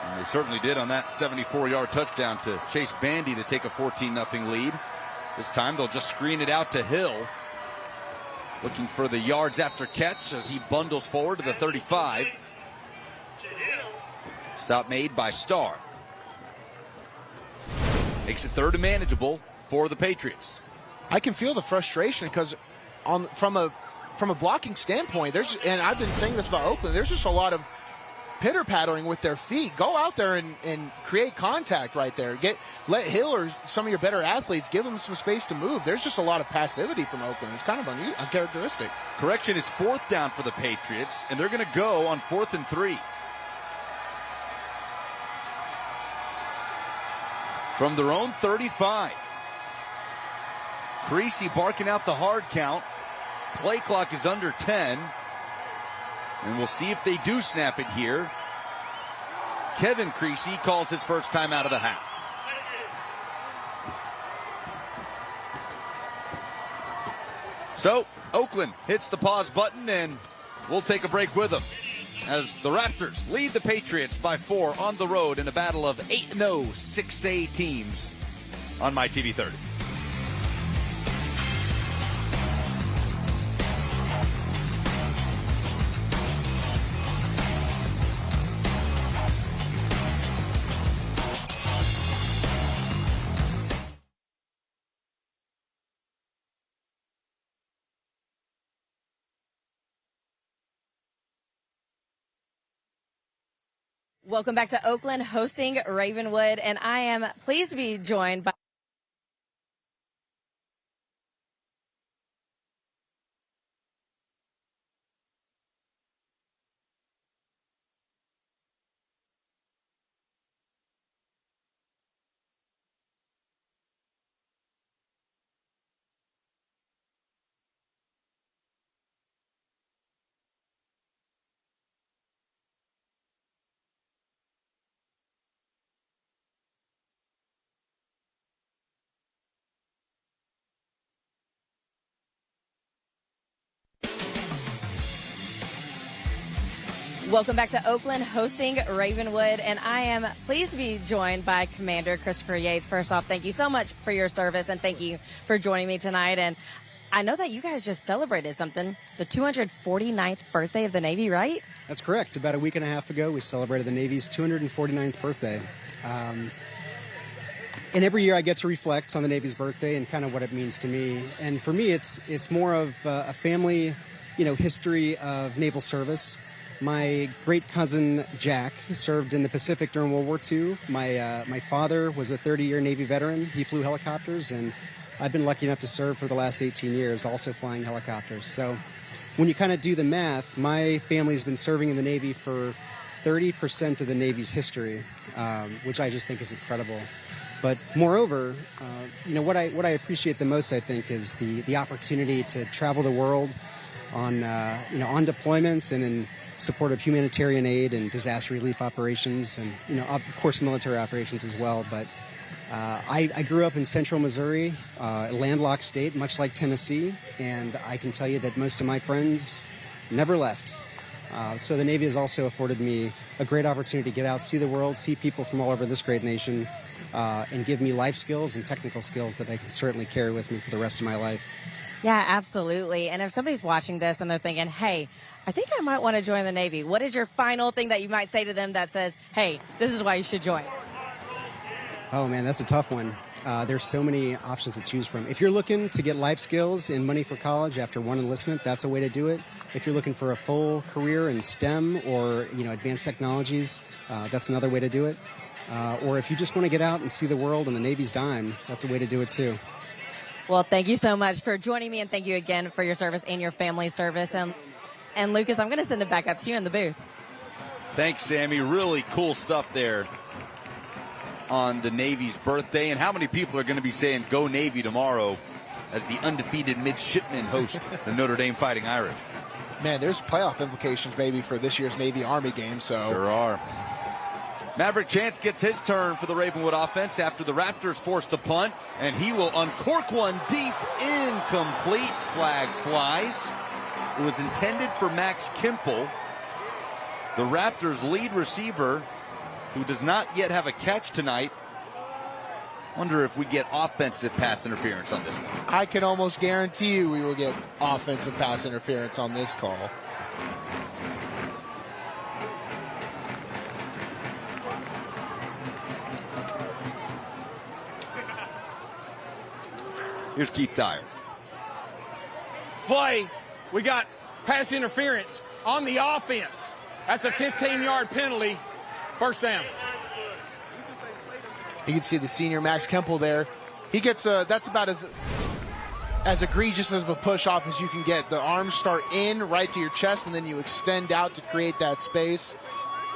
And they certainly did on that 74-yard touchdown to Chase Bandy to take a 14-0 lead. This time they'll just screen it out to Hill, looking for the yards after catch as he bundles forward to the 35. Stop made by Starr. Makes it 3rd and manageable for the Patriots. I can feel the frustration because from a blocking standpoint, and I've been saying this about Oakland, there's just a lot of pitter-pattering with their feet. Go out there and create contact right there. Let Hill or some of your better athletes give them some space to move. There's just a lot of passivity from Oakland. It's kind of uncharacteristic. Correction, it's 4th down for the Patriots, and they're going to go on 4th and 3. From their own 35. Creasy barking out the hard count. Play clock is under 10. And we'll see if they do snap it here. Kevin Creasy calls his first time out of the half. So, Oakland hits the pause button, and we'll take a break with them as the Raptors lead the Patriots by 4 on the road in a battle of 8-0 6A teams on MyTV 30. Welcome back to Oakland, hosting Ravenwood, and I am pleased to be joined by Welcome back to Oakland, hosting Ravenwood, and I am pleased to be joined by Commander Christopher Yates. First off, thank you so much for your service, and thank you for joining me tonight. And I know that you guys just celebrated something, the 249th birthday of the Navy, right? That's correct. About a week and a half ago, we celebrated the Navy's 249th birthday. And every year I get to reflect on the Navy's birthday and kind of what it means to me. And for me, it's more of a family, history of naval service. My great cousin Jack served in the Pacific during World War II. My father was a 30-year Navy veteran. He flew helicopters, and I've been lucky enough to serve for the last 18 years, also flying helicopters. So when you kind of do the math, my family's been serving in the Navy for 30% of the Navy's history, which I just think is incredible. But moreover, what I appreciate the most, I think, is the opportunity to travel the world on on deployments and in support of humanitarian aid and disaster relief operations, and of course military operations as well. But I grew up in central Missouri, a landlocked state, much like Tennessee, and I can tell you that most of my friends never left. So the Navy has also afforded me a great opportunity to get out, see the world, see people from all over this great nation, and give me life skills and technical skills that I can certainly carry with me for the rest of my life. Yeah, absolutely. And if somebody's watching this and they're thinking, hey, I think I might want to join the Navy, what is your final thing that you might say to them that says, hey, this is why you should join? Oh, man, that's a tough one. There's so many options to choose from. If you're looking to get life skills and money for college after one enlistment, that's a way to do it. If you're looking for a full career in STEM or, advanced technologies, that's another way to do it. Or if you just want to get out and see the world on the Navy's dime, that's a way to do it too. Well, thank you so much for joining me, and thank you again for your service and your family's service. And Lucas, I'm going to send it back up to you in the booth. Thanks, Sammy. Really cool stuff there on the Navy's birthday. And how many people are going to be saying go Navy tomorrow as the undefeated midshipmen host the Notre Dame Fighting Irish? Man, there's playoff implications maybe for this year's Navy-Army game. So Sure are. Maverick Chance gets his turn for the Ravenwood offense after the Raptors forced a punt, and he will uncork one deep, incomplete. Flag flies. It was intended for Max Kimple, the Raptors' lead receiver, who does not yet have a catch tonight. Wonder if we get offensive pass interference on this one. I can almost guarantee you we will get offensive pass interference on this call. Here's Keith Dyer. Play. We got pass interference on the offense. That's a 15-yard penalty. First down. You can see the senior Max Kemple there. He gets that's about as egregious as of a push off as you can get. The arms start in right to your chest, and then you extend out to create that space.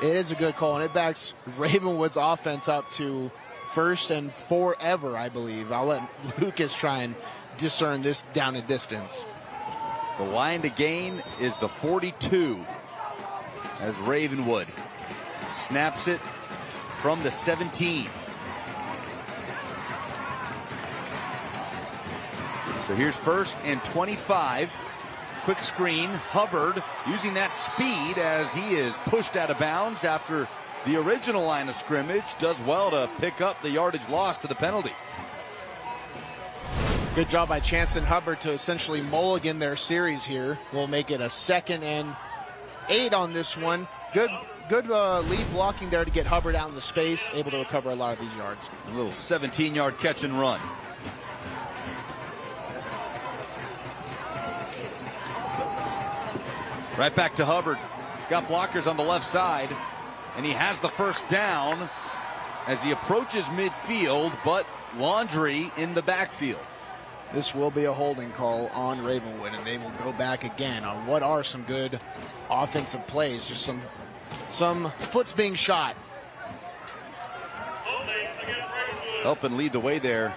It is a good call, and it backs Ravenwood's offense up to first and forever, I believe. I'll let Lucas try and discern this down and distance. The line to gain is the 42 as Ravenwood snaps it from the 17. So here's first and 25. Quick screen. Hubbard using that speed as he is pushed out of bounds after the original line of scrimmage. Does well to pick up the yardage loss to the penalty. Good job by Chance and Hubbard to essentially mulligan their series here. We'll make it a 2nd and 8 on this one. Good lead blocking there to get Hubbard out in the space, able to recover a lot of these yards. A little 17-yard catch and run. Right back to Hubbard. Got blockers on the left side, and he has the first down as he approaches midfield, but Laundry in the backfield. This will be a holding call on Ravenwood, and they will go back again on what are some good offensive plays. Just some foots being shot. Helping lead the way there.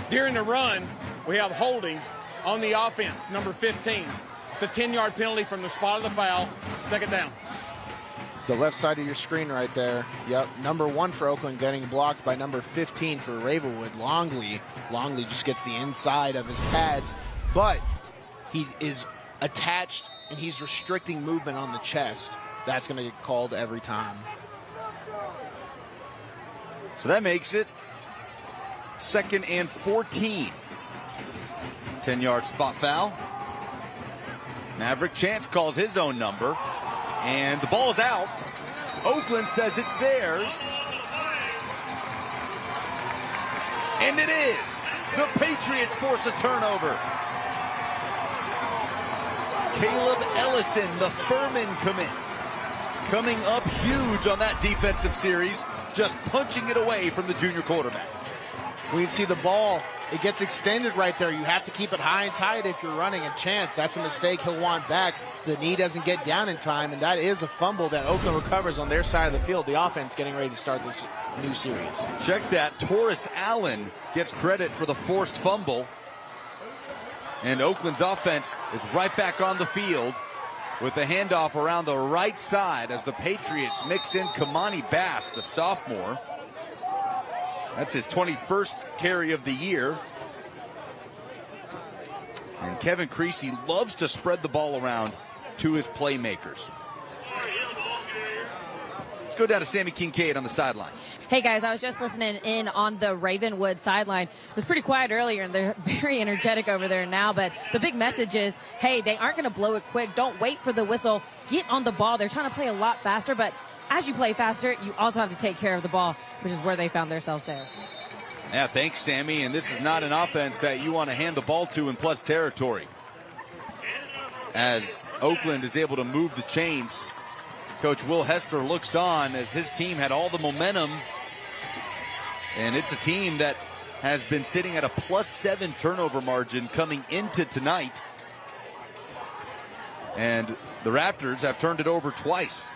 During the run, we have holding on the offense, number 15. It's a 10-yard penalty from the spot of the foul. 2nd down. The left side of your screen right there. Yep, number 1 for Oakland getting blocked by number 15 for Ravenwood, Longley. Longley just gets the inside of his pads, but he is attached and he's restricting movement on the chest. That's going to get called every time. So that makes it 2nd and 14. 10-yard spot foul. Maverick Chance calls his own number. And the ball's out. Oakland says it's theirs. And it is. The Patriots force a turnover. Caleb Ellison, the Furman commit, coming up huge on that defensive series, just punching it away from the junior quarterback. We see the ball. It gets extended right there. You have to keep it high and tight if you're running a Chance. That's a mistake he'll want back. The knee doesn't get down in time, and that is a fumble that Oakland recovers on their side of the field. The offense getting ready to start this new series. Check that. Taurus Allen gets credit for the forced fumble. And Oakland's offense is right back on the field with the handoff around the right side as the Patriots mix in Kamani Bass, the sophomore. That's his 21st carry of the year. And Kevin Creasy loves to spread the ball around to his playmakers. Let's go down to Sammy Kincaid on the sideline. Hey guys, I was just listening in on the Ravenwood sideline. It was pretty quiet earlier, and they're very energetic over there now. But the big message is, hey, they aren't going to blow it quick. Don't wait for the whistle. Get on the ball. They're trying to play a lot faster, but as you play faster, you also have to take care of the ball, which is where they found themselves there. Yeah, thanks, Sammy. And this is not an offense that you want to hand the ball to in plus territory. As Oakland is able to move the chains, Coach Will Hester looks on as his team had all the momentum. And it's a team that has been sitting at a +7 turnover margin coming into tonight. And the Raptors have turned it over twice.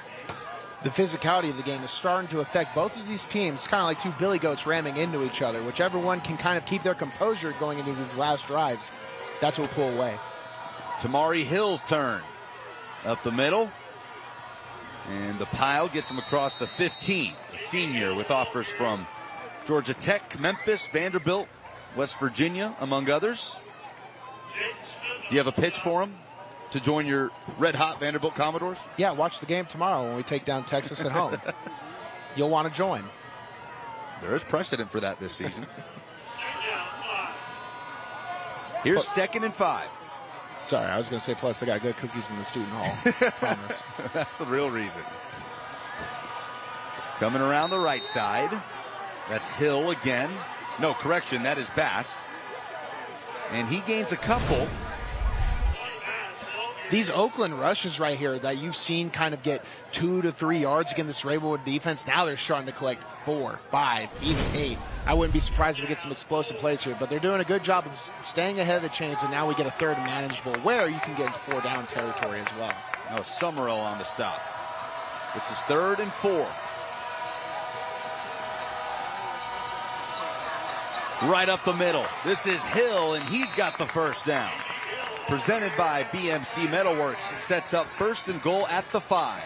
The physicality of the game is starting to affect both of these teams. It's kind of like two billy goats ramming into each other. Whichever one can kind of keep their composure going into these last drives, that's what will pull away. Tamari Hill's turn. Up the middle. And the pile gets him across the 15. The senior with offers from Georgia Tech, Memphis, Vanderbilt, West Virginia, among others. Do you have a pitch for him to join your red-hot Vanderbilt Commodores? Yeah, watch the game tomorrow when we take down Texas at home. You'll want to join. There is precedent for that this season. Here's 2nd and 5. Sorry, I was going to say, plus they got good cookies in the student hall. Promise. That's the real reason. Coming around the right side. That's Hill again. No, correction, that is Bass. And he gains a couple. These Oakland rushes right here that you've seen kind of get 2 to 3 yards against this Ravenwood defense, now they're starting to collect 4, 5, even 8. I wouldn't be surprised if we get some explosive plays here, but they're doing a good job of staying ahead of the chains, and now we get a 3rd and manageable where you can get into 4-down territory as well. No, Summerall on the stop. This is 3rd and 4. Right up the middle. This is Hill, and he's got the first down. Presented by BMC Metalworks. It sets up 1st and goal at the 5.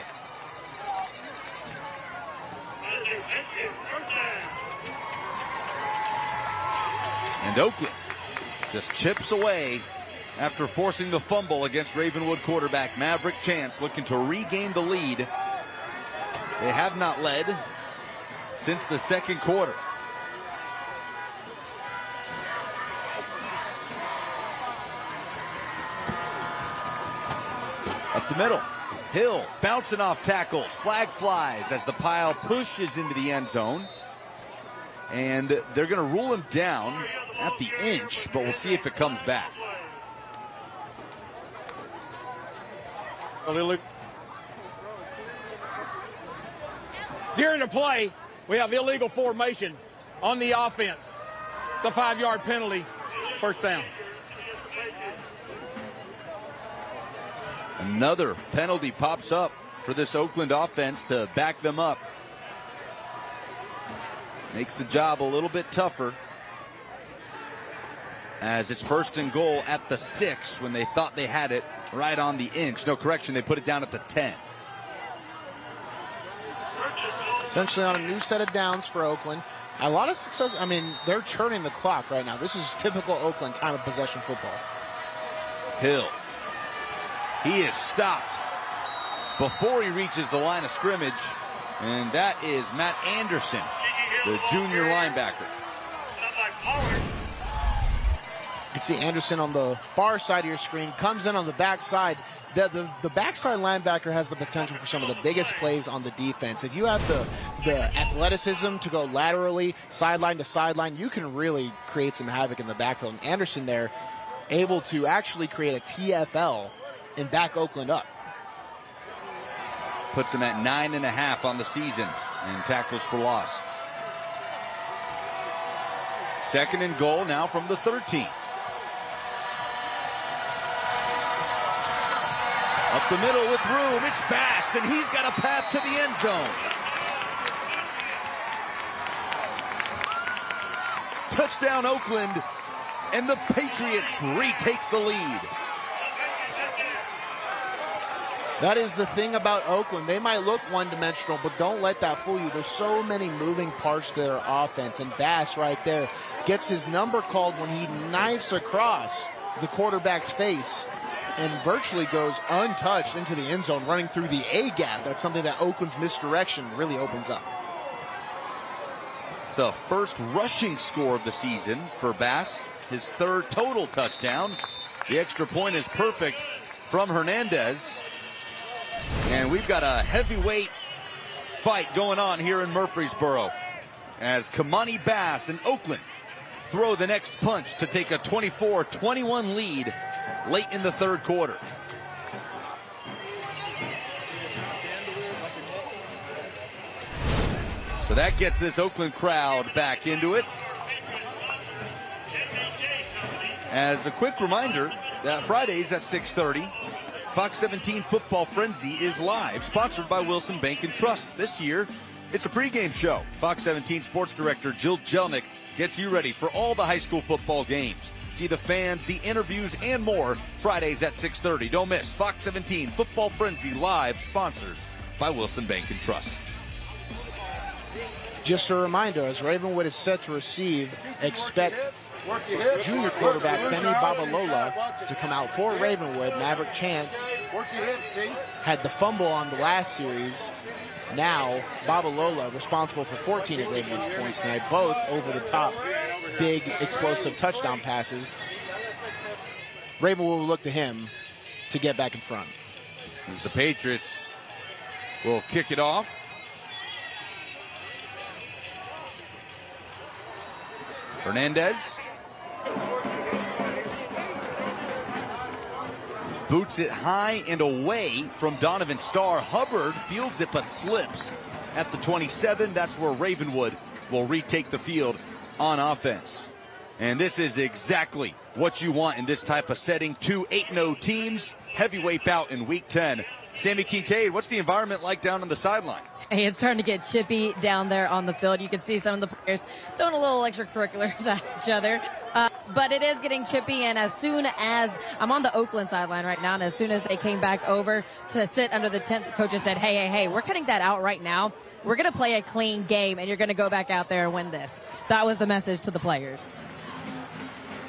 And Oakland just chips away after forcing the fumble against Ravenwood quarterback Maverick Chance, looking to regain the lead. They have not led since the 2nd quarter. Up the middle. Hill bouncing off tackles. Flag flies as the pile pushes into the end zone. And they're going to rule him down at the inch, but we'll see if it comes back. During the play, we have illegal formation on the offense. It's a 5-yard penalty. First down. Another penalty pops up for this Oakland offense to back them up. Makes the job a little bit tougher as it's 1st and goal at the 6 when they thought they had it right on the inch. No, correction, they put it down at the 10. Essentially on a new set of downs for Oakland. A lot of success. I mean, they're churning the clock right now. This is typical Oakland time of possession football. Hill. He is stopped before he reaches the line of scrimmage, and that is Matt Anderson, the junior linebacker. You can see Anderson on the far side of your screen, comes in on the backside. The backside linebacker has the potential for some of the biggest plays on the defense. If you have the athleticism to go laterally, sideline to sideline, you can really create some havoc in the backfield. And Anderson there, able to actually create a TFL and back Oakland up. Puts him at 9.5 on the season and tackles for loss. 2nd and goal now from the 13. Up the middle with room, it's Bass, and he's got a path to the end zone. Touchdown Oakland, and the Patriots retake the lead. That is the thing about Oakland. They might look one-dimensional, but don't let that fool you. There's so many moving parts to their offense, and Bass right there gets his number called when he knifes across the quarterback's face and virtually goes untouched into the end zone, running through the A gap. That's something that Oakland's misdirection really opens up. It's the first rushing score of the season for Bass, his third total touchdown. The extra point is perfect from Hernandez. And we've got a heavyweight fight going on here in Murfreesboro as Kamani Bass and Oakland throw the next punch to take a 24-21 lead late in the third quarter. So that gets this Oakland crowd back into it. As a quick reminder that Fridays at 6:30, Fox 17 Football Frenzy is live, sponsored by Wilson Bank and Trust. This year, it's a pregame show. Fox 17 Sports Director Jill Jelnick gets you ready for all the high school football games. See the fans, the interviews, and more Fridays at 6:30. Don't miss Fox 17 Football Frenzy live, sponsored by Wilson Bank and Trust. Just a reminder, as Ravenwood is set to receive, expect junior quarterback Femi Babalola to come out for Ravenwood. Maverick Chance had the fumble on the last series. Now, Babalola responsible for 14 of Ravenwood's points tonight, both over the top, big, explosive touchdown passes. Ravenwood will look to him to get back in front. As the Patriots will kick it off. Hernandez boots it high and away from Donovan Starr. Hubbard fields it but slips at the 27. That's where Ravenwood will retake the field on offense. And this is exactly what you want in this type of setting. Two 8-0 teams, heavyweight bout in Week 10. Sammy Kincaid, what's the environment like down on the sideline? Hey, it's starting to get chippy down there on the field. You can see some of the players throwing a little extracurriculars at each other. But it is getting chippy, and as soon as I'm on the Oakland sideline right now, and as soon as they came back over to sit under the tent, the coaches said, hey, we're cutting that out right now. We're going to play a clean game, and you're going to go back out there and win this. That was the message to the players.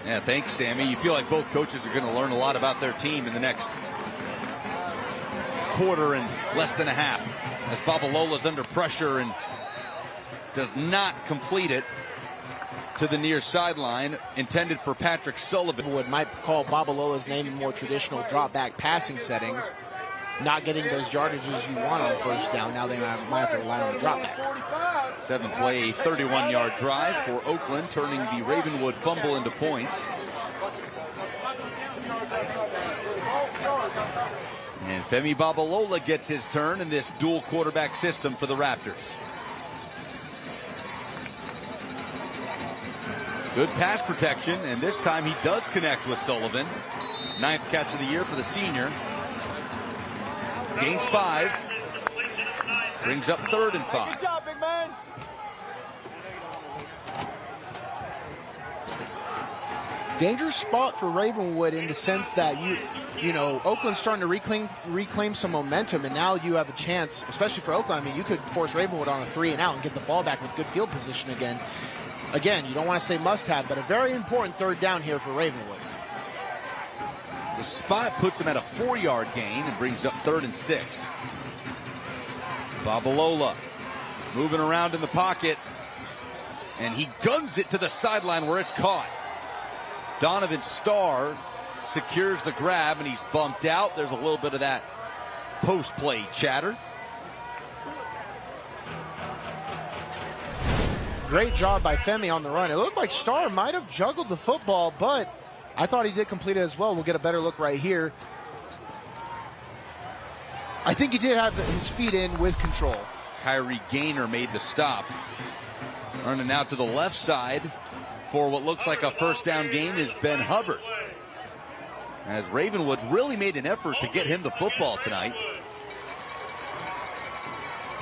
Yeah, thanks, Sammy. You feel like both coaches are going to learn a lot about their team in the next quarter and less than a half, as Babalola's under pressure and does not complete it to the near sideline, intended for Patrick Sullivan. Would might call Babalola's name in more traditional drop back passing settings, not getting those yardages you want on first down. Now they might have to rely on the drop back. 7-play, 31-yard drive for Oakland, turning the Ravenwood fumble into points. And Femi Babalola gets his turn in this dual quarterback system for the Raptors. Good pass protection, and this time he does connect with Sullivan. 9th catch of the year for the senior. Gains 5. Brings up 3rd and 5. Good job, big man. Dangerous spot for Ravenwood in the sense that you know, Oakland's starting to reclaim some momentum, and now you have a chance, especially for Oakland. I mean, you could force Ravenwood on a 3 and out and get the ball back with good field position again. Again, you don't want to say must-have, but a very important 3rd down here for Ravenwood. The spot puts him at a 4-yard gain and brings up 3rd and 6. Babalola moving around in the pocket, and he guns it to the sideline where it's caught. Donovan Starr secures the grab, and he's bumped out. There's a little bit of that post-play chatter. Great job by Femi on the run. It looked like Starr might have juggled the football, but I thought he did complete it as well. We'll get a better look right here. I think he did have his feet in with control. Kyrie Gaynor made the stop. Running out to the left side for what looks like a 1st down gain is Ben Hubbard. As Ravenwood's really made an effort to get him the football tonight.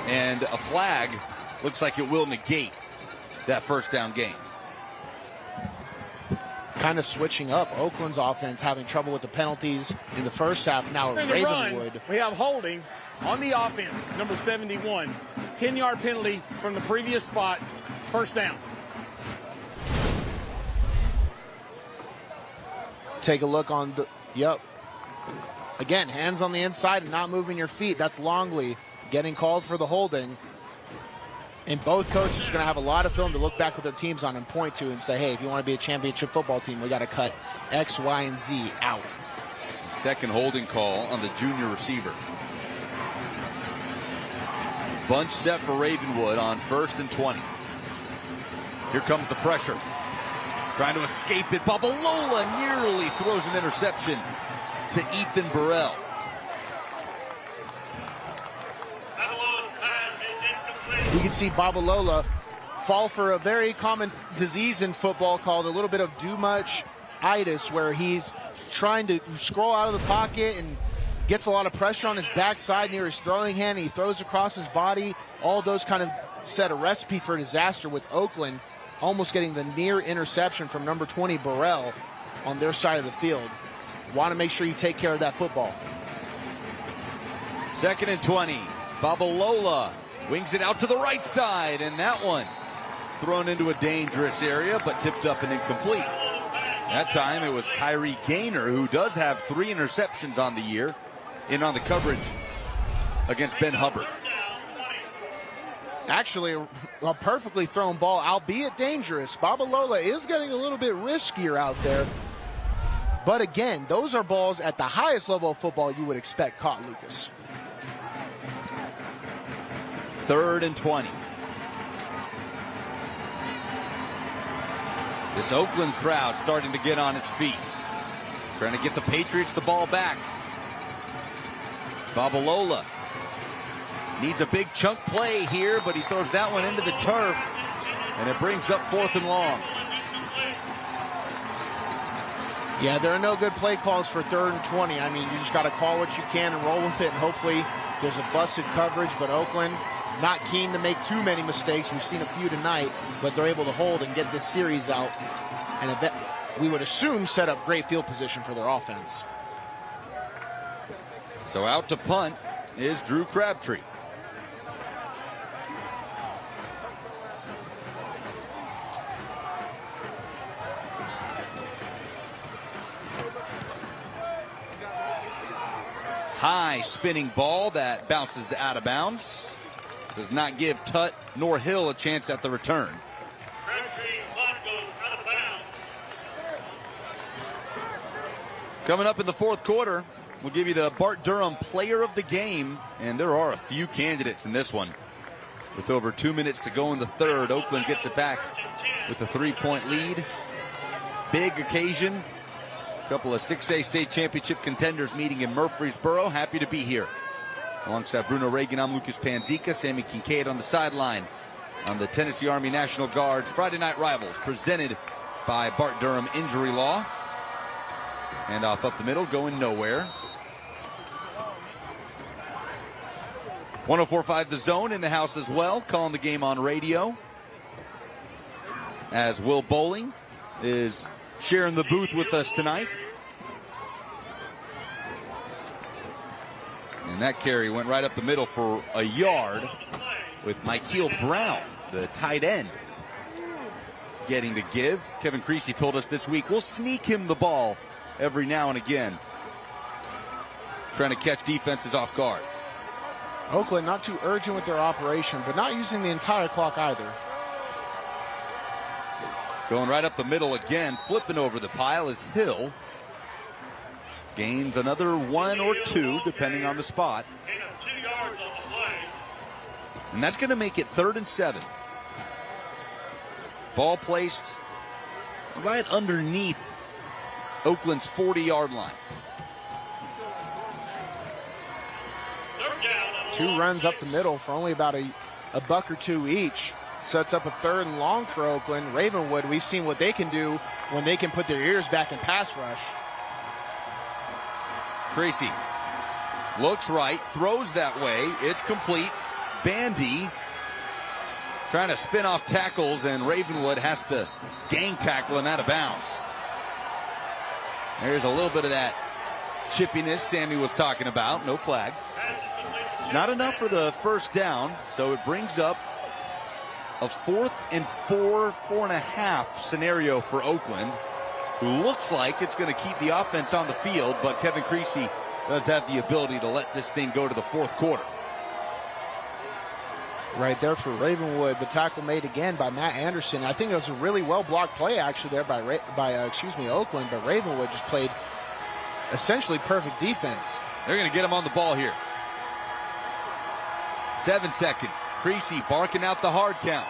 And a flag looks like it will negate that 1st down gain. Kind of switching up. Oakland's offense having trouble with the penalties in the first half. Now Ravenwood. We have holding on the offense, number 71. 10-yard penalty from the previous spot, 1st down. Take a look on the, Again, hands on the inside and not moving your feet. That's Longley getting called for the holding. And both coaches are going to have a lot of film to look back with their teams on and point to and say, hey, if you want to be a championship football team, we got to cut X, Y, and Z out. Second holding call on the junior receiver. Bunch set for Ravenwood on 1st and 20. Here comes the pressure. Trying to escape it. Babalola nearly throws an interception to Ethan Burrell. You can see Babalola fall for a very common disease in football called a little bit of do-much-itis, where he's trying to scroll out of the pocket and gets a lot of pressure on his backside near his throwing hand. He throws across his body. All those kind of set a recipe for disaster with Oakland almost getting the near interception from number 20 Burrell on their side of the field. Want to make sure you take care of that football. 2nd and 20. Babalola wings it out to the right side, and that one thrown into a dangerous area, but tipped up and incomplete. That time it was Kyrie Gaynor, who does have 3 interceptions on the year, in on the coverage against Ben Hubbard. Actually, a perfectly thrown ball, albeit dangerous. Babalola is getting a little bit riskier out there. But again, those are balls at the highest level of football you would expect caught, Lucas. 3rd and 20. This Oakland crowd starting to get on its feet. Trying to get the Patriots the ball back. Babalola needs a big chunk play here, but he throws that one into the turf, and it brings up 4th and long. Yeah, there are no good play calls for 3rd and 20. I mean, you just got to call what you can and roll with it, and hopefully there's a busted coverage, but Oakland not keen to make too many mistakes. We've seen a few tonight, but they're able to hold and get this series out, and we would assume set up great field position for their offense. So out to punt is Drew Crabtree. High spinning ball that bounces out of bounds. Does not give Tutt nor Hill a chance at the return. Coming up in the 4th quarter, we'll give you the Bart Durham Player of the Game, and there are a few candidates in this one. With over 2 minutes to go in the 3rd, Oakland gets it back with a 3-point lead. Big occasion. A couple of 6A state championship contenders meeting in Murfreesboro. Happy to be here. Alongside Bruno Reagan, I'm Lucas Panzica. Sammy Kincaid on the sideline on the Tennessee Army National Guard's Friday Night Rivals, presented by Bart Durham Injury Law. And off up the middle, going nowhere. 104.5 The Zone in the house as well, calling the game on radio. As Will Bowling is sharing the booth with us tonight. And that carry went right up the middle for a yard, with Mykel Brown, the tight end, getting the give. Kevin Creasy told us this week, we'll sneak him the ball every now and again, trying to catch defenses off guard. Oakland not too urgent with their operation, but not using the entire clock either. Going right up the middle again, flipping over the pile is Hill. Gains another 1 or 2, depending on the spot. And that's going to make it 3rd and 7. Ball placed right underneath Oakland's 40-yard line. 2 runs up the middle for only about a buck or 2 each. Sets up a 3rd and long for Oakland. Ravenwood, we've seen what they can do when they can put their ears back in pass rush. Gracie looks right, throws that way. It's complete. Bandy trying to spin off tackles, and Ravenwood has to gang tackle and out of bounds. There's a little bit of that chippiness Sammy was talking about. No flag. It's not enough for the 1st down, so it brings up a 4th and 4.5 scenario for Oakland. who looks like it's going to keep the offense on the field, but Kevin Creasy does have the ability to let this thing go to the fourth quarter. Right there for Ravenwood, the tackle made again by Matt Anderson. I think it was a really well-blocked play actually there by Oakland, but Ravenwood just played essentially perfect defense. They're going to get him on the ball here. 7 seconds. Creasy barking out the hard count.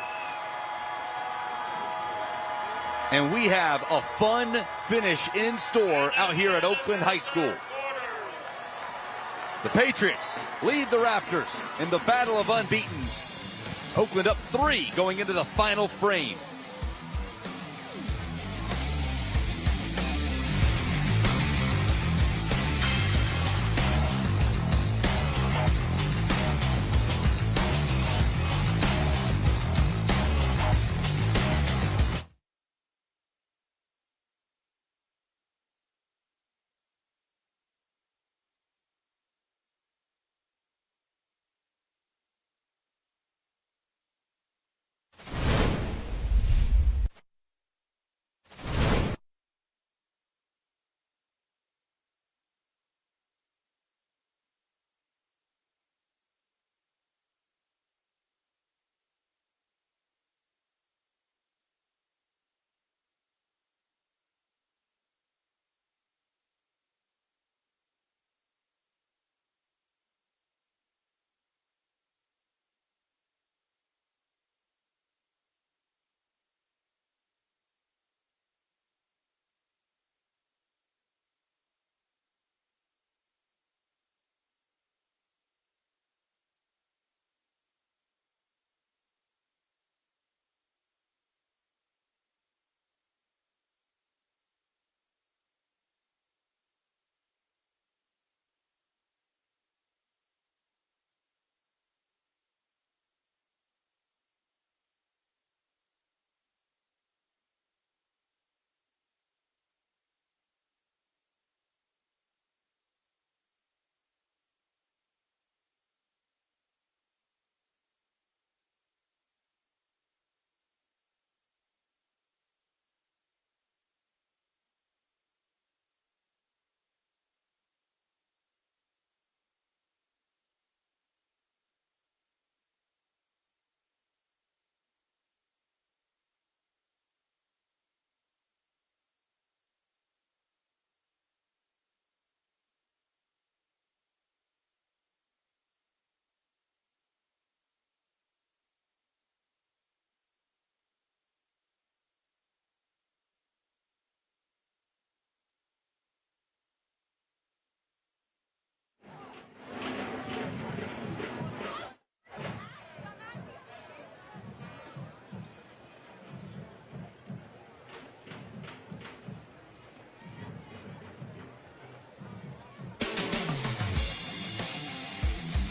And we have a fun finish in store out here at Oakland High School. The Patriots lead the Raptors in the battle of unbeatens. Oakland up 3 going into the final frame.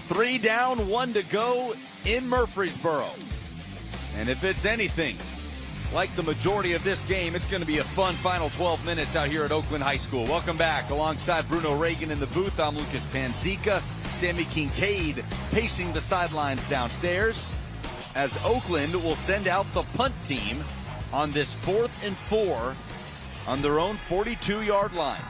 Three down, 1 to go in Murfreesboro. And if it's anything like the majority of this game, it's going to be a fun final 12 minutes out here at Oakland High School. Welcome back. Alongside Bruno Reagan in the booth, I'm Lucas Panzica. Sammy Kincaid pacing the sidelines downstairs as Oakland will send out the punt team on this 4th and 4 on their own 42-yard line.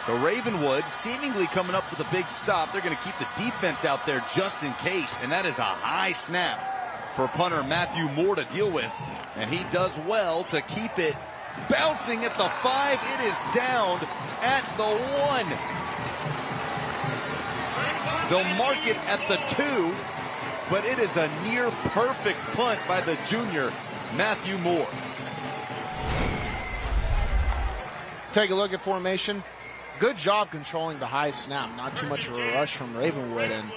So Ravenwood seemingly coming up with a big stop. They're going to keep the defense out there just in case, and that is a high snap for punter Matthew Moore to deal with, and he does well to keep it bouncing at the 5. It is down at the 1. They'll mark it at the 2, but it is a near perfect punt by the junior Matthew Moore. Take a look at formation. Good job controlling the high snap. Not too much of a rush from Ravenwood, and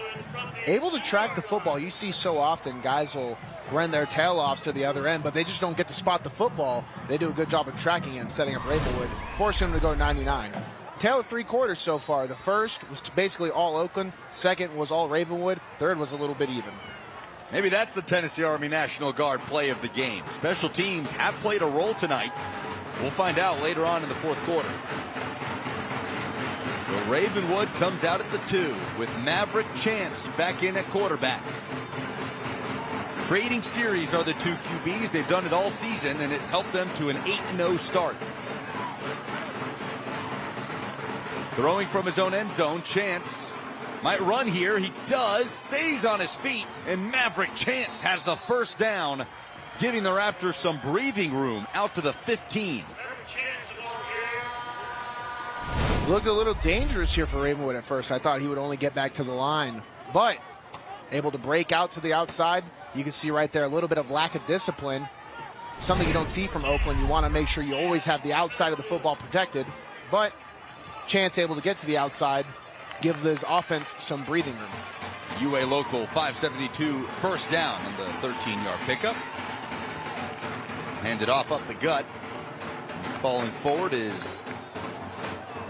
able to track the football. You see so often guys will run their tail offs to the other end, but they just don't get to spot the football. They do a good job of tracking it and setting up Ravenwood, forcing them to go 99. Tail of 3 quarters so far. The first was basically all Oakland. Second was all Ravenwood. Third was a little bit even. Maybe that's the Tennessee Army National Guard play of the game. Special teams have played a role tonight. We'll find out later on in the 4th quarter. So Ravenwood comes out at the 2 with Maverick Chance back in at quarterback. Trading series are the two QBs. They've done it all season, and it's helped them to an 8-0 start. Throwing from his own end zone, Chance might run here. He does, stays on his feet, and Maverick Chance has the first down, giving the Raptors some breathing room out to the 15. Looked a little dangerous here for Ravenwood at first. I thought he would only get back to the line, but able to break out to the outside. You can see right there a little bit of lack of discipline, something you don't see from Oakland. You want to make sure you always have the outside of the football protected, but Chance able to get to the outside, give his offense some breathing room. UA local 572 first down on the 13-yard pickup. Handed off up the gut. Falling forward is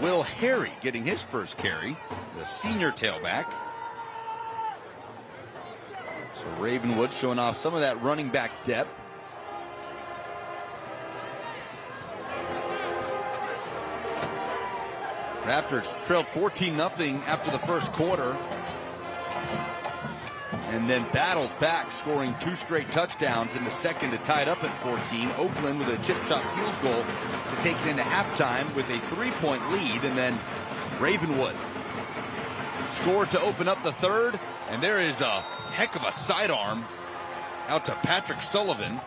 Will Harry getting his first carry, the senior tailback. So Ravenwood showing off some of that running back depth. Raptors trailed 14-0 after the first quarter, and then battled back, scoring 2 straight touchdowns in the second to tie it up at 14. Oakland with a chip shot field goal to take it into halftime with a 3-point lead, and then Ravenwood scored to open up the third, and there is a heck of a sidearm out to Patrick Sullivan,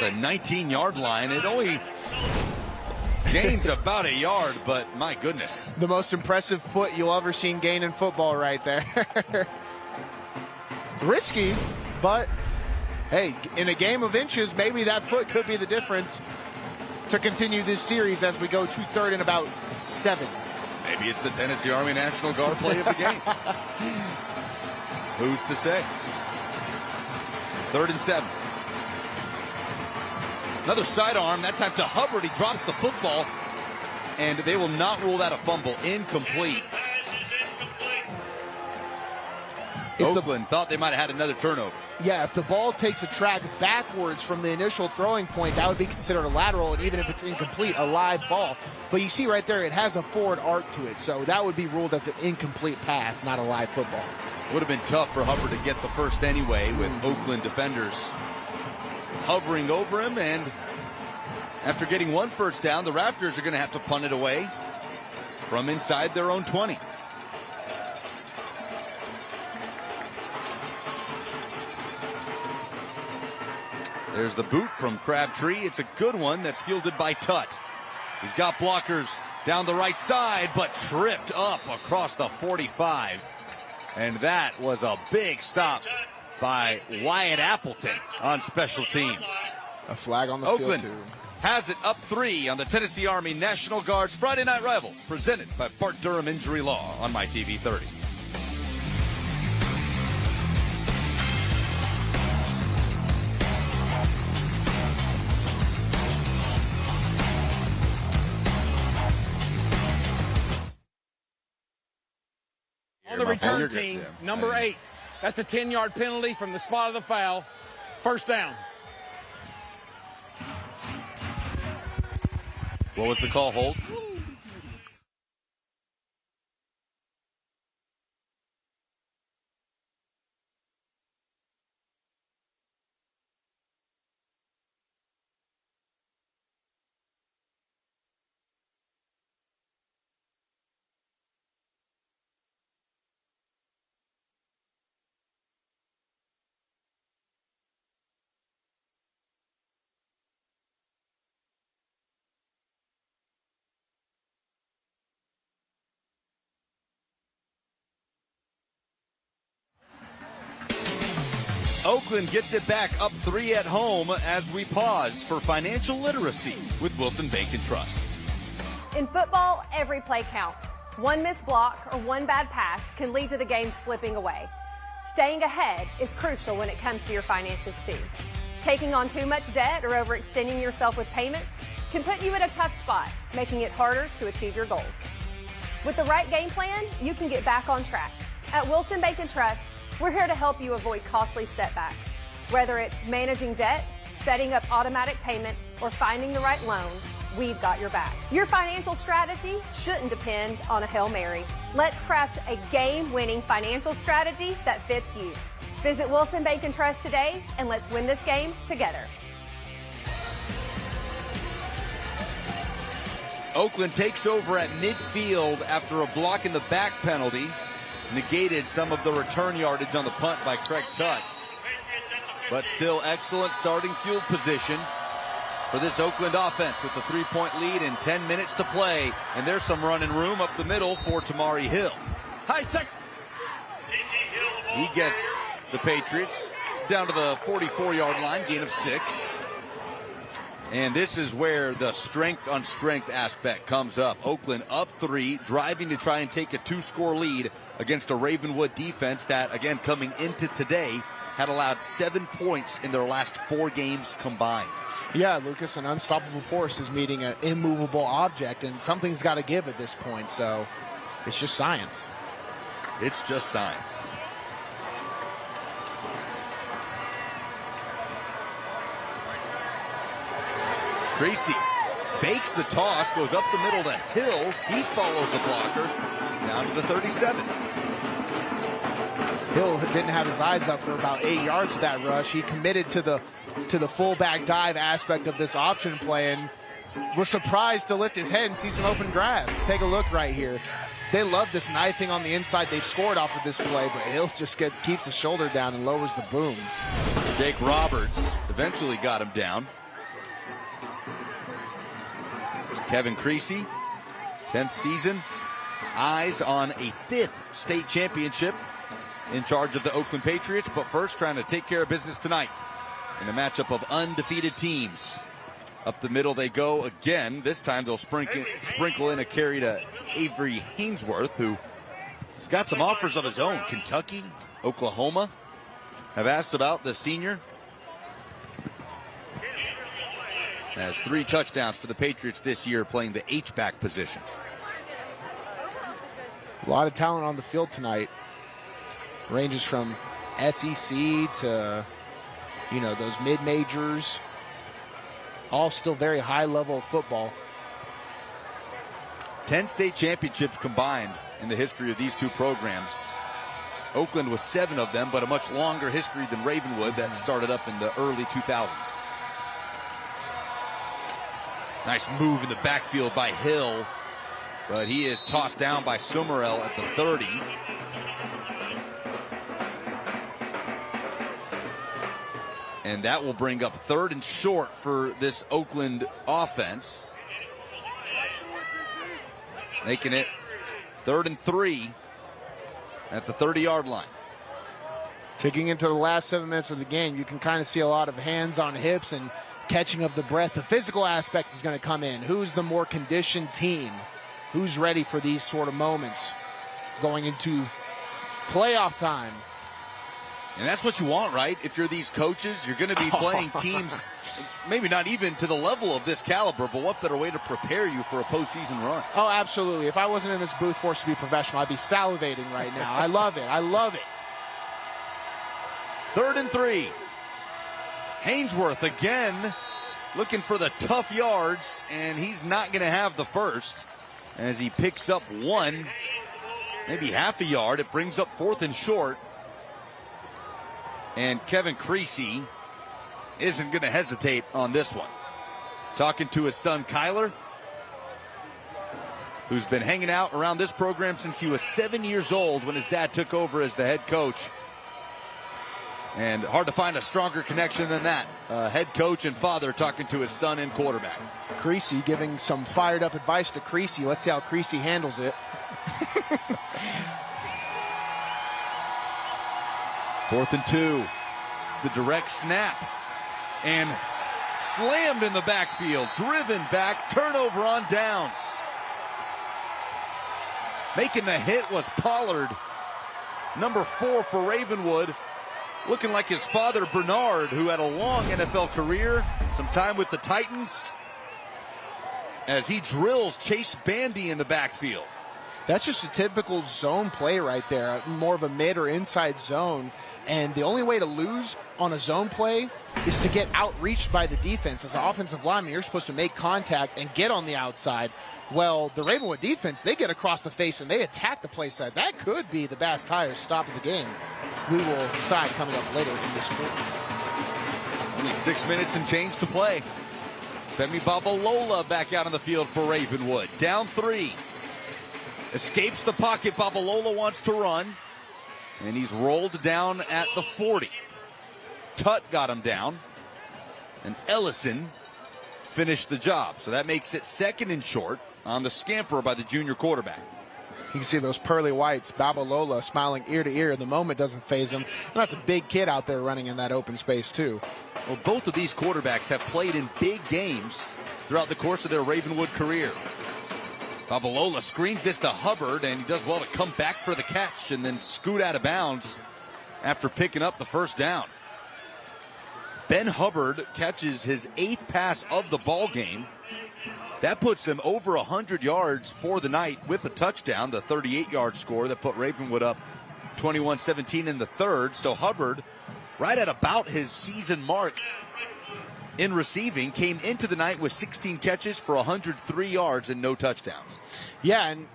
the 19-yard line. It only gains about a yard, but my goodness. The most impressive foot you'll ever seen gain in football right there. Risky, but hey, in a game of inches, maybe that foot could be the difference to continue this series as we go to third and about 7. Maybe it's the Tennessee Army National Guard play of the game. Who's to say? 3rd and 7. Another sidearm, that time to Hubbard. He drops the football, and they will not rule that a fumble. Incomplete. Oakland thought they might have had another turnover. Yeah, if the ball takes a track backwards from the initial throwing point, that would be considered a lateral, and even if it's incomplete, a live ball. But you see right there, it has a forward arc to it, so that would be ruled as an incomplete pass, not a live football. Would have been tough for Hubbard to get the first anyway, with Oakland defenders hovering over him, and after getting 1 first down, the Raptors are going to have to punt it away from inside their own 20. There's the boot from Crabtree. It's a good one that's fielded by Tutt. He's got blockers down the right side, but tripped up across the 45. And that was a big stop by Wyatt Appleton on special teams. A flag on the Oakland field, too. Has it up 3 on the Tennessee Army National Guard's Friday Night Rivals, presented by Bart Durham Injury Law on MyTV 30. On the return team, number 8. That's a 10-yard penalty from the spot of the foul. First down. What was the call? Hold? Oakland gets it back up 3 at home as we pause for financial literacy with Wilson Bank and Trust. In football, every play counts. One missed block or one bad pass can lead to the game slipping away. Staying ahead is crucial when it comes to your finances too. Taking on too much debt or overextending yourself with payments can put you in a tough spot, making it harder to achieve your goals. With the right game plan, you can get back on track. At Wilson Bank and Trust, we're here to help you avoid costly setbacks. Whether it's managing debt, setting up automatic payments, or finding the right loan, we've got your back. Your financial strategy shouldn't depend on a Hail Mary. Let's craft a game-winning financial strategy that fits you. Visit Wilson Bank and Trust today, and let's win this game together. Oakland takes over at midfield after a block in the back penalty negated some of the return yardage on the punt by Craig Tutt. But still excellent starting field position for this Oakland offense with a 3-point lead and 10 minutes to play. And there's some running room up the middle for Tamari Hill. He gets the Patriots down to the 44-yard line, gain of 6. And this is where the strength on strength aspect comes up. Oakland up 3, driving to try and take a 2-score lead against a Ravenwood defense that, again, coming into today, had allowed 7 points in their last 4 games combined. Yeah, Lucas, an unstoppable force is meeting an immovable object, and something's got to give at this point, so it's just science. It's just science. Creasy fakes the toss, goes up the middle to Hill. He follows the blocker down to the 37. Hill didn't have his eyes up for about 8 yards that rush. He committed to the fullback dive aspect of this option play and was surprised to lift his head and see some open grass. Take a look right here. They love this knifing on the inside. They've scored off of this play, but Hill just keeps the shoulder down and lowers the boom. Jake Roberts eventually got him down. Kevin Creasy, 10th season, eyes on a 5th state championship, in charge of the Oakland Patriots, but first trying to take care of business tonight in a matchup of undefeated teams. Up the middle they go again. This time they'll sprinkle in a carry to Avery Hainsworth, who's got some offers of his own. Kentucky, Oklahoma have asked about the senior. Has 3 touchdowns for the Patriots this year, playing the H-back position. A lot of talent on the field tonight. Ranges from SEC to, those mid-majors. All still very high level of football. 10 state championships combined in the history of these two programs. Oakland was 7 of them, but a much longer history than Ravenwood that started up in the early 2000s. Nice move in the backfield by Hill, but he is tossed down by Summerell at the 30. And that will bring up 3rd and short for this Oakland offense. Making it 3rd and 3 at the 30-yard line. Ticking into the last 7 minutes of the game, you can kind of see a lot of hands on hips and catching of the breath. The physical aspect is going to come in. Who's the more conditioned team? Who's ready for these sort of moments going into playoff time? And that's what you want, right? If you're these coaches, you're going to be playing teams, maybe not even to the level of this caliber, but what better way to prepare you for a postseason run? Oh, absolutely. If I wasn't in this booth forced to be professional, I'd be salivating right now. I love it. I love it. 3rd and 3. Hainsworth again looking for the tough yards, and he's not going to have the first as he picks up 1, maybe half a yard. It brings up 4th and short. And Kevin Creasy isn't going to hesitate on this one. Talking to his son Kyler, who's been hanging out around this program since he was 7 years old when his dad took over as the head coach. And hard to find a stronger connection than that. Head coach and father talking to his son and quarterback. Creasy giving some fired up advice to Creasy. Let's see how Creasy handles it. 4th and 2. The direct snap. And slammed in the backfield. Driven back. Turnover on downs. Making the hit was Pollard. Number 4 for Ravenwood. Looking like his father, Bernard, who had a long NFL career, some time with the Titans, as he drills Chase Bandy in the backfield. That's just a typical zone play right there, more of a mid or inside zone. And the only way to lose on a zone play is to get outreached by the defense. As an offensive lineman, you're supposed to make contact and get on the outside. Well, the Ravenwood defense, they get across the face and they attack the play side. That could be the Bass Tires stop of the game. we will decide coming up later in this quarter. Only 6 minutes and change to play. Femi Babalola back out on the field for Ravenwood. Down 3. Escapes the pocket. Babalola wants to run. And he's rolled down at the 40. Tutt got him down. And Ellison finished the job. So that makes it 2nd and short on the scamper by the junior quarterback. You can see those pearly whites. Babalola smiling ear to ear. The moment doesn't faze him. And that's a big kid out there running in that open space, too. Well, both of these quarterbacks have played in big games throughout the course of their Ravenwood career. Babalola screens this to Hubbard, and he does well to come back for the catch and then scoot out of bounds after picking up the first down. Ben Hubbard catches his 8th pass of the ball game. That puts him over 100 yards for the night with a touchdown, the 38-yard score that put Ravenwood up 21-17 in the third. So Hubbard, right at about his season mark in receiving, came into the night with 16 catches for 103 yards and no touchdowns. Yeah, and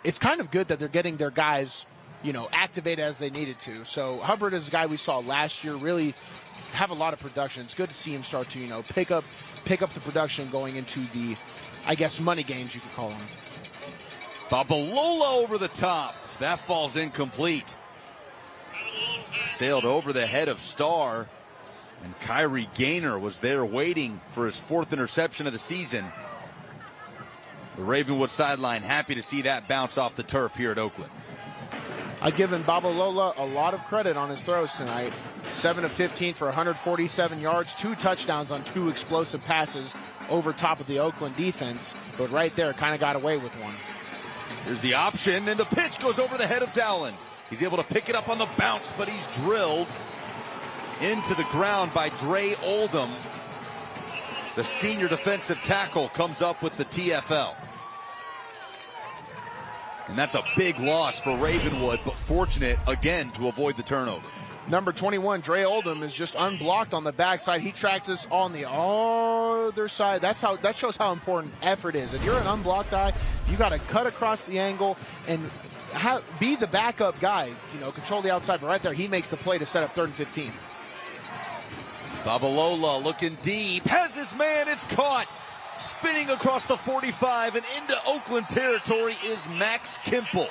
it's kind of good that they're getting their guys, activated as they needed to. So Hubbard is a guy we saw last year really have a lot of production. It's good to see him start to, pick up the production going into the, I guess, money games you could call them. Babalola over the top. That falls incomplete. Sailed over the head of Starr. And Kyrie Gaynor was there waiting for his 4th interception of the season. The Ravenwood sideline happy to see that bounce off the turf here at Oakland. I've given Babalola a lot of credit on his throws tonight. 7 of 15 for 147 yards, 2 touchdowns on 2 explosive passes over top of the Oakland defense. But right there, kind of got away with one. Here's the option, and the pitch goes over the head of Dowland. He's able to pick it up on the bounce, but he's drilled into the ground by Dre Oldham. The senior defensive tackle comes up with the TFL. And that's a big loss for Ravenwood, but fortunate, again, to avoid the turnover. Number 21, Dre Oldham, is just unblocked on the backside. He tracks us on the other side. That shows how important effort is. If you're an unblocked guy, you got to cut across the angle and be the backup guy. Control the outside. But right there, he makes the play to set up 3rd and 15. Babalola looking deep, has his man, it's caught. Spinning across the 45 and into Oakland territory is Max Kimple.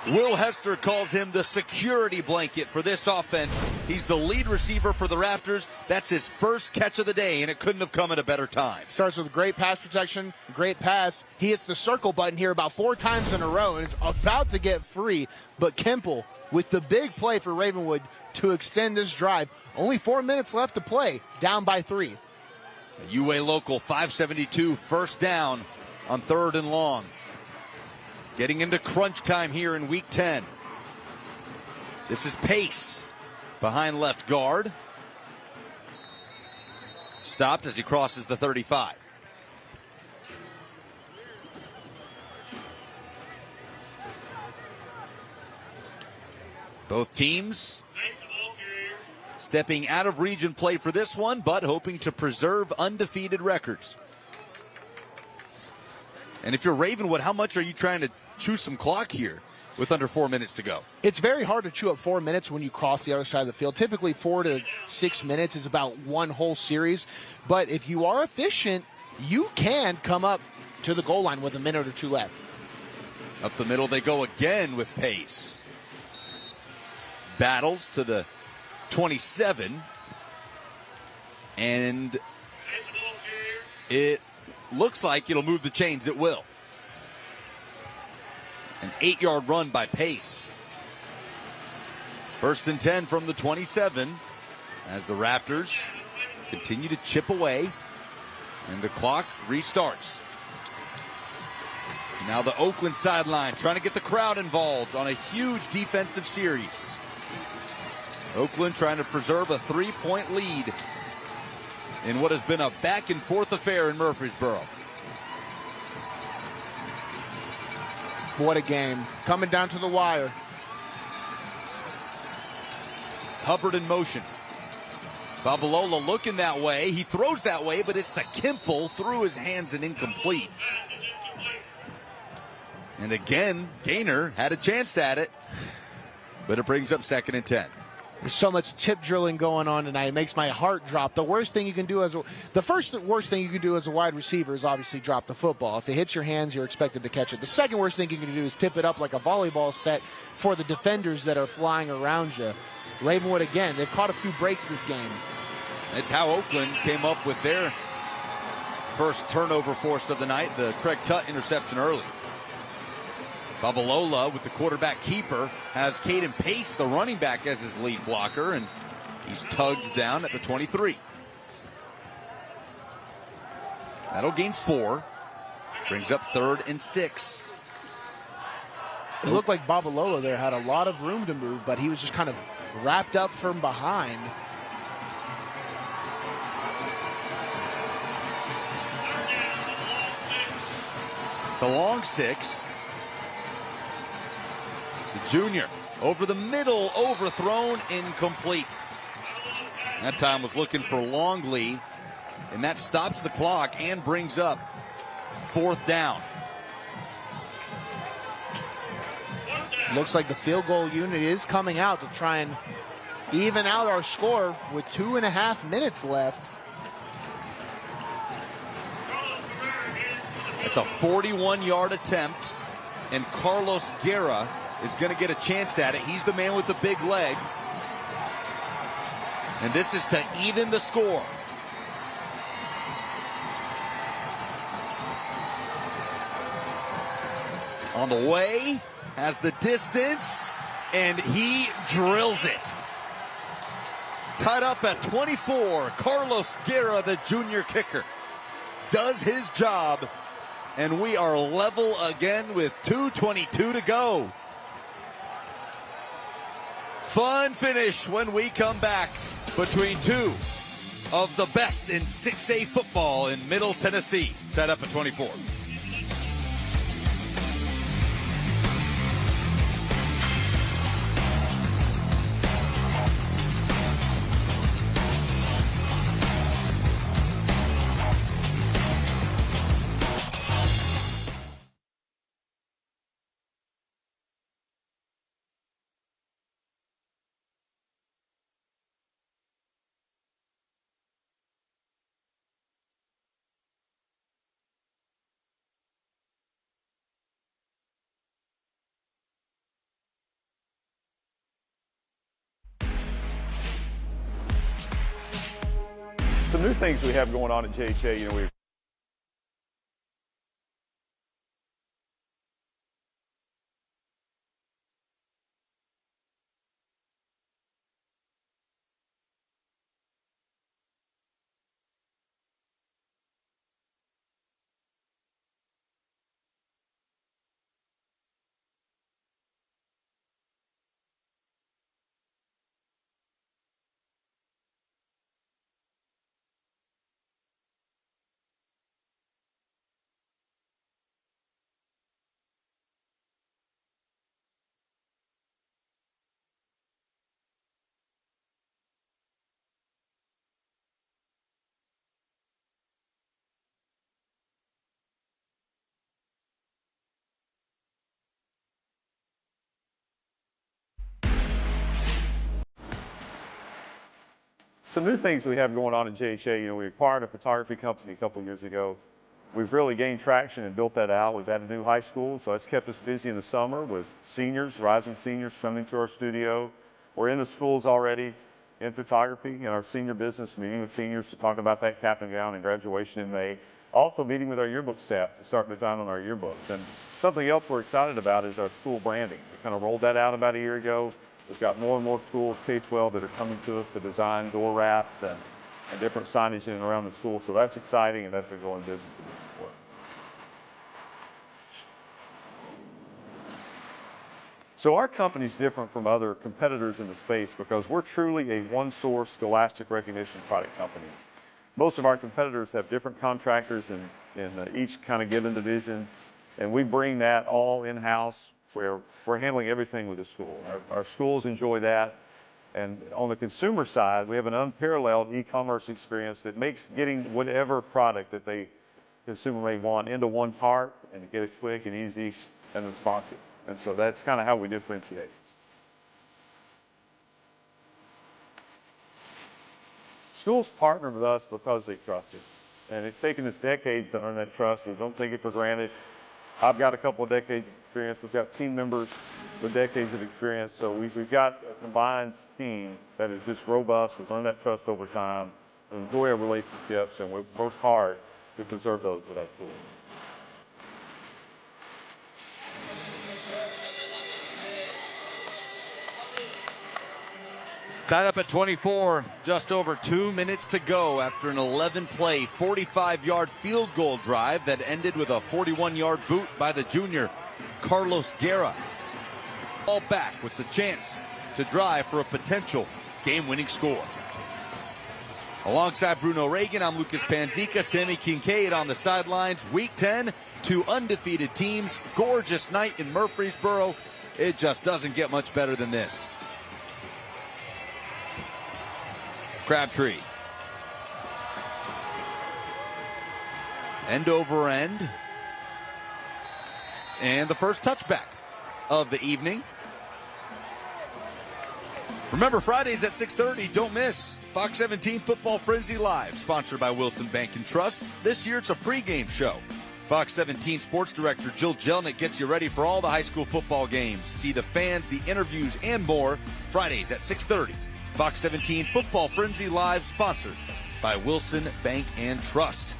Will Hester calls him the security blanket for this offense. He's the lead receiver for the Raptors. That's his first catch of the day, and it couldn't have come at a better time. Starts with great pass protection, great pass. He hits the circle button here about 4 times in a row and is about to get free. But Kimple with the big play for Ravenwood to extend this drive. Only 4 minutes left to play, down by 3. A UA local 572 first down on 3rd and long. Getting into crunch time here in week 10. This is Pace behind left guard. Stopped as he crosses the 35. Both teams stepping out of region play for this one, but hoping to preserve undefeated records. And if you're Ravenwood, how much are you trying to chew some clock here with under 4 minutes to go? It's very hard to chew up 4 minutes when you cross the other side of the field. Typically 4 to 6 minutes is about one whole series. But if you are efficient, you can come up to the goal line with a minute or 2 left. Up the middle they go again with Pace. Battles to the 27. And it looks like it'll move the chains. It will. An 8-yard run by Pace. 1st and 10 from the 27 as the Raptors continue to chip away and the clock restarts. Now the Oakland sideline trying to get the crowd involved on a huge defensive series. Oakland trying to preserve a 3-point lead in what has been a back and forth affair in Murfreesboro. What a game. Coming down to the wire. Hubbard in motion. Babalola looking that way. He throws that way, but it's to Kimple through his hands and incomplete. And again, Gaynor had a chance at it. But it brings up 2nd and 10. There's so much chip drilling going on tonight. It makes my heart drop. The worst thing you can do worst thing you can do as a wide receiver is obviously drop the football. If it hits your hands, you're expected to catch it. The second worst thing you can do is tip it up like a volleyball set for the defenders that are flying around you. Ravenwood, again, they've caught a few breaks this game. It's how Oakland came up with their first turnover forced of the night, the Craig Tutt interception early. Babalola with the quarterback keeper has Caden Pace, the running back, as his lead blocker, and he's tugged down at the 23. That'll gain 4. Brings up 3rd and 6. It looked like Babalola there had a lot of room to move, but he was just kind of wrapped up from behind. It's a long 6. The junior over the middle, overthrown, incomplete. That time was looking for Longley, and that stops the clock and brings up 4th down. Looks like the field goal unit is coming out to try and even out our score with 2.5 minutes left. It's a 41-yard attempt, and Carlos Guerra is going to get a chance at it. He's the man with the big leg. And this is to even the score. On the way, has the distance, and he drills it. Tied up at 24, Carlos Guerra, the junior kicker, does his job, and we are level again with 2:22 to go. Fun finish when we come back between two of the best in 6A football in Middle Tennessee. Tied up at 24. Some new things we have going on at JHA, we Some new things we have going on at JHA, we acquired a photography company a couple of years ago. We've really gained traction and built that out. We've added a new high school, so that's kept us busy in the summer with seniors, rising seniors coming to our studio. We're in the schools already in photography in our senior business, meeting with seniors to talk about that cap and gown and graduation in May. Also meeting with our yearbook staff to start designing our yearbooks. And something else we're excited about is our school branding. We kind of rolled that out about a year ago. We've got more and more schools, K-12, that are coming to us to design door wraps and different signage in and around the school. So that's exciting, and that's a growing business for us. So our company's different from other competitors in the space because we're truly a one-source scholastic recognition product company. Most of our competitors have different contractors in each kind of given division, and we bring that all in-house where we're handling everything with the school. Our schools enjoy that. And on the consumer side, we have an unparalleled e-commerce experience that makes getting whatever product that the consumer may want into one cart and get it quick and easy and responsive. And so that's kind of how we differentiate. schools partner with us because they trust us. And it's taken us decades to earn that trust. We don't take it for granted. I've got a couple of decades of experience. We've got team members with decades of experience. So we've got a combined team that is just robust. We've earned that trust over time. We enjoy our relationships, and we work hard to preserve those with our schools. Tied up at 24, just over 2 minutes to go after an 11-play, 45-yard field goal drive that ended with a 41-yard boot by the junior, Carlos Guerra. All back with the chance to drive for a potential game-winning score. Alongside Bruno Reagan, I'm Lucas Panzica, Sammy Kincaid on the sidelines. Week 10, 2 undefeated teams. Gorgeous night in Murfreesboro. It just doesn't get much better than this. Crabtree. End over end. And the first touchback of the evening. Remember, Fridays at 6:30, don't miss Fox 17 Football Frenzy Live, sponsored by Wilson Bank and Trust. This year it's a pregame show. Fox 17 Sports Director Jill Jelnick gets you ready for all the high school football games. See the fans, the interviews, and more Fridays at 6:30. Fox 17 Football Frenzy Live, sponsored by Wilson Bank and Trust.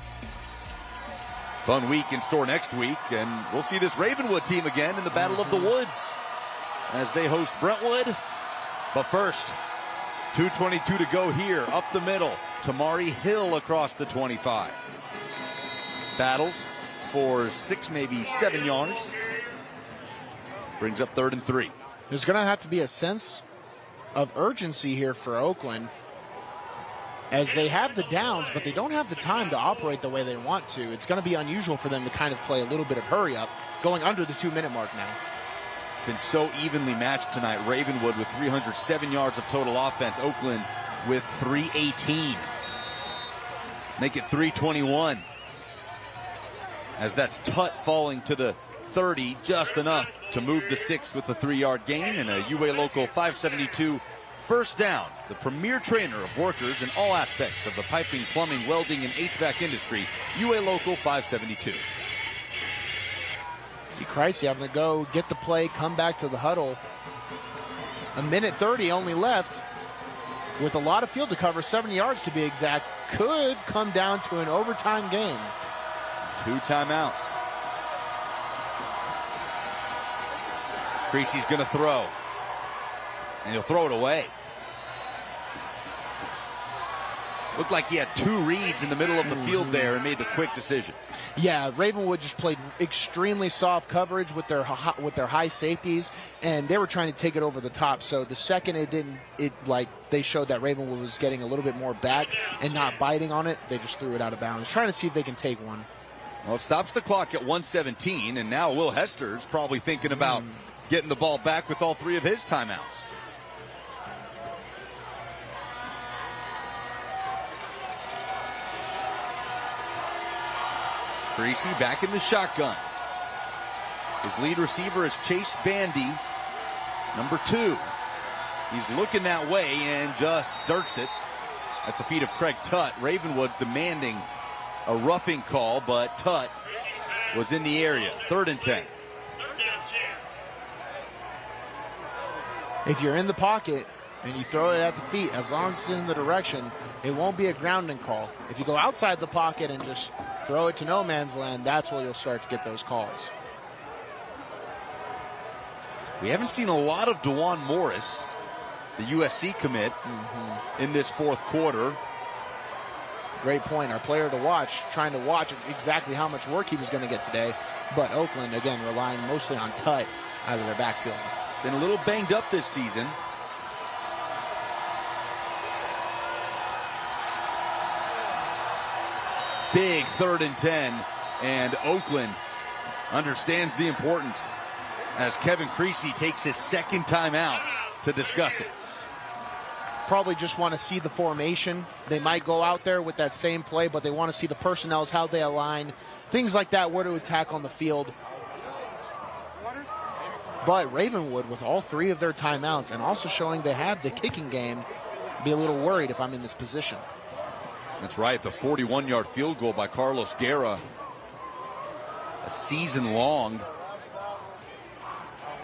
Fun week in store next week, and we'll see this Ravenwood team again in the Battle of the Woods as they host Brentwood. But first, 2:22 to go here, up the middle. Tamari Hill across the 25. Battles for 6, maybe 7 yards. Brings up 3rd and 3. There's going to have to be a sense of urgency here for Oakland, as they have the downs, but they don't have the time to operate the way they want to. It's going to be unusual for them to kind of play a little bit of hurry up, going under the 2-minute mark now. Been so evenly matched tonight. Ravenwood with 307 yards of total offense. Oakland with 318. Make it 321. As that's Tutt falling to the 30, just enough to move the sticks with a 3-yard gain and a UA Local 572 first down. The premier trainer of workers in all aspects of the piping, plumbing, welding, and HVAC industry, UA Local 572. See Christ having to go get the play, come back to the huddle. 1:30 only left with a lot of field to cover, 70 yards to be exact. Could come down to an overtime game. 2 timeouts. Creasy's going to throw, and he'll throw it away. Looked like he had 2 reads in the middle of the field there and made the quick decision. Yeah, Ravenwood just played extremely soft coverage with their high safeties, and they were trying to take it over the top. So the second they showed that Ravenwood was getting a little bit more back and not biting on it, they just threw it out of bounds, trying to see if they can take one. Well, it stops the clock at 1:17, and now Will Hester's probably thinking about getting the ball back with all 3 of his timeouts. Creasy back in the shotgun. His lead receiver is Chase Bandy, number 2. He's looking that way and just dirks it at the feet of Craig Tutt. Ravenwood's demanding a roughing call, but Tutt was in the area. 3rd and 10. If you're in the pocket and you throw it at the feet, as long as it's in the direction, it won't be a grounding call. If you go outside the pocket and just throw it to no man's land, that's where you'll start to get those calls. We haven't seen a lot of DeJuan Morris, the USC commit, in this 4th quarter. Great point. Our player to watch, trying to watch exactly how much work he was going to get today. But Oakland, again, relying mostly on Tutt out of their backfield. Been a little banged up this season. Big 3rd and 10, and Oakland understands the importance as Kevin Creasy takes his 2nd time out to discuss it. Probably just want to see the formation. They might go out there with that same play, but they want to see the personnel, how they align, things like that, where to attack on the field. But Ravenwood, with all 3 of their timeouts and also showing they have the kicking game, be a little worried if I'm in this position. That's right, the 41-yard field goal by Carlos Guerra. A season long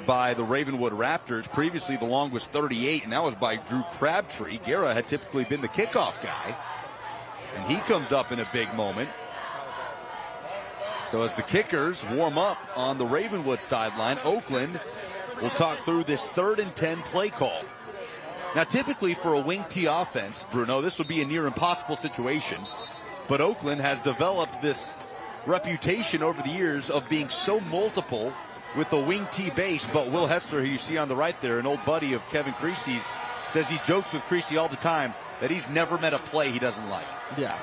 by the Ravenwood Raptors. Previously, the long was 38, and that was by Drew Crabtree. Guerra had typically been the kickoff guy, and he comes up in a big moment. So as the kickers warm up on the Ravenwood sideline, Oakland will talk through this 3rd and 10 play call. Now, typically for a wing T offense, Bruno, this would be a near impossible situation, but Oakland has developed this reputation over the years of being so multiple with the wing T base. But Will Hester, who you see on the right there, an old buddy of Kevin Creasy's, says he jokes with Creasy all the time that he's never met a play he doesn't like. Yeah.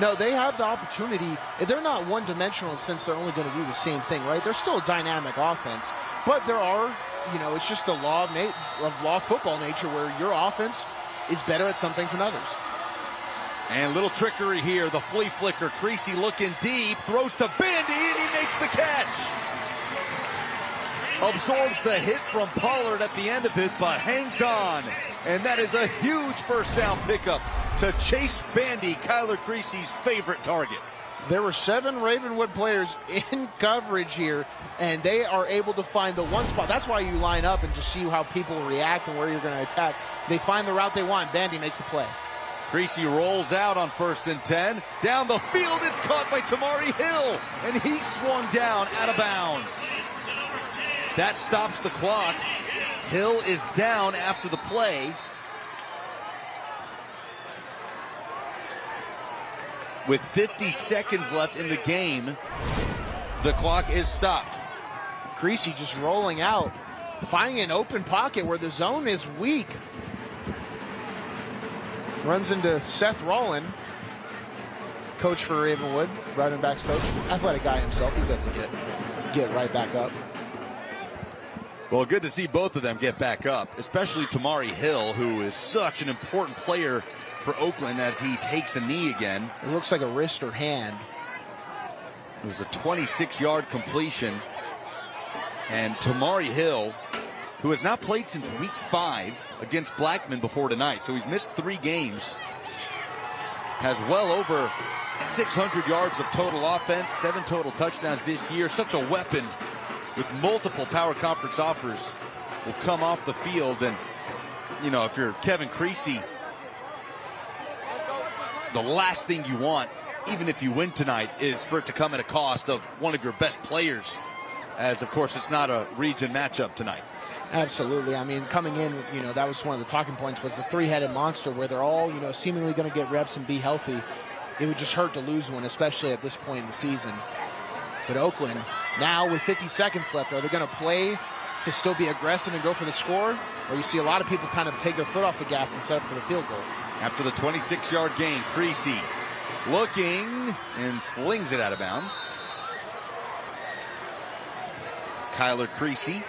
No, they have the opportunity. They're not one-dimensional since they're only going to do the same thing, right? They're still a dynamic offense, but there are, it's just the law of football nature where your offense is better at some things than others. And little trickery here, the flea flicker. Creasy looking deep, throws to Bandy, and he makes the catch. Absorbs the hit from Pollard at the end of it, but hangs on. And that is a huge first down pickup to Chase Bandy, Kyler Creasy's favorite target. There were 7 Ravenwood players in coverage here, and they are able to find the one spot. That's why you line up and just see how people react and where you're going to attack. They find the route they want. Bandy makes the play. Creasy rolls out on 1st and 10. Down the field, it's caught by Tamari Hill, and he swung down out of bounds. That stops the clock. Hill is down after the play. With 50 seconds left in the game, the clock is stopped. Creasy just rolling out, finding an open pocket where the zone is weak. Runs into Seth Rowland, coach for Ravenwood, running backs coach, athletic guy himself. He's able to get right back up. Well, good to see both of them get back up, especially Tamari Hill, who is such an important player for Oakland as he takes a knee again. It looks like a wrist or hand. It was a 26-yard completion. And Tamari Hill, who has not played since week 5 against Blackman before tonight, so he's missed 3 games, has well over 600 yards of total offense, 7 total touchdowns this year. Such a weapon with multiple power conference offers will come off the field. And, if you're Kevin Creasy, the last thing you want, even if you win tonight, is for it to come at a cost of one of your best players, as, of course, it's not a region matchup tonight. Absolutely. I mean, coming in, that was one of the talking points, was the 3-headed monster where they're all, seemingly going to get reps and be healthy. It would just hurt to lose one, especially at this point in the season. But Oakland, now with 50 seconds left, are they going to play to still be aggressive and go for the score? Or you see a lot of people kind of take their foot off the gas and set up for the field goal. After the 26-yard gain, Creasy looking and flings it out of bounds. Kyler Creasy,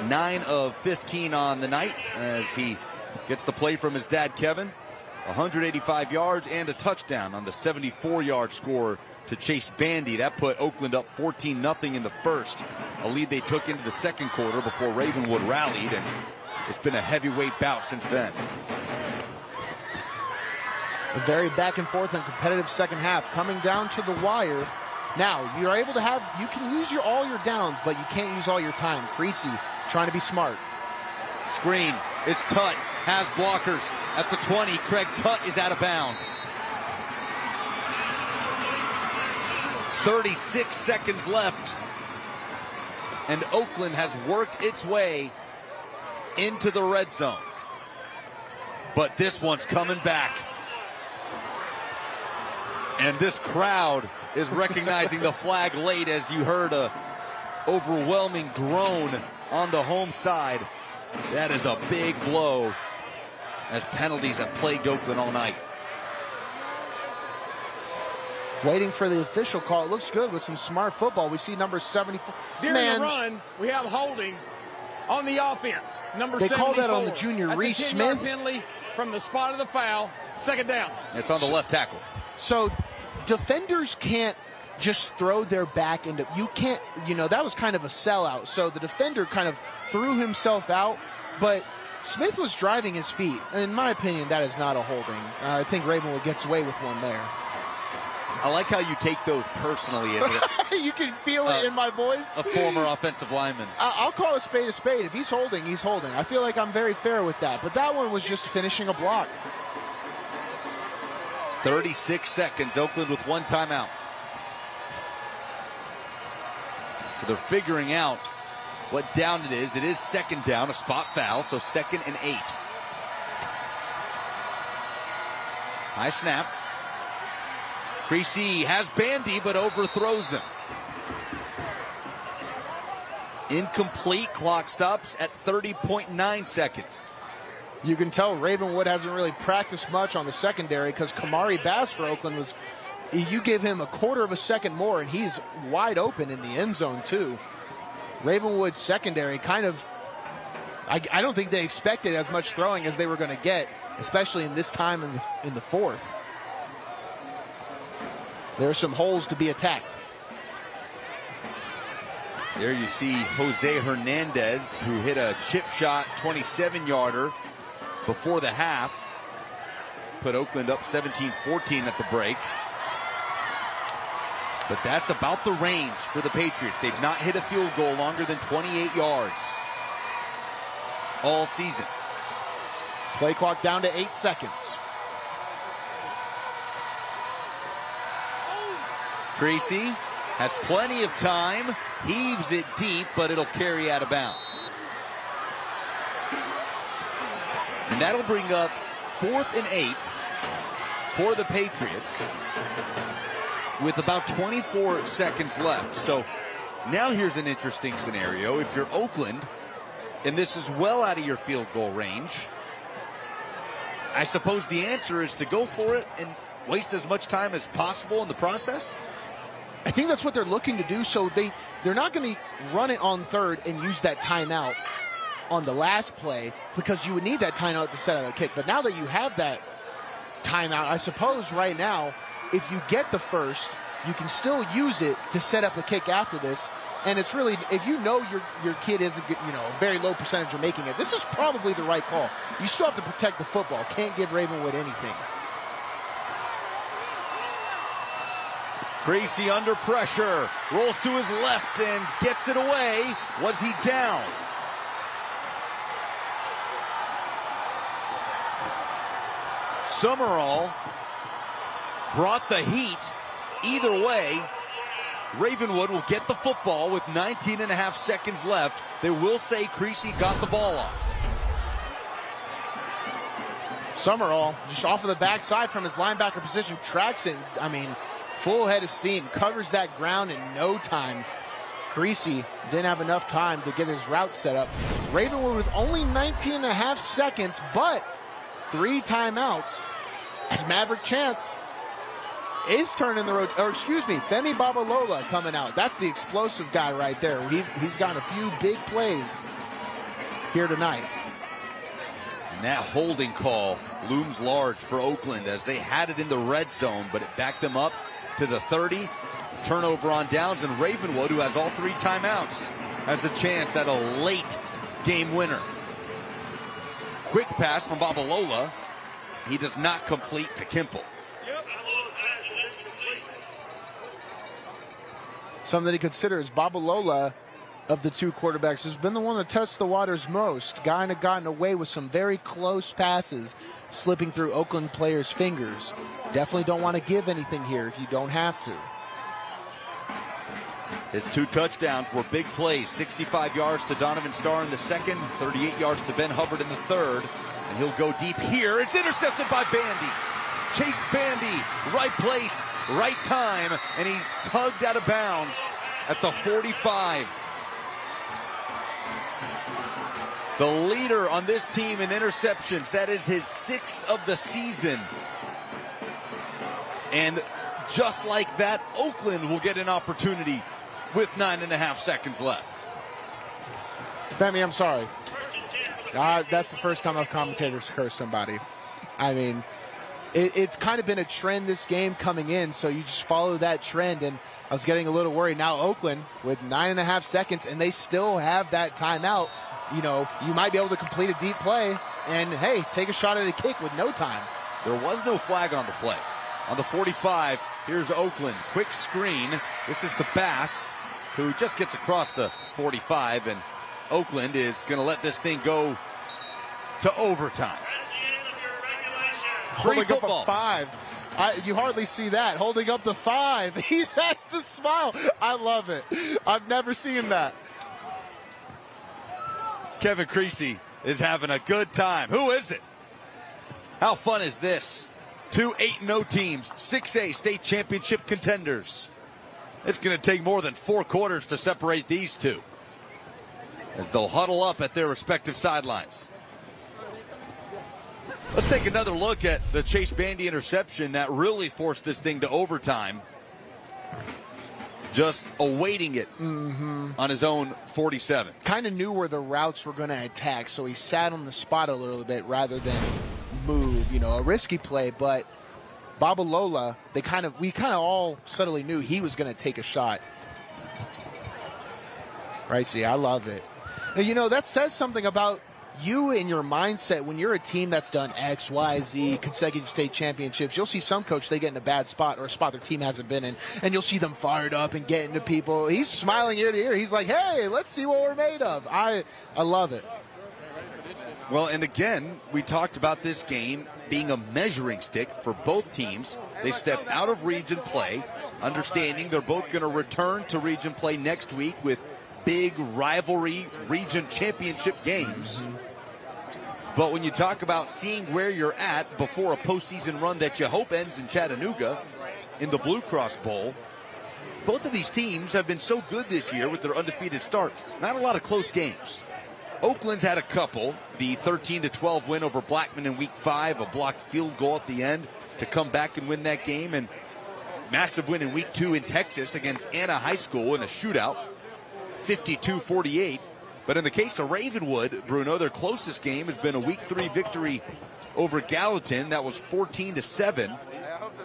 9 of 15 on the night as he gets the play from his dad, Kevin. 185 yards and a touchdown on the 74-yard score to Chase Bandy. That put Oakland up 14-0 in the first, a lead they took into the second quarter before Ravenwood rallied, and it's been a heavyweight bout since then. A very back and forth and competitive second half, coming down to the wire. Now, you're able to you can use all your downs, but you can't use all your time. Creasy trying to be smart. Screen, it's Tutt, has blockers at the 20. Craig Tutt is out of bounds. 36 seconds left, and Oakland has worked its way into the red zone. But this one's coming back. And this crowd is recognizing the flag late as you heard a overwhelming groan on the home side. That is a big blow as penalties have plagued Oakland all night. Waiting for the official call. It looks good with some smart football. We see number 74. During the run, we have holding on the offense. Number 74. They call that on the junior. That's Reese a 10-yard Smith. penalty from the spot of the foul. Second down. It's on the left tackle. So defenders can't just throw their back into, you can't, that was kind of a sellout. So the defender kind of threw himself out, but Smith was driving his feet. In my opinion, that is not a holding. I think Ravenwood gets away with one there. I like how you take those personally, isn't it? You can feel it in my voice. A former offensive lineman. I'll call a spade a spade. If he's holding, he's holding. I feel like I'm very fair with that. But that one was just finishing a block. 36 seconds. Oakland with one timeout. So they're figuring out what down it is. It is second down, a spot foul, so 2nd and 8. High snap. Creasy has Bandy, but overthrows him. Incomplete. Clock stops at 30.9 seconds. You can tell Ravenwood hasn't really practiced much on the secondary because Kamari Bass for Oakland was, you give him a quarter of a second more and he's wide open in the end zone too. Ravenwood's secondary kind of, I don't think they expected as much throwing as they were going to get, especially in this time in the fourth. There are some holes to be attacked. There you see Jose Hernandez, who hit a chip shot 27-yarder before the half. Put Oakland up 17-14 at the break. But that's about the range for the Patriots. They've not hit a field goal longer than 28 yards all season. Play clock down to 8 seconds. Creasy has plenty of time, heaves it deep, but it'll carry out of bounds. And that'll bring up 4th and 8 for the Patriots with about 24 seconds left. So now here's an interesting scenario. If you're Oakland, and this is well out of your field goal range, I suppose the answer is to go for it and waste as much time as possible in the process. I think that's what they're looking to do, so they're not going to run it on 3rd and use that timeout on the last play because you would need that timeout to set up a kick. But now that you have that timeout, I suppose right now, if you get the first, you can still use it to set up a kick after this. And it's really, if you know your kid is a very low percentage of making it, this is probably the right call. You still have to protect the football. Can't give Ravenwood anything. Creasy under pressure, rolls to his left and gets it away. Was he down? Summerall brought the heat. Either way, Ravenwood will get the football with 19.5 seconds left. They will say Creasy got the ball off. Summerall, just off of the backside from his linebacker position, tracks it. Full head of steam, covers that ground in no time. Creasy didn't have enough time to get his route set up. Ravenwood with only 19.5 seconds, but 3 timeouts. As Maverick Chance is turning the road, Femi Babalola coming out. That's the explosive guy right there. He's got a few big plays here tonight. And that holding call looms large for Oakland as they had it in the red zone, but it backed them up to the 30. Turnover on downs, and Ravenwood, who has all 3 timeouts, has a chance at a late game winner. Quick pass from Babalola. He does not complete to Kimple. Something to consider is Babalola, of the 2 quarterbacks, has been the one that touched the waters most. Guy had gotten away with some very close passes slipping through Oakland players' fingers. Definitely don't want to give anything here if you don't have to. His 2 touchdowns were big plays. 65 yards to Donovan Starr in the second, 38 yards to Ben Hubbard in the third. And he'll go deep here. It's intercepted by Bandy. Chase Bandy, right place, right time, and he's tugged out of bounds at the 45. The leader on this team in interceptions. That is his 6th of the season. And just like that, Oakland will get an opportunity with 9.5 seconds left. Femi, I'm sorry. That's the first time I've commentators cursed somebody. It's kind of been a trend this game coming in, so you just follow that trend, and I was getting a little worried. Now Oakland with 9.5 seconds, and they still have that timeout. you might be able to complete a deep play and, hey, take a shot at a kick with no time. There was no flag on the play. On the 45, here's Oakland. Quick screen. This is to Bass, who just gets across the 45, and Oakland is going to let this thing go to overtime. Free Holding football. up a 5. You hardly see that. Holding up the 5. He has the smile. I love it. I've never seen that. Kevin Creasy is having a good time. Who is it? How fun is this? 2 8-0 teams, 6A state championship contenders. It's going to take more than 4 quarters to separate these two as they'll huddle up at their respective sidelines. Let's take another look at the Chase Bandy interception that really forced this thing to overtime. Just awaiting it on his own 47. Kind of knew where the routes were going to attack, so he sat on the spot a little bit rather than move. A risky play, but Babalola, we kind of all subtly knew he was going to take a shot. Right, see, I love it. Now, that says something about you and your mindset when you're a team that's done X, Y, Z, consecutive state championships. You'll see some coach, they get in a bad spot or a spot their team hasn't been in, and you'll see them fired up and get into people. He's smiling ear to ear. He's like, hey, let's see what we're made of. I love it. Well, and again, we talked about this game being a measuring stick for both teams. They stepped out of region play, understanding they're both going to return to region play next week with big rivalry region championship games. But when you talk about seeing where you're at before a postseason run that you hope ends in Chattanooga in the Blue Cross Bowl, both of these teams have been so good this year with their undefeated start. Not a lot of close games. Oakland's had a couple. The 13-12 win over Blackman in week 5, a blocked field goal at the end to come back and win that game, and massive win in week 2 in Texas against Anna High School in a shootout, 52-48. But in the case of Ravenwood, Bruno, their closest game has been a week 3 victory over Gallatin. That was 14-7.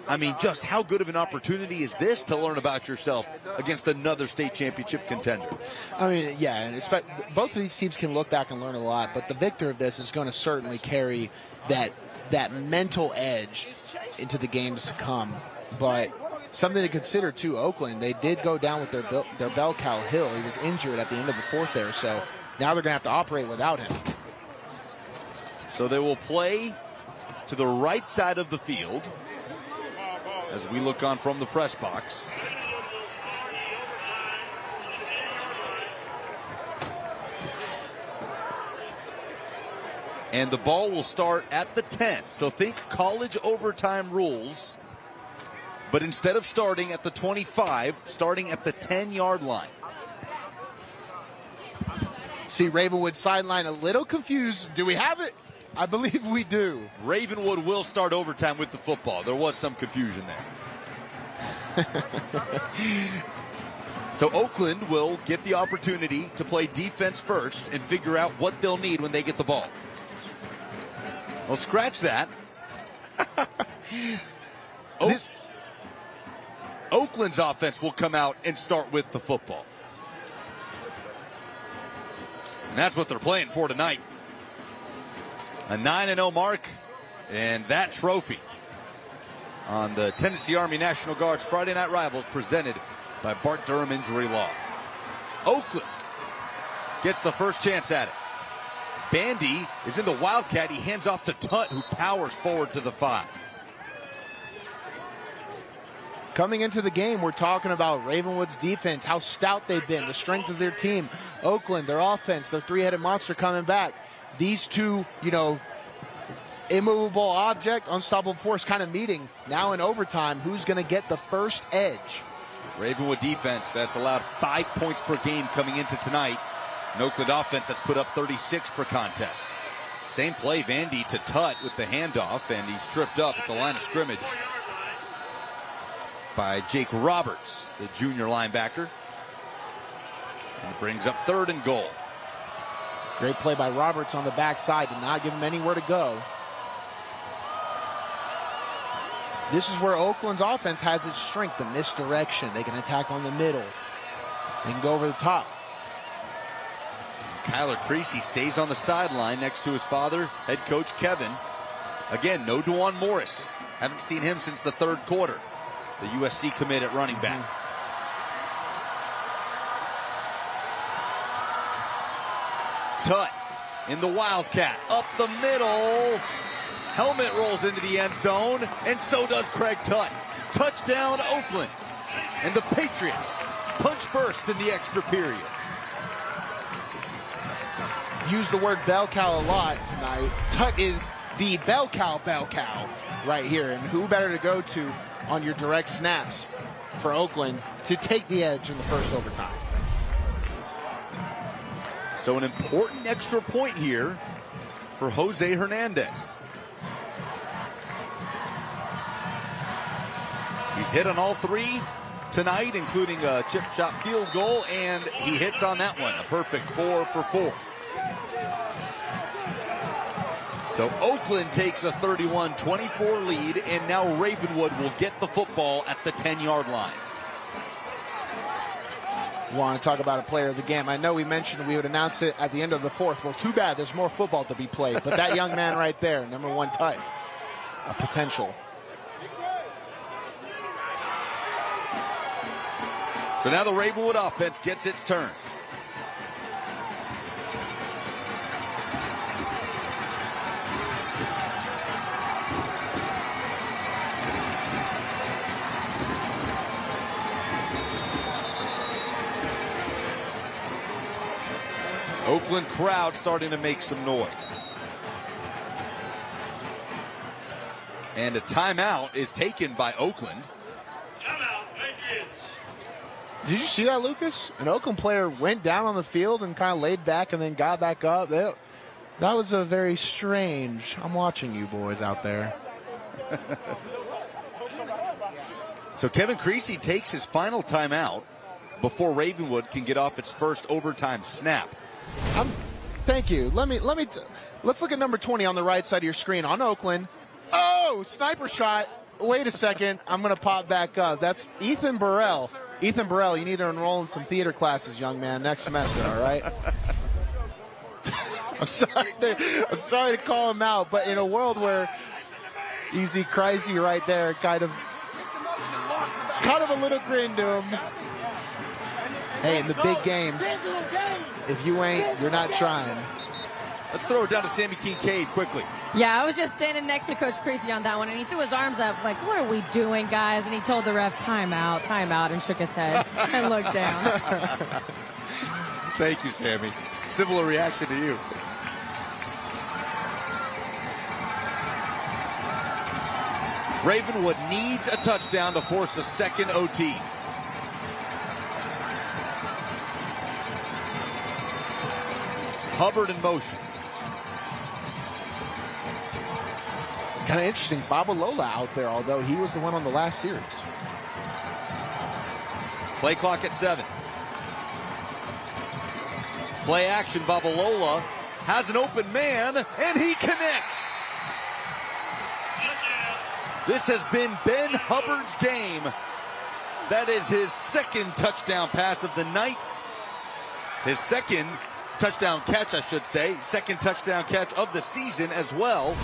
I mean, just how good of an opportunity is this to learn about yourself against another state championship contender? I mean, yeah, and both of these teams can look back and learn a lot, but the victor of this is going to certainly carry that mental edge into the games to come. But something to consider, too, Oakland, they did go down with their bell cow Hill. He was injured at the end of the 4th there, so now they're going to have to operate without him. So they will play to the right side of the field as we look on from the press box. And the ball will start at the 10. So think college overtime rules. But instead of starting at the 25, starting at the 10-yard line. See Ravenwood sideline a little confused. Do we have it? I believe we do. Ravenwood will start overtime with the football. There was some confusion there. So Oakland will get the opportunity to play defense first and figure out what they'll need when they get the ball. Well, scratch that. Oakland's offense will come out and start with the football. And that's what they're playing for tonight. A 9-0 mark and that trophy on the Tennessee Army National Guard's Friday Night Rivals, presented by Bart Durham Injury Law. Oakland gets the first chance at it. Bandy is in the Wildcat. He hands off to Tutt, who powers forward to the 5. Coming into the game, we're talking about Ravenwood's defense, how stout they've been, the strength of their team. Oakland, their offense, their three-headed monster coming back. These two, immovable object, unstoppable force kind of meeting. Now in overtime, who's going to get the first edge? Ravenwood defense that's allowed 5 points per game coming into tonight. An Oakland offense that's put up 36 per contest. Same play, Vandy to Tutt with the handoff, and he's tripped up at the line of scrimmage by Jake Roberts, the junior linebacker. And brings up 3rd and goal. Great play by Roberts on the backside, did not give him anywhere to go. This is where Oakland's offense has its strength, the misdirection. They can attack on the middle. They can go over the top. Kyler Creasy stays on the sideline next to his father, head coach Kevin. Again, no Dewan Morris. Haven't seen him since the third quarter. The USC commit at running back. Tutt in the Wildcat, up the middle. Helmet rolls into the end zone, and so does Craig Tutt. Touchdown, Oakland. And the Patriots punch first in the extra period. Use the word bell cow a lot tonight. Tutt is the bell cow right here. And who better to go to on your direct snaps for Oakland to take the edge in the first overtime? So an important extra point here for Jose Hernandez. He's hit on all three tonight, including a chip shot field goal, and he hits on that one. A perfect 4 for 4. So Oakland takes a 31-24 lead, and now Ravenwood will get the football at the 10-yard line. Want to talk about a player of the game. I know we mentioned we would announce it at the end of the fourth. Well, too bad. There's more football to be played. But that young man right there, number 1 Tutt, a potential. So now the Ravenwood offense gets its turn. Oakland crowd starting to make some noise. And a timeout is taken by Oakland. Did you see that, Lucas? An Oakland player went down on the field and kind of laid back and then got back up. That was a very strange. I'm watching you boys out there. So Kevin Creasy takes his final timeout before Ravenwood can get off its first overtime snap. Thank you. Let's look at number 20 on the right side of your screen on Oakland. Oh, sniper shot. Wait a second. I'm going to pop back up. That's Ethan Burrell. Ethan Burrell, you need to enroll in some theater classes, young man, next semester, all right? I'm sorry to call him out, but in a world where Easy Crazy right there, kind of a little grin to him. Hey, in the big games, if you ain't, you're not trying. Let's throw it down to Sammy Kincaid quickly. Yeah, I was just standing next to Coach Creasy on that one, and he threw his arms up like, what are we doing, guys? And he told the ref, timeout, and shook his head and looked down. Thank you, Sammy. Similar reaction to you. Ravenwood needs a touchdown to force a second OT. Hubbard in motion. Kind of interesting, Babalola out there, although he was the one on the last series. Play clock at 7. Play action, Babalola has an open man, and he connects. This has been Ben Hubbard's game. That is his second touchdown pass of the night. His second touchdown catch, I should say. Second touchdown catch of the season as well.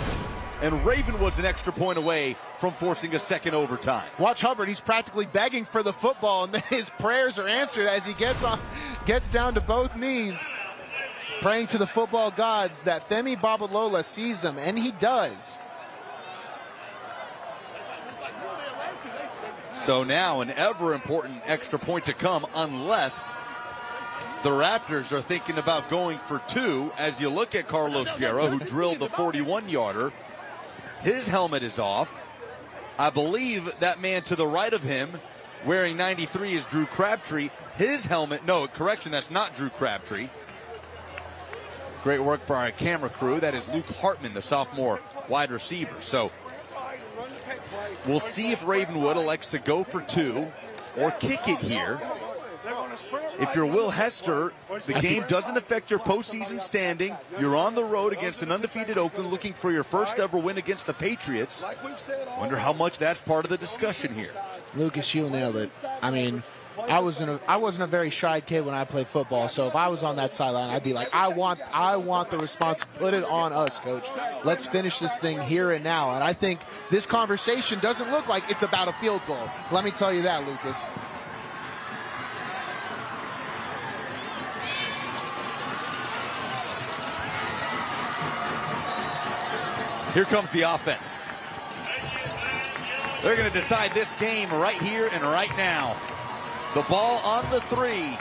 And Ravenwood's an extra point away from forcing a second overtime. Watch Hubbard. He's practically begging for the football, and then his prayers are answered as he gets down to both knees, praying to the football gods that Femi Babalola sees him, and he does. So now an ever-important extra point to come, unless the Raptors are thinking about going for 2. As you look at Carlos Guerra, who drilled the 41-yarder, his helmet is off. I believe that man to the right of him, wearing 93, is Drew Crabtree. His helmet, no, correction, that's not Drew Crabtree. Great work by our camera crew. That is Luke Hartman, the sophomore wide receiver. So we'll see if Ravenwood elects to go for 2 or kick it here. If you're Will Hester, the game doesn't affect your postseason standing. You're on the road against an undefeated Oakland looking for your first ever win against the Patriots. Wonder how much that's part of the discussion here. Lucas, you nailed it. I mean, I wasn't a very shy kid when I played football. So if I was on that sideline, I'd be like, I want the response. Put it on us, coach. Let's finish this thing here and now. And I think this conversation doesn't look like it's about a field goal. Let me tell you that, Lucas. Here comes the offense. They're going to decide this game right here and right now. The ball on the 3.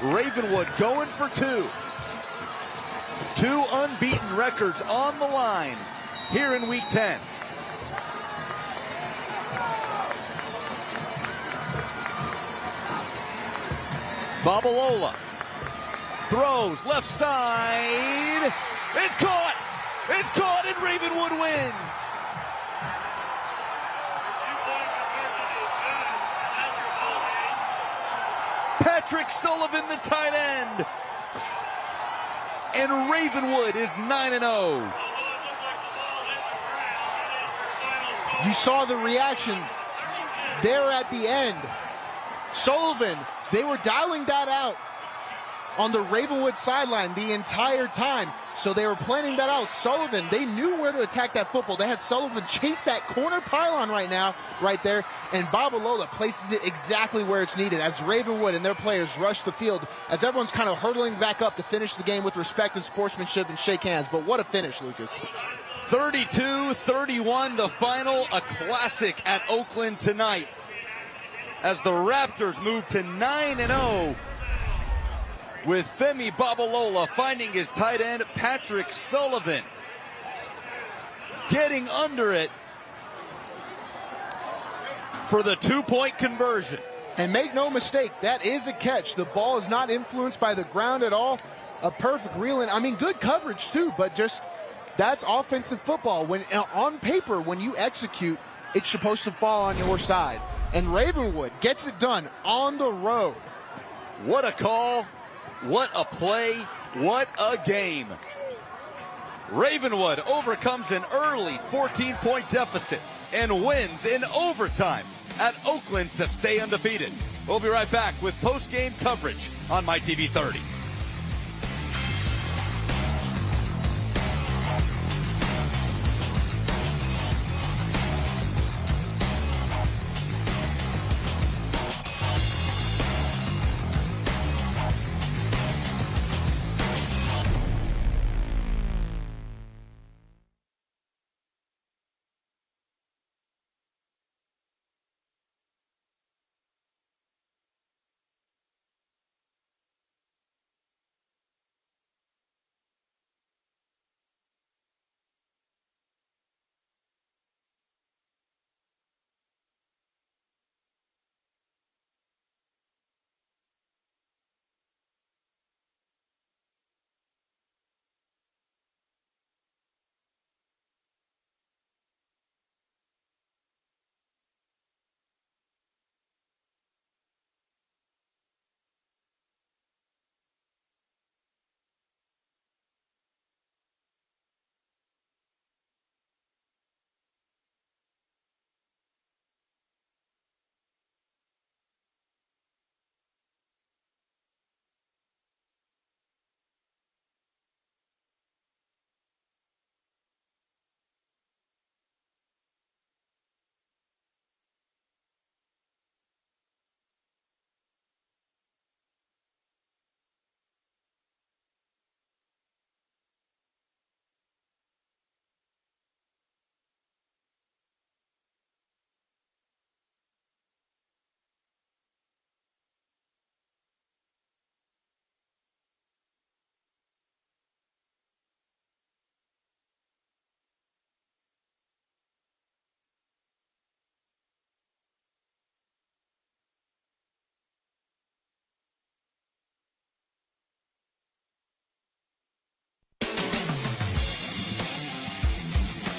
Ravenwood going for 2. 2 unbeaten records on the line here in week 10. Babalola throws left side. It's caught. It's caught and Ravenwood wins. Patrick Sullivan, the tight end. And Ravenwood is 9-0. You saw the reaction there at the end. Sullivan, they were dialing that out on the Ravenwood sideline the entire time. So they were planning that out. Sullivan, they knew where to attack that football. They had Sullivan chase that corner pylon right there. And Babalola places it exactly where it's needed as Ravenwood and their players rush the field, as everyone's kind of hurtling back up to finish the game with respect and sportsmanship and shake hands. But what a finish, Lucas. 32-31, the final, a classic at Oakland tonight as the Raptors move to 9-0. With Femi Babalola finding his tight end, Patrick Sullivan, getting under it for the 2-point conversion. And make no mistake, that is a catch. The ball is not influenced by the ground at all. A perfect reel-in. I mean, good coverage too, but just that's offensive football. When on paper, when you execute, it's supposed to fall on your side. And Ravenwood gets it done on the road. What a call. What a play, what a game. Ravenwood overcomes an early 14-point deficit and wins in overtime at Oakland to stay undefeated. We'll be right back with post-game coverage on MyTV 30.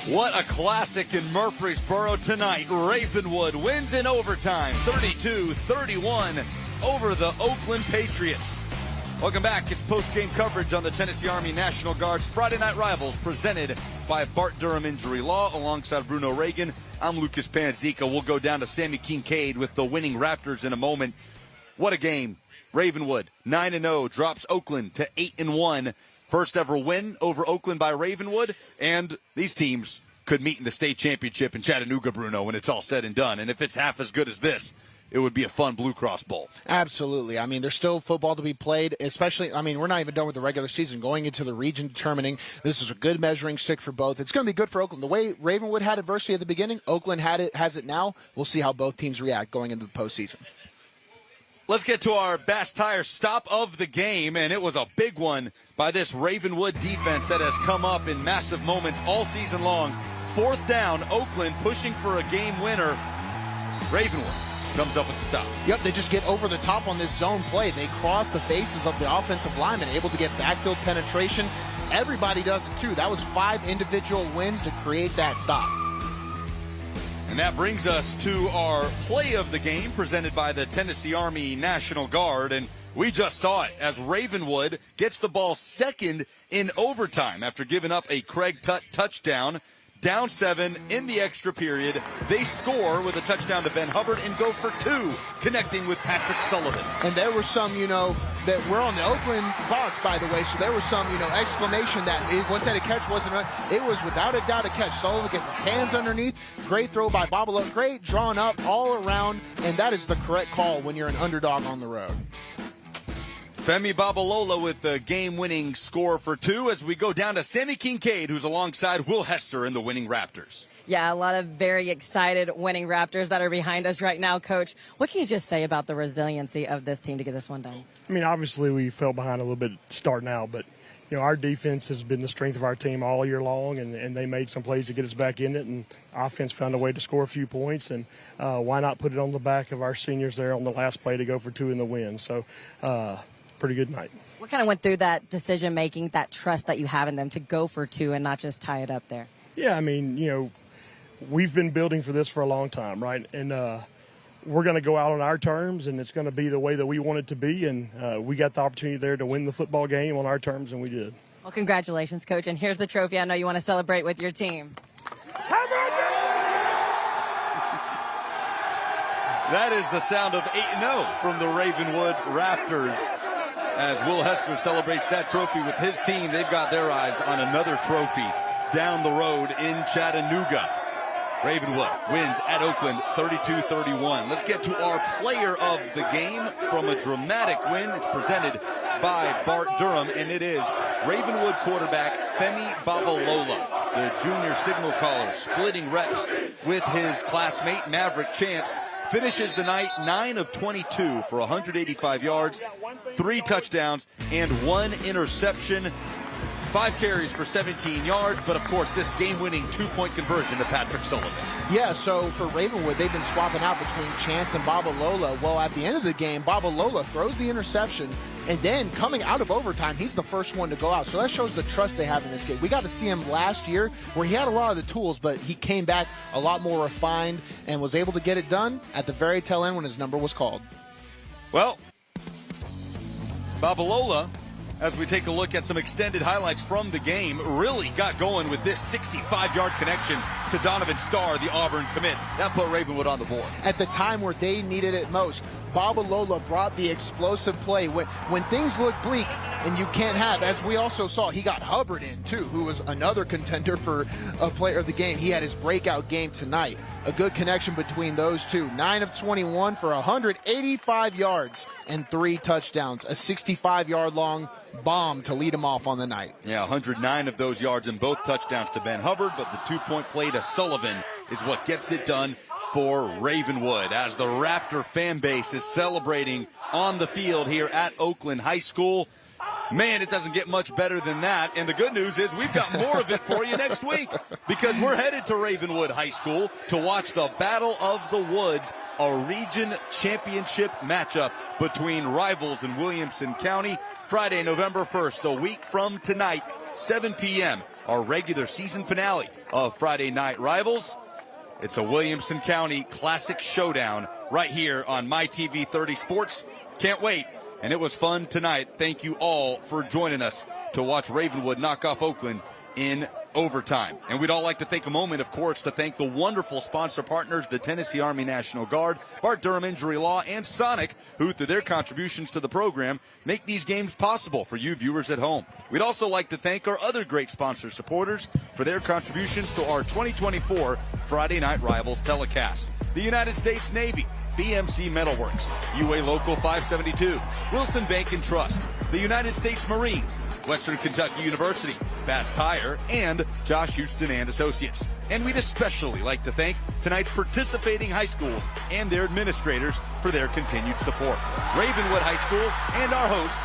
What a classic in Murfreesboro tonight. Ravenwood wins in overtime, 32-31 over the Oakland Patriots. Welcome back. It's post-game coverage on the Tennessee Army National Guard's Friday Night Rivals, presented by Bart Durham Injury Law, alongside Bruno Reagan. I'm Lucas Panzica. We'll go down to Sammy Kincaid with the winning Raptors in a moment. What a game. Ravenwood 9-0 drops Oakland to 8-1. First ever win over Oakland by Ravenwood, and these teams could meet in the state championship in Chattanooga, Bruno, when it's all said and done. And if it's half as good as this, it would be a fun Blue Cross Bowl. Absolutely. I mean, there's still football to be played, especially, I mean, we're not even done with the regular season. Going into the region determining, this is a good measuring stick for both. It's going to be good for Oakland. The way Ravenwood had adversity at the beginning, Oakland has it now. We'll see how both teams react going into the postseason. Let's get to our Bass Tire stop of the game, and it was a big one by this Ravenwood defense that has come up in massive moments all season long. 4th down, Oakland pushing for a game winner. Ravenwood comes up with the stop. Yep, they just get over the top on this zone play. They cross the faces of the offensive linemen, able to get backfield penetration. Everybody does it too. That was 5 individual wins to create that stop. And that brings us to our play of the game presented by the Tennessee Army National Guard. And we just saw it as Ravenwood gets the ball second in overtime after giving up a Craig Tutt touchdown. Down 7 in the extra period. They score with a touchdown to Ben Hubbard and go for 2, connecting with Patrick Sullivan. And there were some, that we're on the Oakland box, by the way, so there was some, exclamation that was that a catch, wasn't it? It was without a doubt a catch. Sullivan gets his hands underneath. Great throw by Babalo. Great drawn up all around, and that is the correct call when you're an underdog on the road. Femi Babalola with the game-winning score for 2 as we go down to Sammy Kincaid, who's alongside Will Hester in the winning Raptors. Yeah, a lot of very excited winning Raptors that are behind us right now, Coach. What can you just say about the resiliency of this team to get this one done? I mean, obviously we fell behind a little bit starting out, but our defense has been the strength of our team all year long, and they made some plays to get us back in it, and offense found a way to score a few points, and why not put it on the back of our seniors there on the last play to go for 2 in the win. So, pretty good night. What kind of went through that decision-making, that trust that you have in them to go for 2 and not just tie it up there? Yeah, I mean, we've been building for this for a long time, right? And we're going to go out on our terms, and it's going to be the way that we want it to be. And we got the opportunity there to win the football game on our terms, and we did. Well, congratulations, Coach. And here's the trophy. I know you want to celebrate with your team. That is the sound of 8-0 from the Ravenwood Raptors. As Will Hester celebrates that trophy with his team, they've got their eyes on another trophy down the road in Chattanooga. Ravenwood wins at Oakland 32-31. Let's get to our player of the game from a dramatic win. It's presented by Bart Durham, and it is Ravenwood quarterback Femi Babalola, the junior signal caller, splitting reps with his classmate Maverick Chance. Finishes the night 9 of 22 for 185 yards, 3 touchdowns, and 1 interception. 5 carries for 17 yards, but of course this game-winning 2-point conversion to Patrick Sullivan. Yeah, so for Ravenwood, they've been swapping out between Chance and Babalola. Well, at the end of the game, Babalola throws the interception, and then coming out of overtime, he's the first one to go out. So that shows the trust they have in this game. We got to see him last year where he had a lot of the tools, but he came back a lot more refined and was able to get it done at the very tail end when his number was called. Well, Babalola, as we take a look at some extended highlights from the game, really got going with this 65-yard connection to Donovan Starr, the Auburn commit. That put Ravenwood on the board. At the time where they needed it most, Babalola brought the explosive play. When things look bleak and you can't have, as we also saw, he got Hubbard in too, who was another contender for a player of the game. He had his breakout game tonight. A good connection between those two. 9 of 21 for 185 yards and 3 touchdowns. A 65-yard long bomb to lead him off on the night. Yeah, 109 of those yards and both touchdowns to Ben Hubbard, but the 2-point play to Sullivan is what gets it done for Ravenwood, as the Raptor fan base is celebrating on the field here at Oakland High School. Man, it doesn't get much better than that. And the good news is we've got more of it for you next week, because we're headed to Ravenwood High School to watch the Battle of the Woods, a region championship matchup between rivals in Williamson County. Friday, November 1st, a week from tonight, 7 p.m., our regular season finale of Friday Night Rivals. It's a Williamson County Classic Showdown right here on MyTV 30 Sports. Can't wait. And it was fun tonight. Thank you all for joining us to watch Ravenwood knock off Oakland in overtime. And we'd all like to take a moment, of course, to thank the wonderful sponsor partners, the Tennessee Army National Guard, Bart Durham Injury Law, and Sonic, who, through their contributions to the program, make these games possible for you viewers at home. We'd also like to thank our other great sponsor supporters for their contributions to our 2024 Friday Night Rivals telecast. The United States Navy, BMC Metalworks, UA Local 572, Wilson Bank and Trust, the United States Marines, Western Kentucky University, Bass Tire, and Josh Houston and Associates. And we'd especially like to thank tonight's participating high schools and their administrators for their continued support. Ravenwood High School and our host,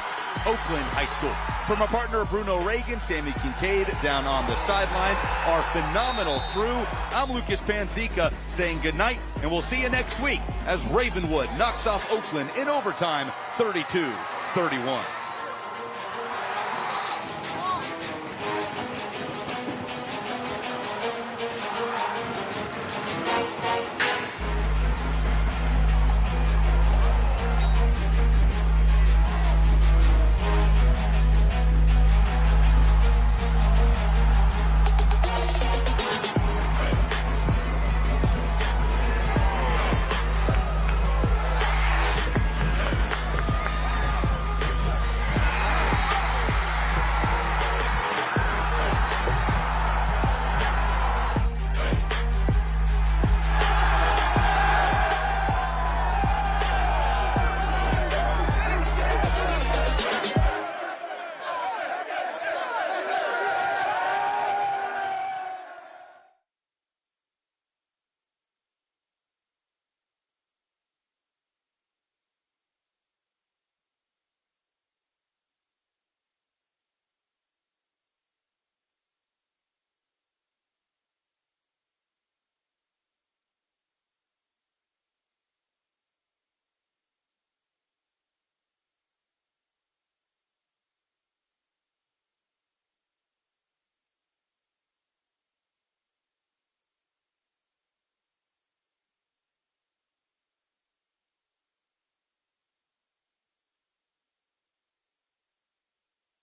Oakland High School. From our partner Bruno Reagan, Sammy Kincaid down on the sidelines, our phenomenal crew, I'm Lucas Panzica saying goodnight, and we'll see you next week as Ravenwood knocks off Oakland in overtime 32-31.